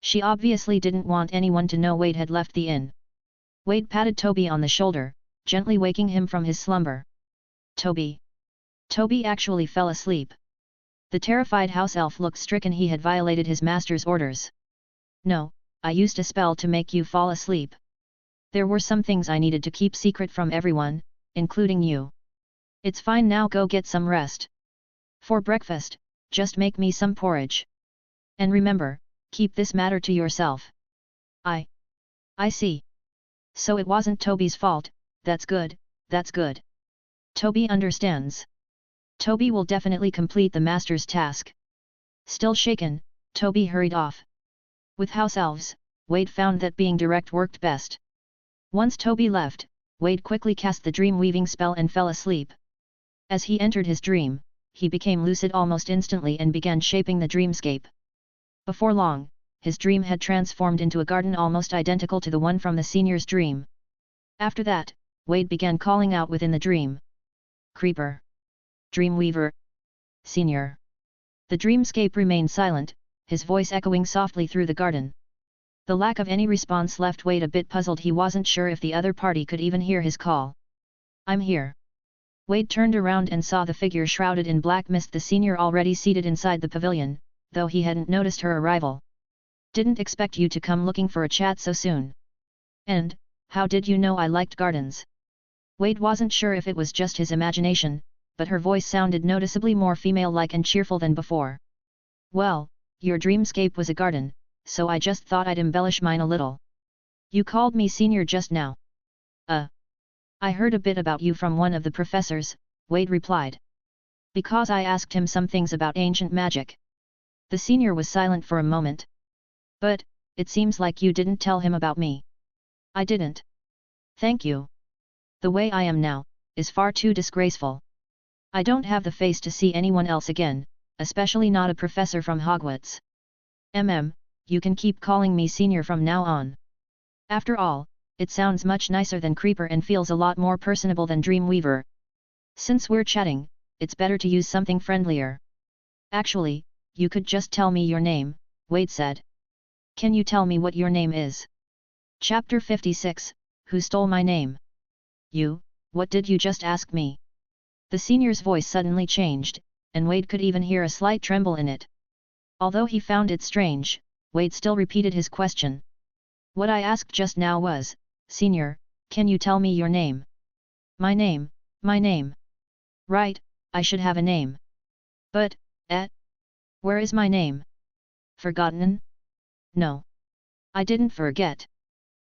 She obviously didn't want anyone to know Wade had left the inn. Wade patted Toby on the shoulder, gently waking him from his slumber. Toby. Toby actually fell asleep. The terrified house elf looked stricken. He had violated his master's orders. No, I used a spell to make you fall asleep. There were some things I needed to keep secret from everyone, including you. It's fine now, go get some rest. For breakfast, just make me some porridge. And remember, keep this matter to yourself. I see. So it wasn't Toby's fault. That's good, that's good. Toby understands. Toby will definitely complete the master's task. Still shaken, Toby hurried off. With house elves, Wade found that being direct worked best. Once Toby left, Wade quickly cast the dream-weaving spell and fell asleep. As he entered his dream, he became lucid almost instantly and began shaping the dreamscape. Before long, his dream had transformed into a garden almost identical to the one from the senior's dream. After that, Wade began calling out within the dream. Creeper. Dreamweaver. Senior. The dreamscape remained silent, his voice echoing softly through the garden. The lack of any response left Wade a bit puzzled. He wasn't sure if the other party could even hear his call. I'm here. Wade turned around and saw the figure shrouded in black mist, the senior already seated inside the pavilion, though he hadn't noticed her arrival. Didn't expect you to come looking for a chat so soon. And, how did you know I liked gardens? Wade wasn't sure if it was just his imagination, but her voice sounded noticeably more female-like and cheerful than before. Well, your dreamscape was a garden, so I just thought I'd embellish mine a little. You called me senior just now. I heard a bit about you from one of the professors, Wade replied. Because I asked him some things about ancient magic. The senior was silent for a moment. But, it seems like you didn't tell him about me. I didn't. Thank you. The way I am now, is far too disgraceful. I don't have the face to see anyone else again, especially not a professor from Hogwarts. You can keep calling me senior from now on. After all, it sounds much nicer than creeper and feels a lot more personable than dreamweaver. Since we're chatting, it's better to use something friendlier. Actually, you could just tell me your name, Wade said. Can you tell me what your name is? Chapter 56, Who Stole My Name? You, what did you just ask me? The senior's voice suddenly changed, and Wade could even hear a slight tremble in it. Although he found it strange, Wade still repeated his question. What I asked just now was, Senior, can you tell me your name? My name. Right, I should have a name. But, where is my name? Forgotten? No. I didn't forget.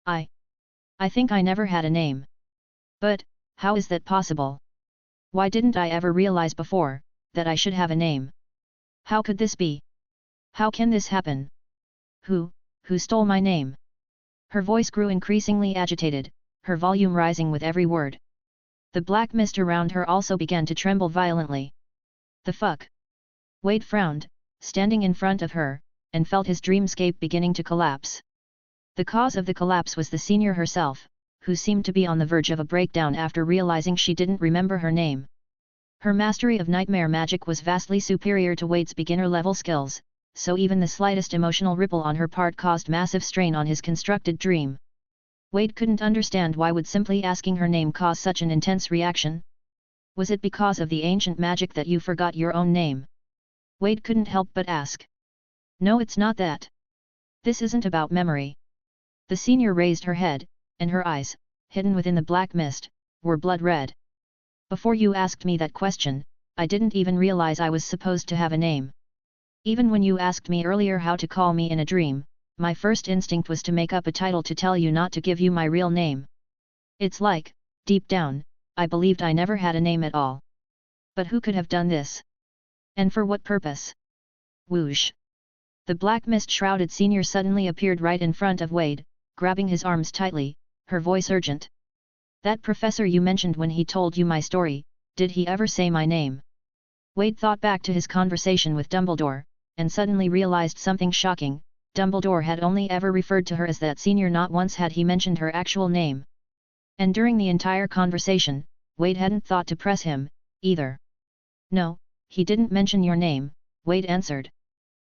I think I never had a name. But, how is that possible? Why didn't I ever realize before, that I should have a name? How could this be? How can this happen? Who stole my name? Her voice grew increasingly agitated, her volume rising with every word. The black mist around her also began to tremble violently. The fuck? Wade frowned, standing in front of her, and felt his dreamscape beginning to collapse. The cause of the collapse was the senior herself, who seemed to be on the verge of a breakdown after realizing she didn't remember her name. Her mastery of nightmare magic was vastly superior to Wade's beginner-level skills, so even the slightest emotional ripple on her part caused massive strain on his constructed dream. Wade couldn't understand why would simply asking her name cause such an intense reaction. Was it because of the ancient magic that you forgot your own name? Wade couldn't help but ask. No, it's not that. This isn't about memory. The senior raised her head, and her eyes, hidden within the black mist, were blood red. Before you asked me that question, I didn't even realize I was supposed to have a name. Even when you asked me earlier how to call me in a dream, my first instinct was to make up a title to tell you not to give you my real name. It's like, deep down, I believed I never had a name at all. But who could have done this? And for what purpose? Whoosh! The black mist-shrouded senior suddenly appeared right in front of Wade, grabbing his arms tightly, her voice urgent. That professor you mentioned when he told you my story, did he ever say my name? Wade thought back to his conversation with Dumbledore, and suddenly realized something shocking. Dumbledore had only ever referred to her as that senior, not once had he mentioned her actual name. And during the entire conversation, Wade hadn't thought to press him, either. No, he didn't mention your name, Wade answered.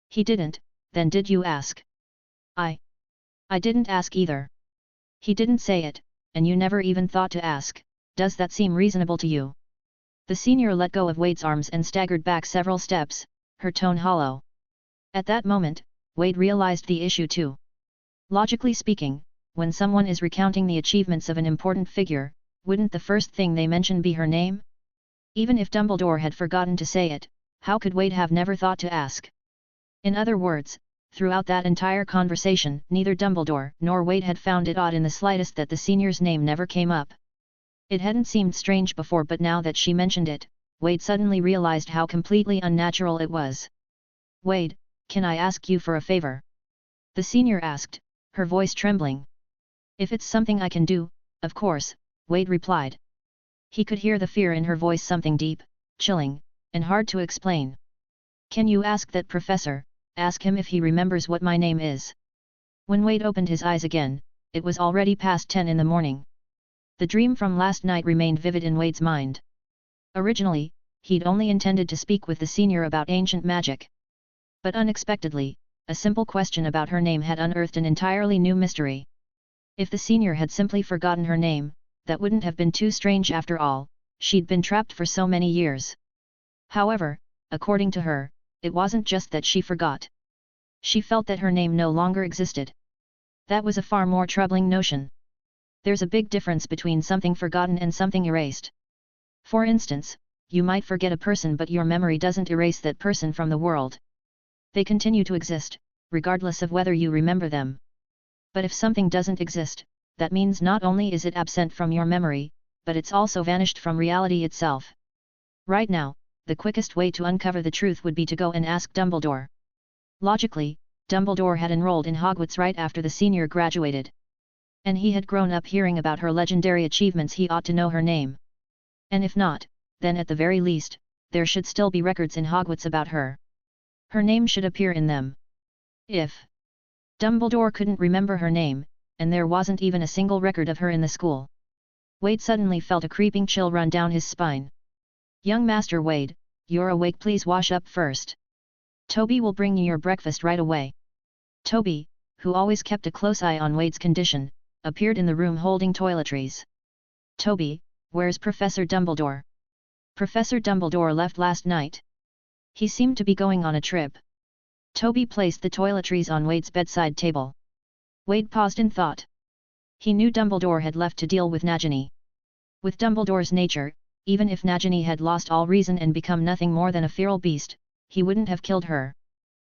He didn't, then did you ask? I didn't ask either. He didn't say it, and you never even thought to ask. Does that seem reasonable to you? The senior let go of Wade's arms and staggered back several steps, her tone hollow. At that moment, Wade realized the issue too. Logically speaking, when someone is recounting the achievements of an important figure, wouldn't the first thing they mention be her name? Even if Dumbledore had forgotten to say it, how could Wade have never thought to ask? In other words, throughout that entire conversation, neither Dumbledore nor Wade had found it odd in the slightest that the senior's name never came up. It hadn't seemed strange before, but now that she mentioned it, Wade suddenly realized how completely unnatural it was. Wade, can I ask you for a favor? The senior asked, her voice trembling. If it's something I can do, of course, Wade replied. He could hear the fear in her voice, something deep, chilling, and hard to explain. Can you ask that professor, ask him if he remembers what my name is? When Wade opened his eyes again, it was already past 10 in the morning. The dream from last night remained vivid in Wade's mind. Originally, he'd only intended to speak with the senior about ancient magic. But unexpectedly, a simple question about her name had unearthed an entirely new mystery. If the senior had simply forgotten her name, that wouldn't have been too strange after all, she'd been trapped for so many years. However, according to her, it wasn't just that she forgot. She felt that her name no longer existed. That was a far more troubling notion. There's a big difference between something forgotten and something erased. For instance, you might forget a person, but your memory doesn't erase that person from the world. They continue to exist, regardless of whether you remember them. But if something doesn't exist, that means not only is it absent from your memory, but it's also vanished from reality itself. Right now, the quickest way to uncover the truth would be to go and ask Dumbledore. Logically, Dumbledore had enrolled in Hogwarts right after the senior graduated. And he had grown up hearing about her legendary achievements. He ought to know her name. And if not, then at the very least, there should still be records in Hogwarts about her. Her name should appear in them. If Dumbledore couldn't remember her name, and there wasn't even a single record of her in the school, Wade suddenly felt a creeping chill run down his spine. Young Master Wade, you're awake, please wash up first. Toby will bring you your breakfast right away. Toby, who always kept a close eye on Wade's condition, appeared in the room holding toiletries. Toby, where's Professor Dumbledore? Professor Dumbledore left last night. He seemed to be going on a trip. Toby placed the toiletries on Wade's bedside table. Wade paused in thought. He knew Dumbledore had left to deal with Najini. With Dumbledore's nature, even if Najini had lost all reason and become nothing more than a feral beast, he wouldn't have killed her.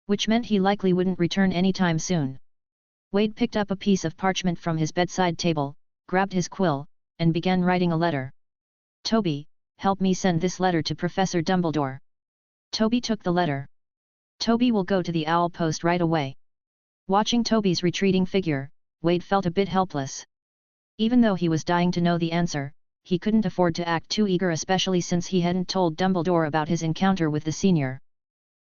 Which meant he likely wouldn't return anytime soon. Wade picked up a piece of parchment from his bedside table, grabbed his quill, and began writing a letter. Toby, help me send this letter to Professor Dumbledore. Toby took the letter. Toby will go to the owl post right away. Watching Toby's retreating figure, Wade felt a bit helpless. Even though he was dying to know the answer, he couldn't afford to act too eager, especially since he hadn't told Dumbledore about his encounter with the senior.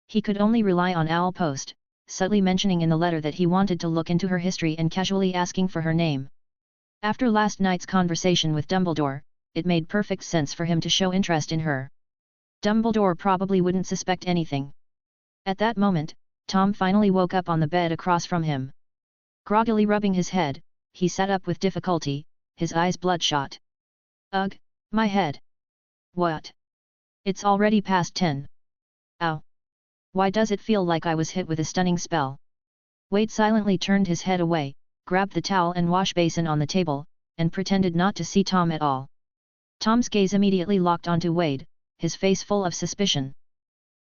He could only rely on Owl Post, subtly mentioning in the letter that he wanted to look into her history and casually asking for her name. After last night's conversation with Dumbledore, it made perfect sense for him to show interest in her. Dumbledore probably wouldn't suspect anything. At that moment, Tom finally woke up on the bed across from him. Groggily rubbing his head, he sat up with difficulty, his eyes bloodshot. Ugh, my head. What? It's already past 10. Ow. Why does it feel like I was hit with a stunning spell? Wade silently turned his head away, grabbed the towel and wash basin on the table, and pretended not to see Tom at all. Tom's gaze immediately locked onto Wade, his face full of suspicion.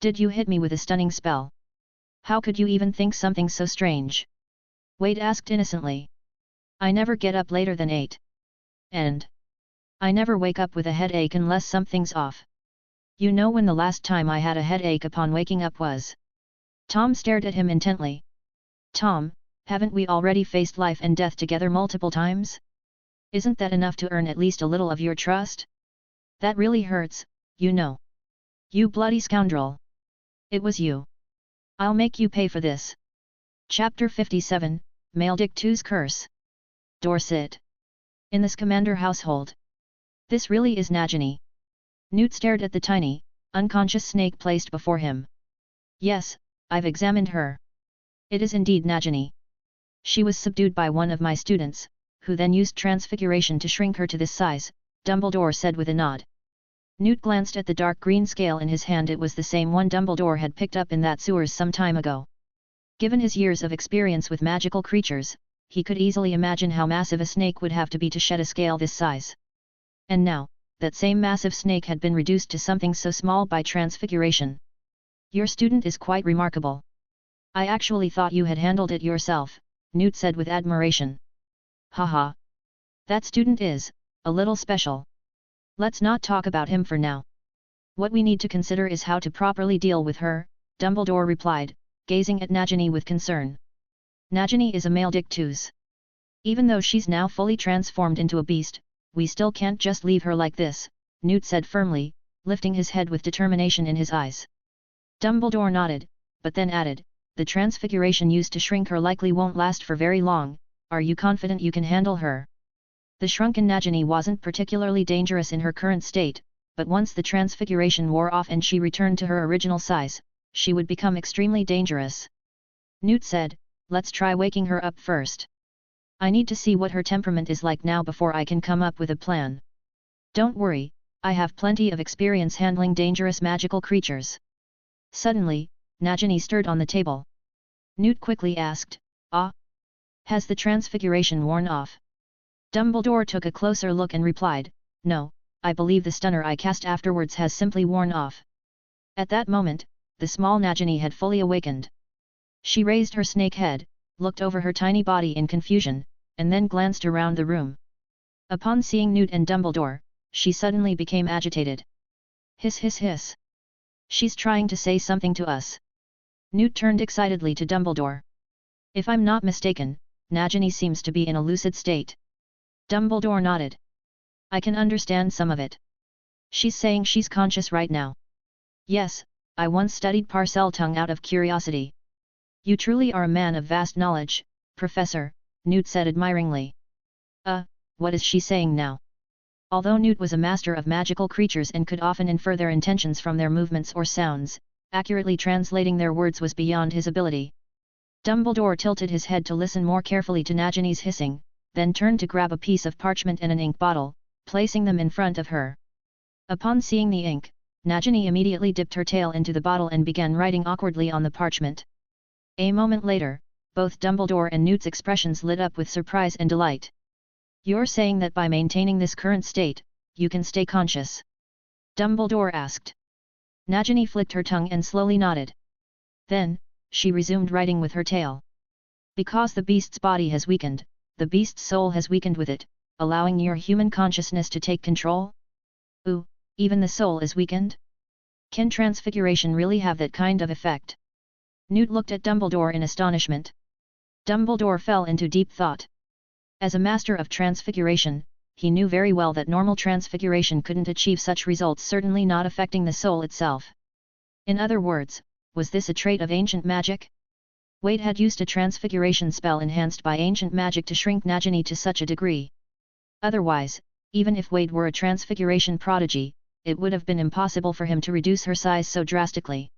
Did you hit me with a stunning spell? How could you even think something so strange? Wade asked innocently. I never get up later than 8. And I never wake up with a headache unless something's off. You know when the last time I had a headache upon waking up was? Tom stared at him intently. Tom, haven't we already faced life and death together multiple times? Isn't that enough to earn at least a little of your trust? That really hurts, you know. You bloody scoundrel. It was you. I'll make you pay for this. Chapter 57, Maledictu's Curse. Dorset. In the Scamander household. This really is Nagini. Newt stared at the tiny, unconscious snake placed before him. Yes, I've examined her. It is indeed Nagini. She was subdued by one of my students, who then used transfiguration to shrink her to this size, Dumbledore said with a nod. Newt glanced at the dark green scale in his hand. It was the same one Dumbledore had picked up in that sewers some time ago. Given his years of experience with magical creatures, he could easily imagine how massive a snake would have to be to shed a scale this size. And now, that same massive snake had been reduced to something so small by transfiguration. Your student is quite remarkable. I actually thought you had handled it yourself, Newt said with admiration. Haha. That student is a little special. Let's not talk about him for now. What we need to consider is how to properly deal with her, Dumbledore replied, gazing at Nagini with concern. Najini is a maledictus. Even though she's now fully transformed into a beast, we still can't just leave her like this, Newt said firmly, lifting his head with determination in his eyes. Dumbledore nodded, but then added, the transfiguration used to shrink her likely won't last for very long. Are you confident you can handle her? The shrunken Nagini wasn't particularly dangerous in her current state, but once the transfiguration wore off and she returned to her original size, she would become extremely dangerous. Newt said, let's try waking her up first. I need to see what her temperament is like now before I can come up with a plan. Don't worry, I have plenty of experience handling dangerous magical creatures. Suddenly, Najini stirred on the table. Newt quickly asked, ah? Has the transfiguration worn off? Dumbledore took a closer look and replied, no, I believe the stunner I cast afterwards has simply worn off. At that moment, the small Najini had fully awakened. She raised her snake head, looked over her tiny body in confusion, and then glanced around the room. Upon seeing Newt and Dumbledore, she suddenly became agitated. Hiss hiss hiss. She's trying to say something to us. Newt turned excitedly to Dumbledore. If I'm not mistaken, Najini seems to be in a lucid state. Dumbledore nodded. I can understand some of it. She's saying she's conscious right now. Yes, I once studied Parseltongue out of curiosity. You truly are a man of vast knowledge, Professor, Newt said admiringly. What is she saying now? Although Newt was a master of magical creatures and could often infer their intentions from their movements or sounds, accurately translating their words was beyond his ability. Dumbledore tilted his head to listen more carefully to Nagini's hissing, then turned to grab a piece of parchment and an ink bottle, placing them in front of her. Upon seeing the ink, Nagini immediately dipped her tail into the bottle and began writing awkwardly on the parchment. A moment later, both Dumbledore and Newt's expressions lit up with surprise and delight. You're saying that by maintaining this current state, you can stay conscious? Dumbledore asked. Nagini flicked her tongue and slowly nodded. Then, she resumed writing with her tail. Because the beast's body has weakened, the beast's soul has weakened with it, allowing your human consciousness to take control? Ooh, even the soul is weakened? Can transfiguration really have that kind of effect? Newt looked at Dumbledore in astonishment. Dumbledore fell into deep thought. As a master of transfiguration, he knew very well that normal transfiguration couldn't achieve such results, certainly not affecting the soul itself. In other words, was this a trait of ancient magic? Wade had used a transfiguration spell enhanced by ancient magic to shrink Nagini to such a degree. Otherwise, even if Wade were a transfiguration prodigy, it would have been impossible for him to reduce her size so drastically.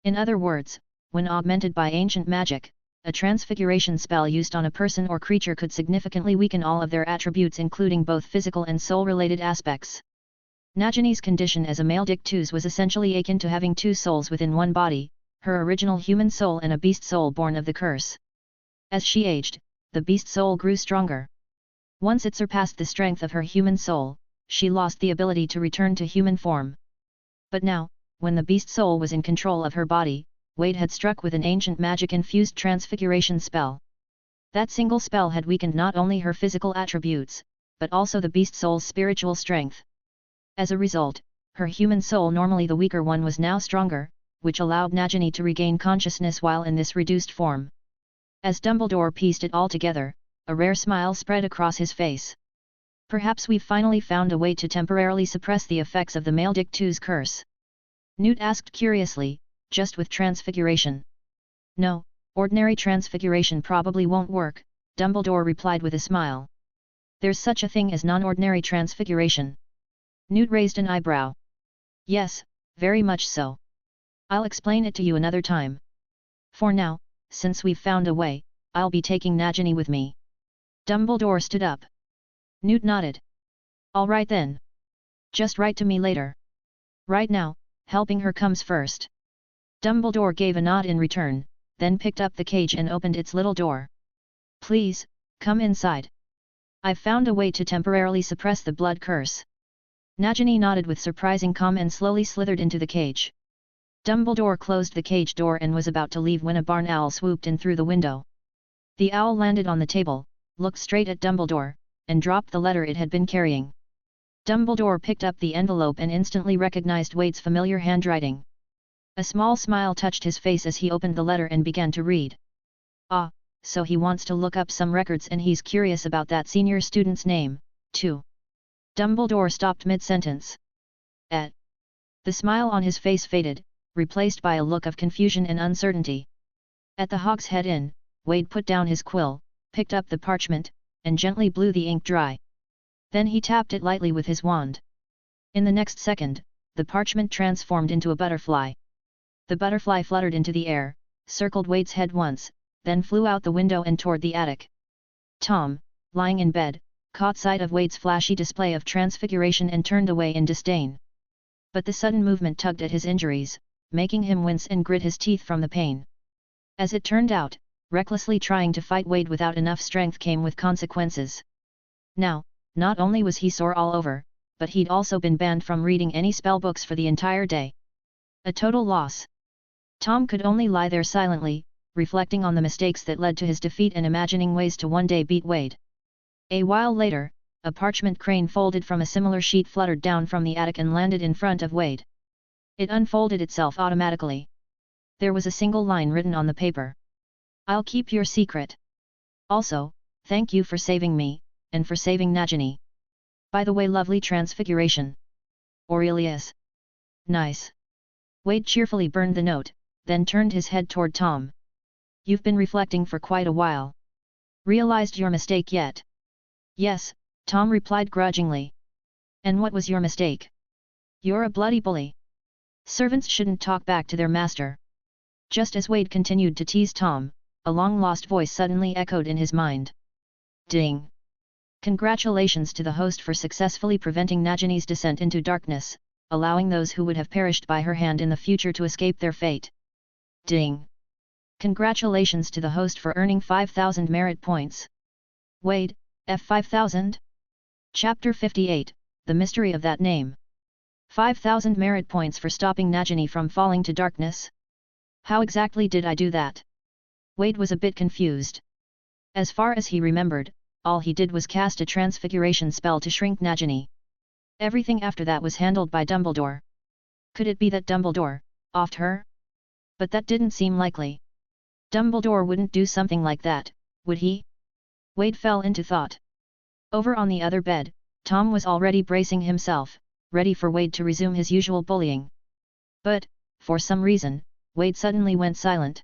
In other words, when augmented by ancient magic, a transfiguration spell used on a person or creature could significantly weaken all of their attributes, including both physical and soul-related aspects. Nagini's condition as a maledictus was essentially akin to having two souls within one body, her original human soul and a beast soul born of the curse. As she aged, the beast soul grew stronger. Once it surpassed the strength of her human soul, she lost the ability to return to human form. But now, when the beast soul was in control of her body, Wade had struck with an ancient magic-infused transfiguration spell. That single spell had weakened not only her physical attributes, but also the beast soul's spiritual strength. As a result, her human soul, normally the weaker one, was now stronger, which allowed Nagini to regain consciousness while in this reduced form. As Dumbledore pieced it all together, a rare smile spread across his face. Perhaps we've finally found a way to temporarily suppress the effects of the maledictus curse. Newt asked curiously, just with transfiguration? No, ordinary transfiguration probably won't work, Dumbledore replied with a smile. There's such a thing as non-ordinary transfiguration. Newt raised an eyebrow. Yes, very much so. I'll explain it to you another time. For now, since we've found a way, I'll be taking Nagini with me. Dumbledore stood up. Newt nodded. All right then. Just write to me later. Right now, helping her comes first. Dumbledore gave a nod in return, then picked up the cage and opened its little door. Please, come inside. I've found a way to temporarily suppress the blood curse. Nagini nodded with surprising calm and slowly slithered into the cage. Dumbledore closed the cage door and was about to leave when a barn owl swooped in through the window. The owl landed on the table, looked straight at Dumbledore, and dropped the letter it had been carrying. Dumbledore picked up the envelope and instantly recognized Wade's familiar handwriting. A small smile touched his face as he opened the letter and began to read. Ah, so he wants to look up some records and he's curious about that senior student's name, too. Dumbledore stopped mid-sentence. The smile on his face faded, replaced by a look of confusion and uncertainty. At the Hogshead Inn, Wade put down his quill, picked up the parchment, and gently blew the ink dry. Then he tapped it lightly with his wand. In the next second, the parchment transformed into a butterfly. The butterfly fluttered into the air, circled Wade's head once, then flew out the window and toward the attic. Tom, lying in bed, caught sight of Wade's flashy display of transfiguration and turned away in disdain. But the sudden movement tugged at his injuries, making him wince and grit his teeth from the pain. As it turned out, recklessly trying to fight Wade without enough strength came with consequences. Now, not only was he sore all over, but he'd also been banned from reading any spellbooks for the entire day. A total loss. Tom could only lie there silently, reflecting on the mistakes that led to his defeat and imagining ways to one day beat Wade. A while later, a parchment crane folded from a similar sheet fluttered down from the attic and landed in front of Wade. It unfolded itself automatically. There was a single line written on the paper. "I'll keep your secret. Also, thank you for saving me, and for saving Najini. By the way, lovely transfiguration. Orurelius." "Nice." Wade cheerfully burned the note, then turned his head toward Tom. "You've been reflecting for quite a while. Realized your mistake yet?" "Yes," Tom replied grudgingly. "And what was your mistake?" "You're a bloody bully. Servants shouldn't talk back to their master." Just as Wade continued to tease Tom, a long-lost voice suddenly echoed in his mind. Ding! Congratulations to the host for successfully preventing Nagini's descent into darkness, allowing those who would have perished by her hand in the future to escape their fate. Ding! Congratulations to the host for earning 5,000 merit points. Wade, F5000? Chapter 58, The Mystery of That Name. 5,000 merit points for stopping Najini from falling to darkness? How exactly did I do that? Wade was a bit confused. As far as he remembered, all he did was cast a transfiguration spell to shrink Najini. Everything after that was handled by Dumbledore. Could it be that Dumbledore offed her? But that didn't seem likely. Dumbledore wouldn't do something like that, would he? Wade fell into thought. Over on the other bed, Tom was already bracing himself, ready for Wade to resume his usual bullying. But, for some reason, Wade suddenly went silent.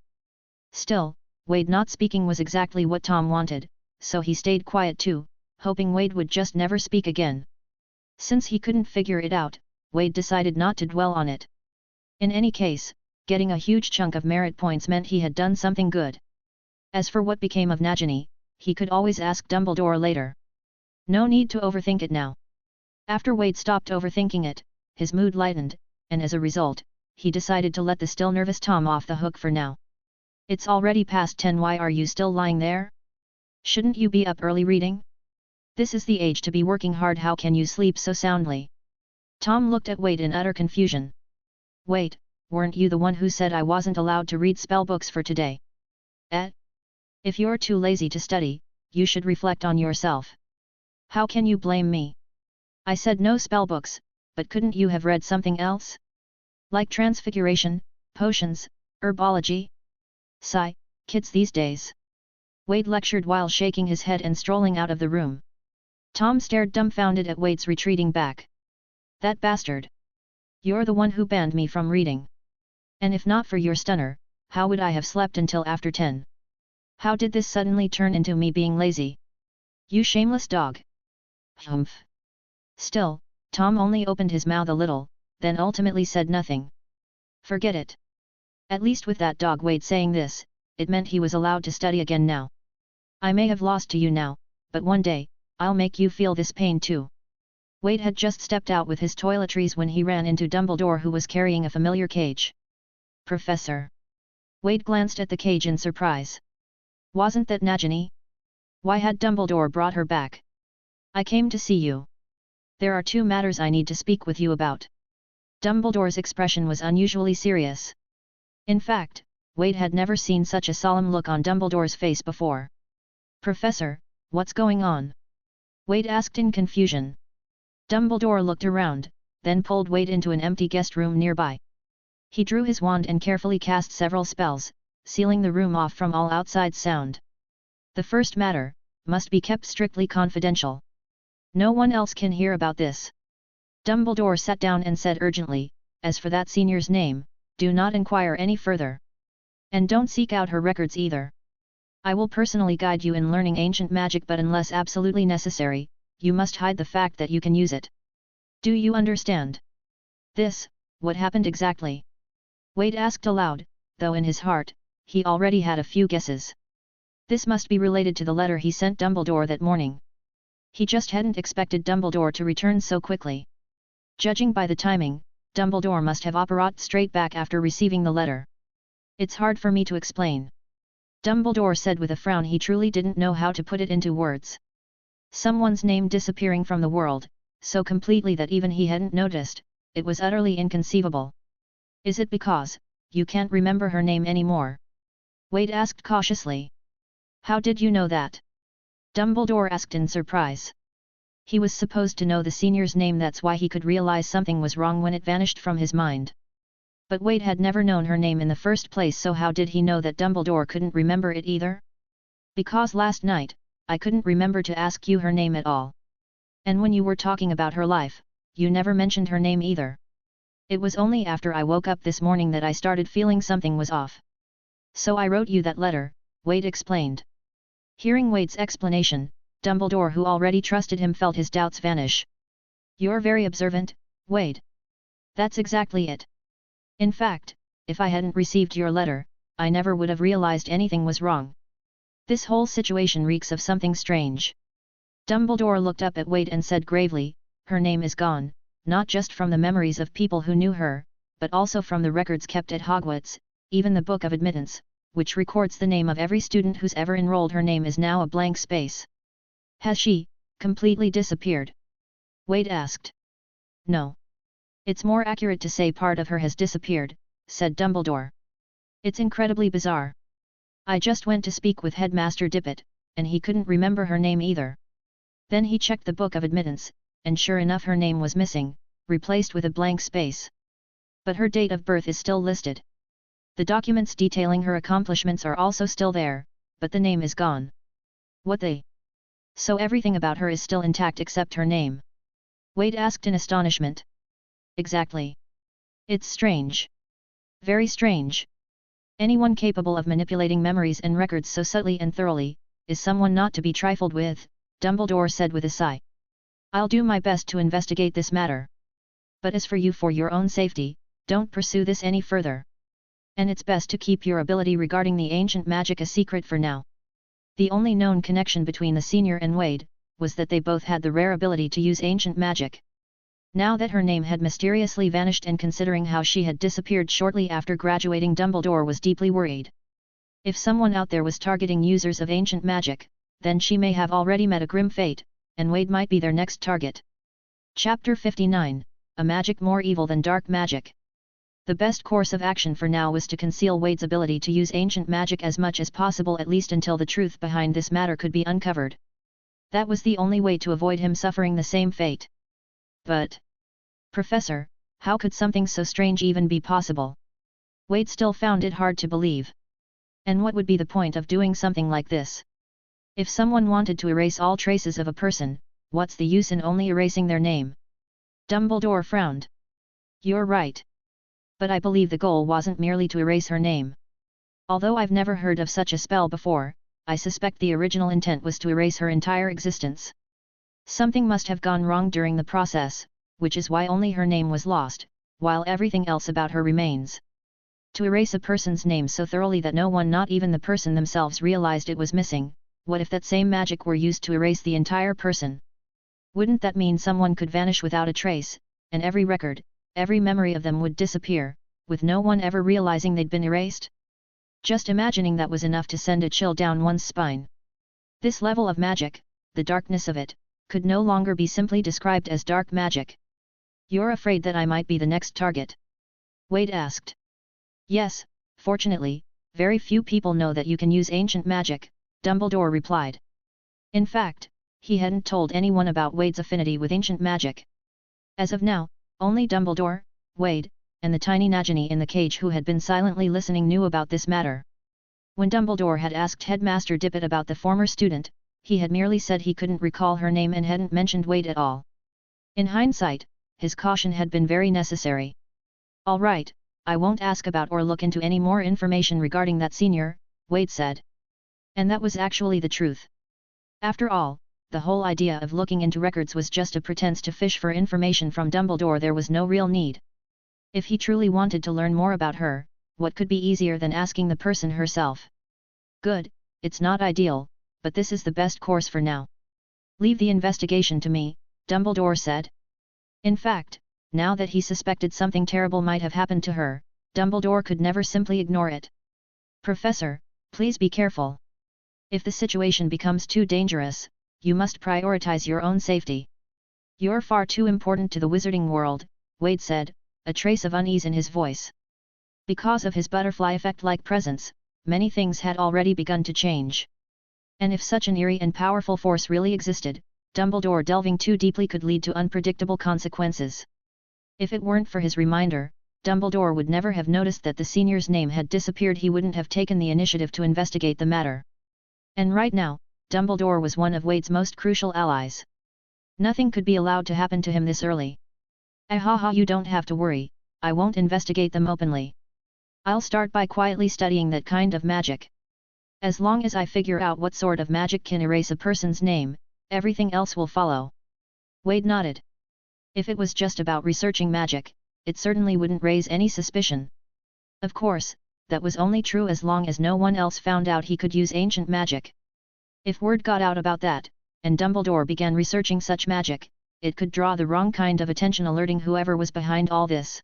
Still, Wade not speaking was exactly what Tom wanted, so he stayed quiet too, hoping Wade would just never speak again. Since he couldn't figure it out, Wade decided not to dwell on it. In any case, getting a huge chunk of merit points meant he had done something good. As for what became of Najini, he could always ask Dumbledore later. No need to overthink it now. After Wade stopped overthinking it, his mood lightened, and as a result, he decided to let the still nervous Tom off the hook for now. It's already past 10. Why are you still lying there? Shouldn't you be up early reading? This is the age to be working hard. How can you sleep so soundly? Tom looked at Wade in utter confusion. Wait, weren't you the one who said I wasn't allowed to read spellbooks for today? If you're too lazy to study, you should reflect on yourself. How can you blame me? I said no spellbooks, but couldn't you have read something else? Like transfiguration, potions, herbology? Sigh, kids these days. Wade lectured while shaking his head and strolling out of the room. Tom stared dumbfounded at Wade's retreating back. That bastard! You're the one who banned me from reading. And if not for your stunner, how would I have slept until after 10? How did this suddenly turn into me being lazy? You shameless dog! Humph! Still, Tom only opened his mouth a little, then ultimately said nothing. Forget it. At least with that dog Wade saying this, it meant he was allowed to study again now. I may have lost to you now, but one day, I'll make you feel this pain too. Wade had just stepped out with his toiletries when he ran into Dumbledore, who was carrying a familiar cage. Professor! Wade glanced at the cage in surprise. Wasn't that Najini? Why had Dumbledore brought her back? I came to see you. There are 2 matters I need to speak with you about. Dumbledore's expression was unusually serious. In fact, Wade had never seen such a solemn look on Dumbledore's face before. Professor, what's going on? Wade asked in confusion. Dumbledore looked around, then pulled Wade into an empty guest room nearby. He drew his wand and carefully cast several spells, sealing the room off from all outside sound. The first matter must be kept strictly confidential. No one else can hear about this. Dumbledore sat down and said urgently, as for that senior's name, do not inquire any further. And don't seek out her records either. I will personally guide you in learning ancient magic, but unless absolutely necessary, you must hide the fact that you can use it. Do you understand? This, what happened exactly? Wade asked aloud, though in his heart, he already had a few guesses. This must be related to the letter he sent Dumbledore that morning. He just hadn't expected Dumbledore to return so quickly. Judging by the timing, Dumbledore must have apparat straight back after receiving the letter. It's hard for me to explain. Dumbledore said with a frown. He truly didn't know how to put it into words. Someone's name disappearing from the world, so completely that even he hadn't noticed, it was utterly inconceivable. Is it because you can't remember her name anymore? Wade asked cautiously. How did you know that? Dumbledore asked in surprise. He was supposed to know the senior's name, that's why he could realize something was wrong when it vanished from his mind. But Wade had never known her name in the first place, so how did he know that Dumbledore couldn't remember it either? Because last night, I couldn't remember to ask you her name at all. And when you were talking about her life, you never mentioned her name either. It was only after I woke up this morning that I started feeling something was off. So I wrote you that letter, Wade explained. Hearing Wade's explanation, Dumbledore, who already trusted him, felt his doubts vanish. You're very observant, Wade. That's exactly it. In fact, if I hadn't received your letter, I never would have realized anything was wrong. This whole situation reeks of something strange. Dumbledore looked up at Wade and said gravely, her name is gone, not just from the memories of people who knew her, but also from the records kept at Hogwarts. Even the Book of Admittance, which records the name of every student who's ever enrolled, her name is now a blank space. Has she completely disappeared? Wade asked. No. It's more accurate to say part of her has disappeared, said Dumbledore. It's incredibly bizarre. I just went to speak with Headmaster Dippet, and he couldn't remember her name either. Then he checked the Book of Admittance, and sure enough her name was missing, replaced with a blank space. But her date of birth is still listed. The documents detailing her accomplishments are also still there, but the name is gone. What the? So everything about her is still intact except her name? Wade asked in astonishment. Exactly. It's strange. Very strange. Anyone capable of manipulating memories and records so subtly and thoroughly, is someone not to be trifled with, Dumbledore said with a sigh. I'll do my best to investigate this matter. But as for you, for your own safety, don't pursue this any further. And it's best to keep your ability regarding the ancient magic a secret for now. The only known connection between the senior and Wade was that they both had the rare ability to use ancient magic. Now that her name had mysteriously vanished, and considering how she had disappeared shortly after graduating, Dumbledore was deeply worried. If someone out there was targeting users of ancient magic, then she may have already met a grim fate, and Wade might be their next target. Chapter 59, A Magic More Evil Than Dark Magic. The best course of action for now was to conceal Wade's ability to use ancient magic as much as possible, at least until the truth behind this matter could be uncovered. That was the only way to avoid him suffering the same fate. But, Professor, how could something so strange even be possible? Wade still found it hard to believe. And what would be the point of doing something like this? If someone wanted to erase all traces of a person, what's the use in only erasing their name? Dumbledore frowned. You're right. But I believe the goal wasn't merely to erase her name. Although I've never heard of such a spell before, I suspect the original intent was to erase her entire existence. Something must have gone wrong during the process, which is why only her name was lost, while everything else about her remains. To erase a person's name so thoroughly that no one, not even the person themselves, realized it was missing, what if that same magic were used to erase the entire person? Wouldn't that mean someone could vanish without a trace, and every record, every memory of them would disappear, with no one ever realizing they'd been erased? Just imagining that was enough to send a chill down one's spine. This level of magic, the darkness of it, could no longer be simply described as dark magic. You're afraid that I might be the next target? Wade asked. Yes, fortunately, very few people know that you can use ancient magic, Dumbledore replied. In fact, he hadn't told anyone about Wade's affinity with ancient magic. As of now, only Dumbledore, Wade, and the tiny Najini in the cage, who had been silently listening, knew about this matter. When Dumbledore had asked Headmaster Dippet about the former student, he had merely said he couldn't recall her name and hadn't mentioned Wade at all. In hindsight, his caution had been very necessary. "All right, I won't ask about or look into any more information regarding that senior," Wade said. And that was actually the truth. After all, the whole idea of looking into records was just a pretense to fish for information from Dumbledore. There was no real need. If he truly wanted to learn more about her, what could be easier than asking the person herself? "Good, it's not ideal, but this is the best course for now. Leave the investigation to me," Dumbledore said. In fact, now that he suspected something terrible might have happened to her, Dumbledore could never simply ignore it. "Professor, please be careful. If the situation becomes too dangerous, you must prioritize your own safety. You're far too important to the wizarding world," Wade said, a trace of unease in his voice. Because of his butterfly effect-like presence, many things had already begun to change. And if such an eerie and powerful force really existed, Dumbledore delving too deeply could lead to unpredictable consequences. If it weren't for his reminder, Dumbledore would never have noticed that the senior's name had disappeared. He wouldn't have taken the initiative to investigate the matter. And right now, Dumbledore was one of Wade's most crucial allies. Nothing could be allowed to happen to him this early. "Ahaha, you don't have to worry, I won't investigate them openly. I'll start by quietly studying that kind of magic. As long as I figure out what sort of magic can erase a person's name, everything else will follow." Wade nodded. If it was just about researching magic, it certainly wouldn't raise any suspicion. Of course, that was only true as long as no one else found out he could use ancient magic. If word got out about that, and Dumbledore began researching such magic, it could draw the wrong kind of attention, alerting whoever was behind all this.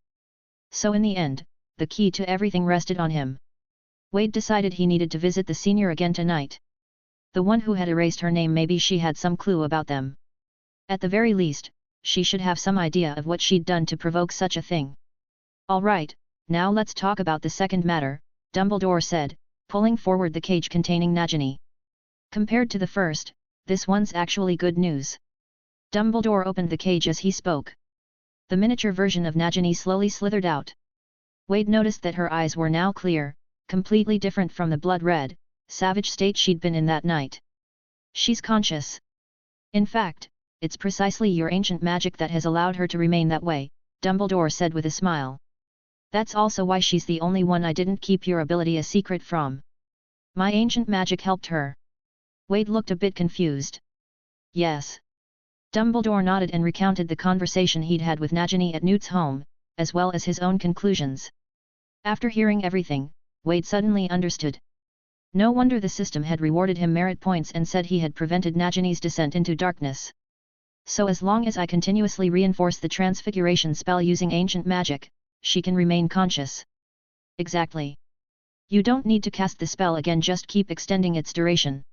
So in the end, the key to everything rested on him. Wade decided he needed to visit the senior again tonight. The one who had erased her name, maybe she had some clue about them. At the very least, she should have some idea of what she'd done to provoke such a thing. "All right, now let's talk about the second matter," Dumbledore said, pulling forward the cage containing Nagini. "Compared to the first, this one's actually good news." Dumbledore opened the cage as he spoke. The miniature version of Nagini slowly slithered out. Wade noticed that her eyes were now clear, completely different from the blood-red, savage state she'd been in that night. "She's conscious. In fact, it's precisely your ancient magic that has allowed her to remain that way," Dumbledore said with a smile. "That's also why she's the only one I didn't keep your ability a secret from. My ancient magic helped her." Wade looked a bit confused. "Yes." Dumbledore nodded and recounted the conversation he'd had with Najini at Newt's home, as well as his own conclusions. After hearing everything, Wade suddenly understood. No wonder the system had rewarded him merit points and said he had prevented Nagini's descent into darkness. So as long as I continuously reinforce the transfiguration spell using ancient magic, she can remain conscious. Exactly. You don't need to cast the spell again, just keep extending its duration.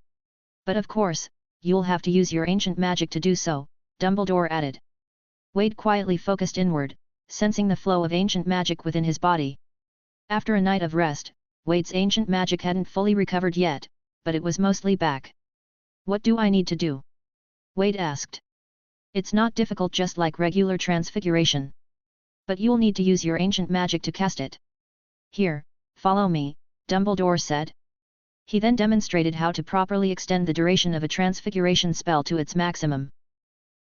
But of course, you'll have to use your ancient magic to do so, Dumbledore added. Wade quietly focused inward, sensing the flow of ancient magic within his body. After a night of rest, Wade's ancient magic hadn't fully recovered yet, but it was mostly back. "What do I need to do?" Wade asked. "It's not difficult, just like regular transfiguration. But you'll need to use your ancient magic to cast it. Here, follow me," Dumbledore said. He then demonstrated how to properly extend the duration of a transfiguration spell to its maximum.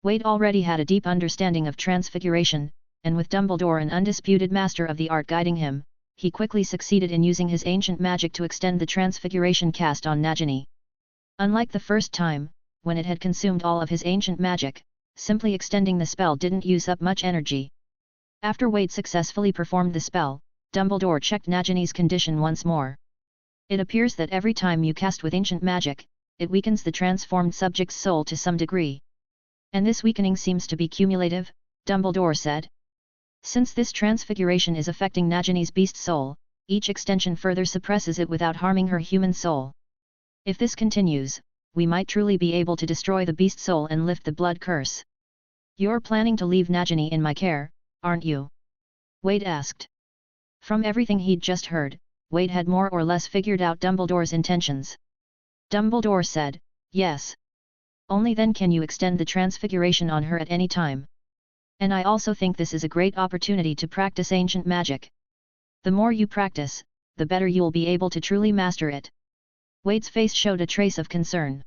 Wade already had a deep understanding of transfiguration, and with Dumbledore, an undisputed master of the art, guiding him, he quickly succeeded in using his ancient magic to extend the transfiguration cast on Najini. Unlike the first time, when it had consumed all of his ancient magic, simply extending the spell didn't use up much energy. After Wade successfully performed the spell, Dumbledore checked Nagini's condition once more. "It appears that every time you cast with ancient magic, it weakens the transformed subject's soul to some degree. And this weakening seems to be cumulative," Dumbledore said. "Since this transfiguration is affecting Nagini's beast soul, each extension further suppresses it without harming her human soul. If this continues, we might truly be able to destroy the beast soul and lift the blood curse." "You're planning to leave Nagini in my care, aren't you?" Wade asked. From everything he'd just heard, Wade had more or less figured out Dumbledore's intentions. Dumbledore said, "Yes. Only then can you extend the transfiguration on her at any time. And I also think this is a great opportunity to practice ancient magic. The more you practice, the better you'll be able to truly master it," Wade's face showed a trace of concern.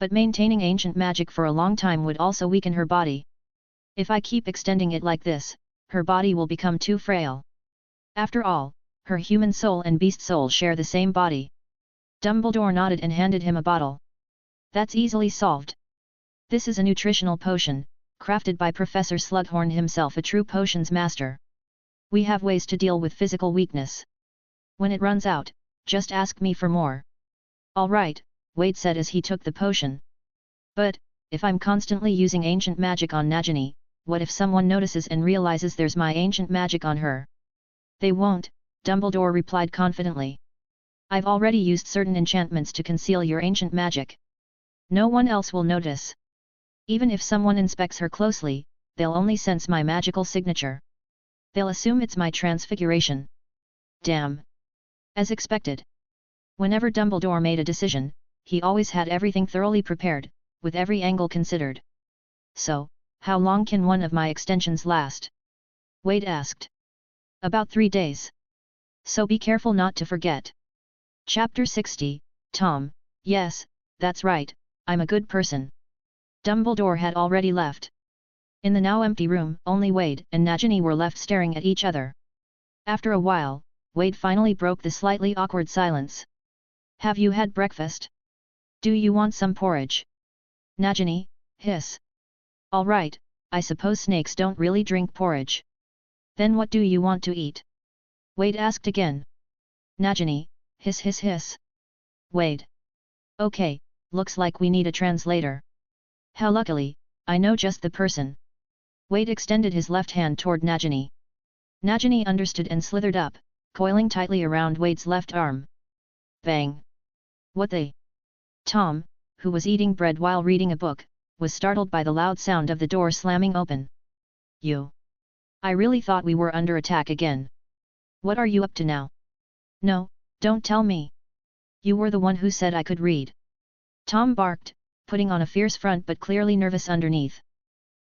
But maintaining ancient magic for a long time would also weaken her body. If I keep extending it like this, her body will become too frail. After all, her human soul and beast soul share the same body. Dumbledore nodded and handed him a bottle. That's easily solved. This is a nutritional potion, crafted by Professor Slughorn himself, a true potions master. We have ways to deal with physical weakness. When it runs out, just ask me for more. All right, Wade said as he took the potion. But, if I'm constantly using ancient magic on Najini, what if someone notices and realizes there's my ancient magic on her? They won't, Dumbledore replied confidently. I've already used certain enchantments to conceal your ancient magic. No one else will notice. Even if someone inspects her closely, they'll only sense my magical signature. They'll assume it's my transfiguration. Damn. As expected. Whenever Dumbledore made a decision, he always had everything thoroughly prepared, with every angle considered. So, how long can one of my extensions last? Wade asked. About 3 days. So be careful not to forget. Chapter 60, Tom, yes, that's right, I'm a good person. Dumbledore had already left. In the now empty room, only Wade and Najini were left staring at each other. After a while, Wade finally broke the slightly awkward silence. Have you had breakfast? Do you want some porridge? Najini, hiss. All right, I suppose snakes don't really drink porridge. Then what do you want to eat? Wade asked again. Najini, hiss hiss hiss. Wade. Okay, looks like we need a translator. How luckily, I know just the person. Wade extended his left hand toward Najini. Najini understood and slithered up, coiling tightly around Wade's left arm. Bang! What the? Tom, who was eating bread while reading a book, was startled by the loud sound of the door slamming open. You! I really thought we were under attack again. What are you up to now? No, don't tell me. You were the one who said I could read. Tom barked, putting on a fierce front but clearly nervous underneath.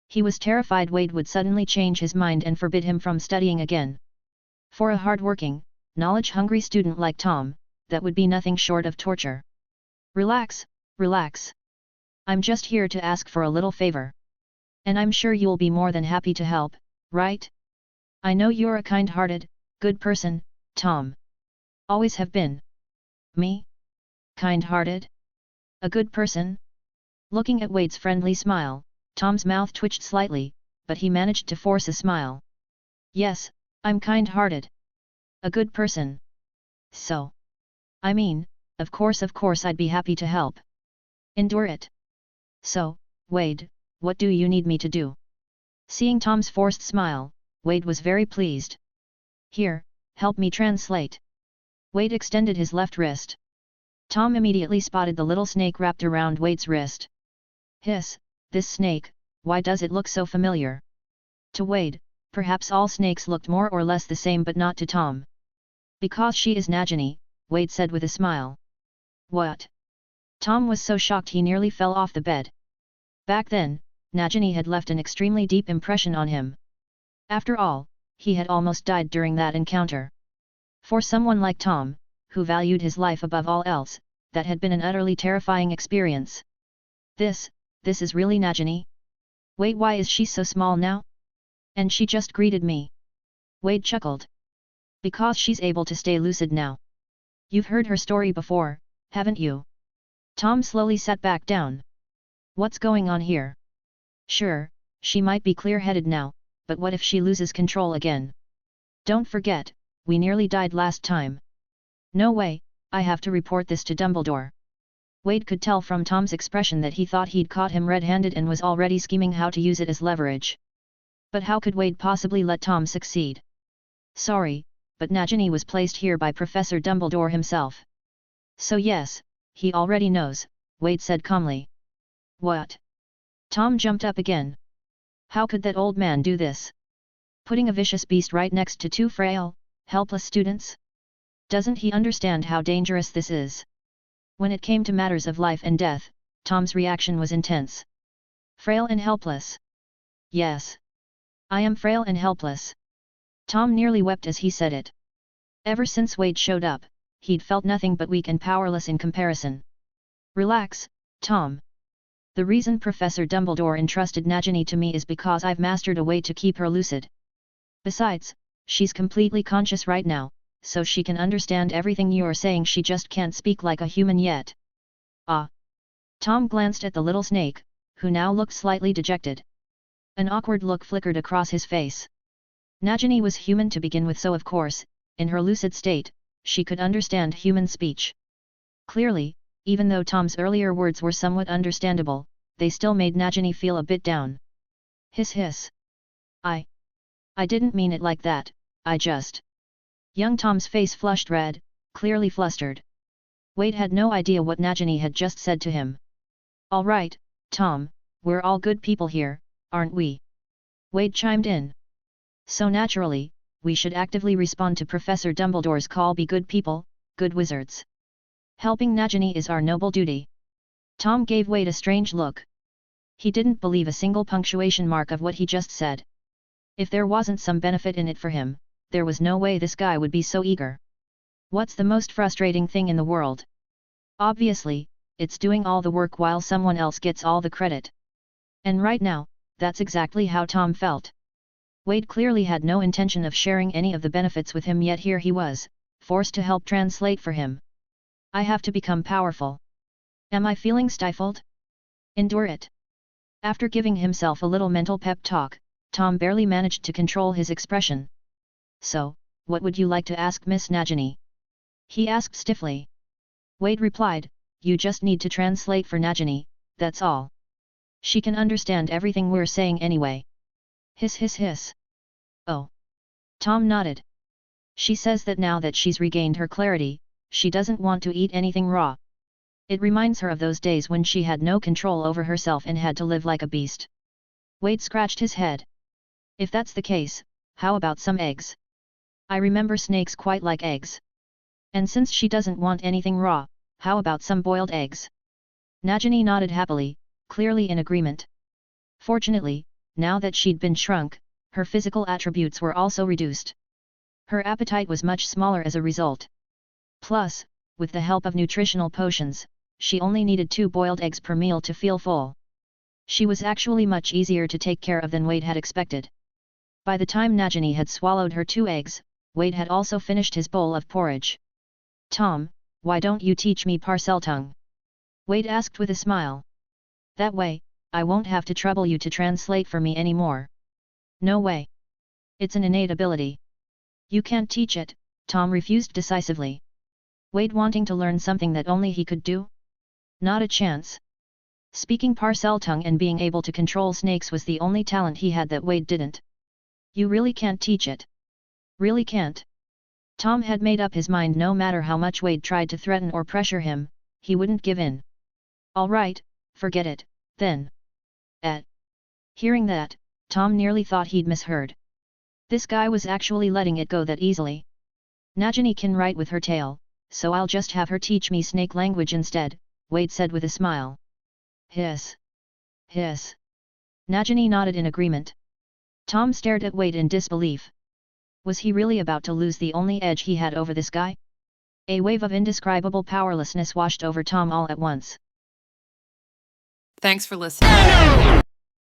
He was terrified Wade would suddenly change his mind and forbid him from studying again. For a hard-working, knowledge-hungry student like Tom, that would be nothing short of torture. Relax, relax. I'm just here to ask for a little favor. And I'm sure you'll be more than happy to help, right? I know you're a kind-hearted, good person, Tom. Always have been. Me? Kind-hearted? A good person? Looking at Wade's friendly smile, Tom's mouth twitched slightly, but he managed to force a smile. Yes, I'm kind-hearted. A good person. So. I mean, of course I'd be happy to help. Endure it. So, Wade, what do you need me to do? Seeing Tom's forced smile, Wade was very pleased. Here, help me translate. Wade extended his left wrist. Tom immediately spotted the little snake wrapped around Wade's wrist. Hiss, this snake, why does it look so familiar? To Wade, perhaps all snakes looked more or less the same, but not to Tom. Because she is Najini, Wade said with a smile. What? Tom was so shocked he nearly fell off the bed. Back then, Najini had left an extremely deep impression on him. After all, he had almost died during that encounter. For someone like Tom, who valued his life above all else, that had been an utterly terrifying experience. This is really Najini? Wait, why is she so small now? And she just greeted me. Wade chuckled. Because she's able to stay lucid now. You've heard her story before, haven't you? Tom slowly sat back down. What's going on here? Sure, she might be clear-headed now, but what if she loses control again? Don't forget, we nearly died last time. No way, I have to report this to Dumbledore. Wade could tell from Tom's expression that he thought he'd caught him red-handed and was already scheming how to use it as leverage. But how could Wade possibly let Tom succeed? Sorry, but Najini was placed here by Professor Dumbledore himself. So yes, he already knows, Wade said calmly. What? Tom jumped up again. How could that old man do this? Putting a vicious beast right next to two frail, helpless students? Doesn't he understand how dangerous this is? When it came to matters of life and death, Tom's reaction was intense. Frail and helpless. Yes. I am frail and helpless. Tom nearly wept as he said it. Ever since Wade showed up, he'd felt nothing but weak and powerless in comparison. Relax, Tom. The reason Professor Dumbledore entrusted Nagini to me is because I've mastered a way to keep her lucid. Besides, she's completely conscious right now, so she can understand everything you're saying, she just can't speak like a human yet. Ah. Tom glanced at the little snake, who now looked slightly dejected. An awkward look flickered across his face. Nagini was human to begin with, so of course, in her lucid state, she could understand human speech. Clearly, even though Tom's earlier words were somewhat understandable, they still made Nagini feel a bit down. Hiss hiss. I didn't mean it like that, I just... Young Tom's face flushed red, clearly flustered. Wade had no idea what Nagini had just said to him. All right, Tom, we're all good people here, aren't we? Wade chimed in. So naturally, we should actively respond to Professor Dumbledore's call, be good people, good wizards. Helping Nagini is our noble duty. Tom gave Wade a strange look. He didn't believe a single punctuation mark of what he just said. If there wasn't some benefit in it for him, there was no way this guy would be so eager. What's the most frustrating thing in the world? Obviously, it's doing all the work while someone else gets all the credit. And right now, that's exactly how Tom felt. Wade clearly had no intention of sharing any of the benefits with him, yet here he was, forced to help translate for him. I have to become powerful. Am I feeling stifled? Endure it. After giving himself a little mental pep talk, Tom barely managed to control his expression. So, what would you like to ask Miss Nagini? He asked stiffly. Wade replied, you just need to translate for Nagini, that's all. She can understand everything we're saying anyway. Hiss hiss hiss. Oh. Tom nodded. She says that now that she's regained her clarity, she doesn't want to eat anything raw. It reminds her of those days when she had no control over herself and had to live like a beast. Wade scratched his head. If that's the case, how about some eggs? I remember snakes quite like eggs. And since she doesn't want anything raw, how about some boiled eggs? Nagini nodded happily, clearly in agreement. Fortunately, now that she'd been shrunk, her physical attributes were also reduced. Her appetite was much smaller as a result. Plus, with the help of nutritional potions, she only needed 2 boiled eggs per meal to feel full. She was actually much easier to take care of than Wade had expected. By the time Nagini had swallowed her 2 eggs, Wade had also finished his bowl of porridge. Tom, why don't you teach me Parseltongue? Wade asked with a smile. That way, I won't have to trouble you to translate for me anymore. No way. It's an innate ability. You can't teach it, Tom refused decisively. Wade wanting to learn something that only he could do? Not a chance. Speaking Parseltongue and being able to control snakes was the only talent he had that Wade didn't. You really can't teach it. Really can't. Tom had made up his mind no matter how much Wade tried to threaten or pressure him, he wouldn't give in. All right, forget it, then. Hearing that, Tom nearly thought he'd misheard. This guy was actually letting it go that easily. Nagini can write with her tail, so I'll just have her teach me snake language instead, Wade said with a smile. Hiss. Hiss. Nagini nodded in agreement. Tom stared at Wade in disbelief. Was he really about to lose the only edge he had over this guy? A wave of indescribable powerlessness washed over Tom all at once. Thanks for listening.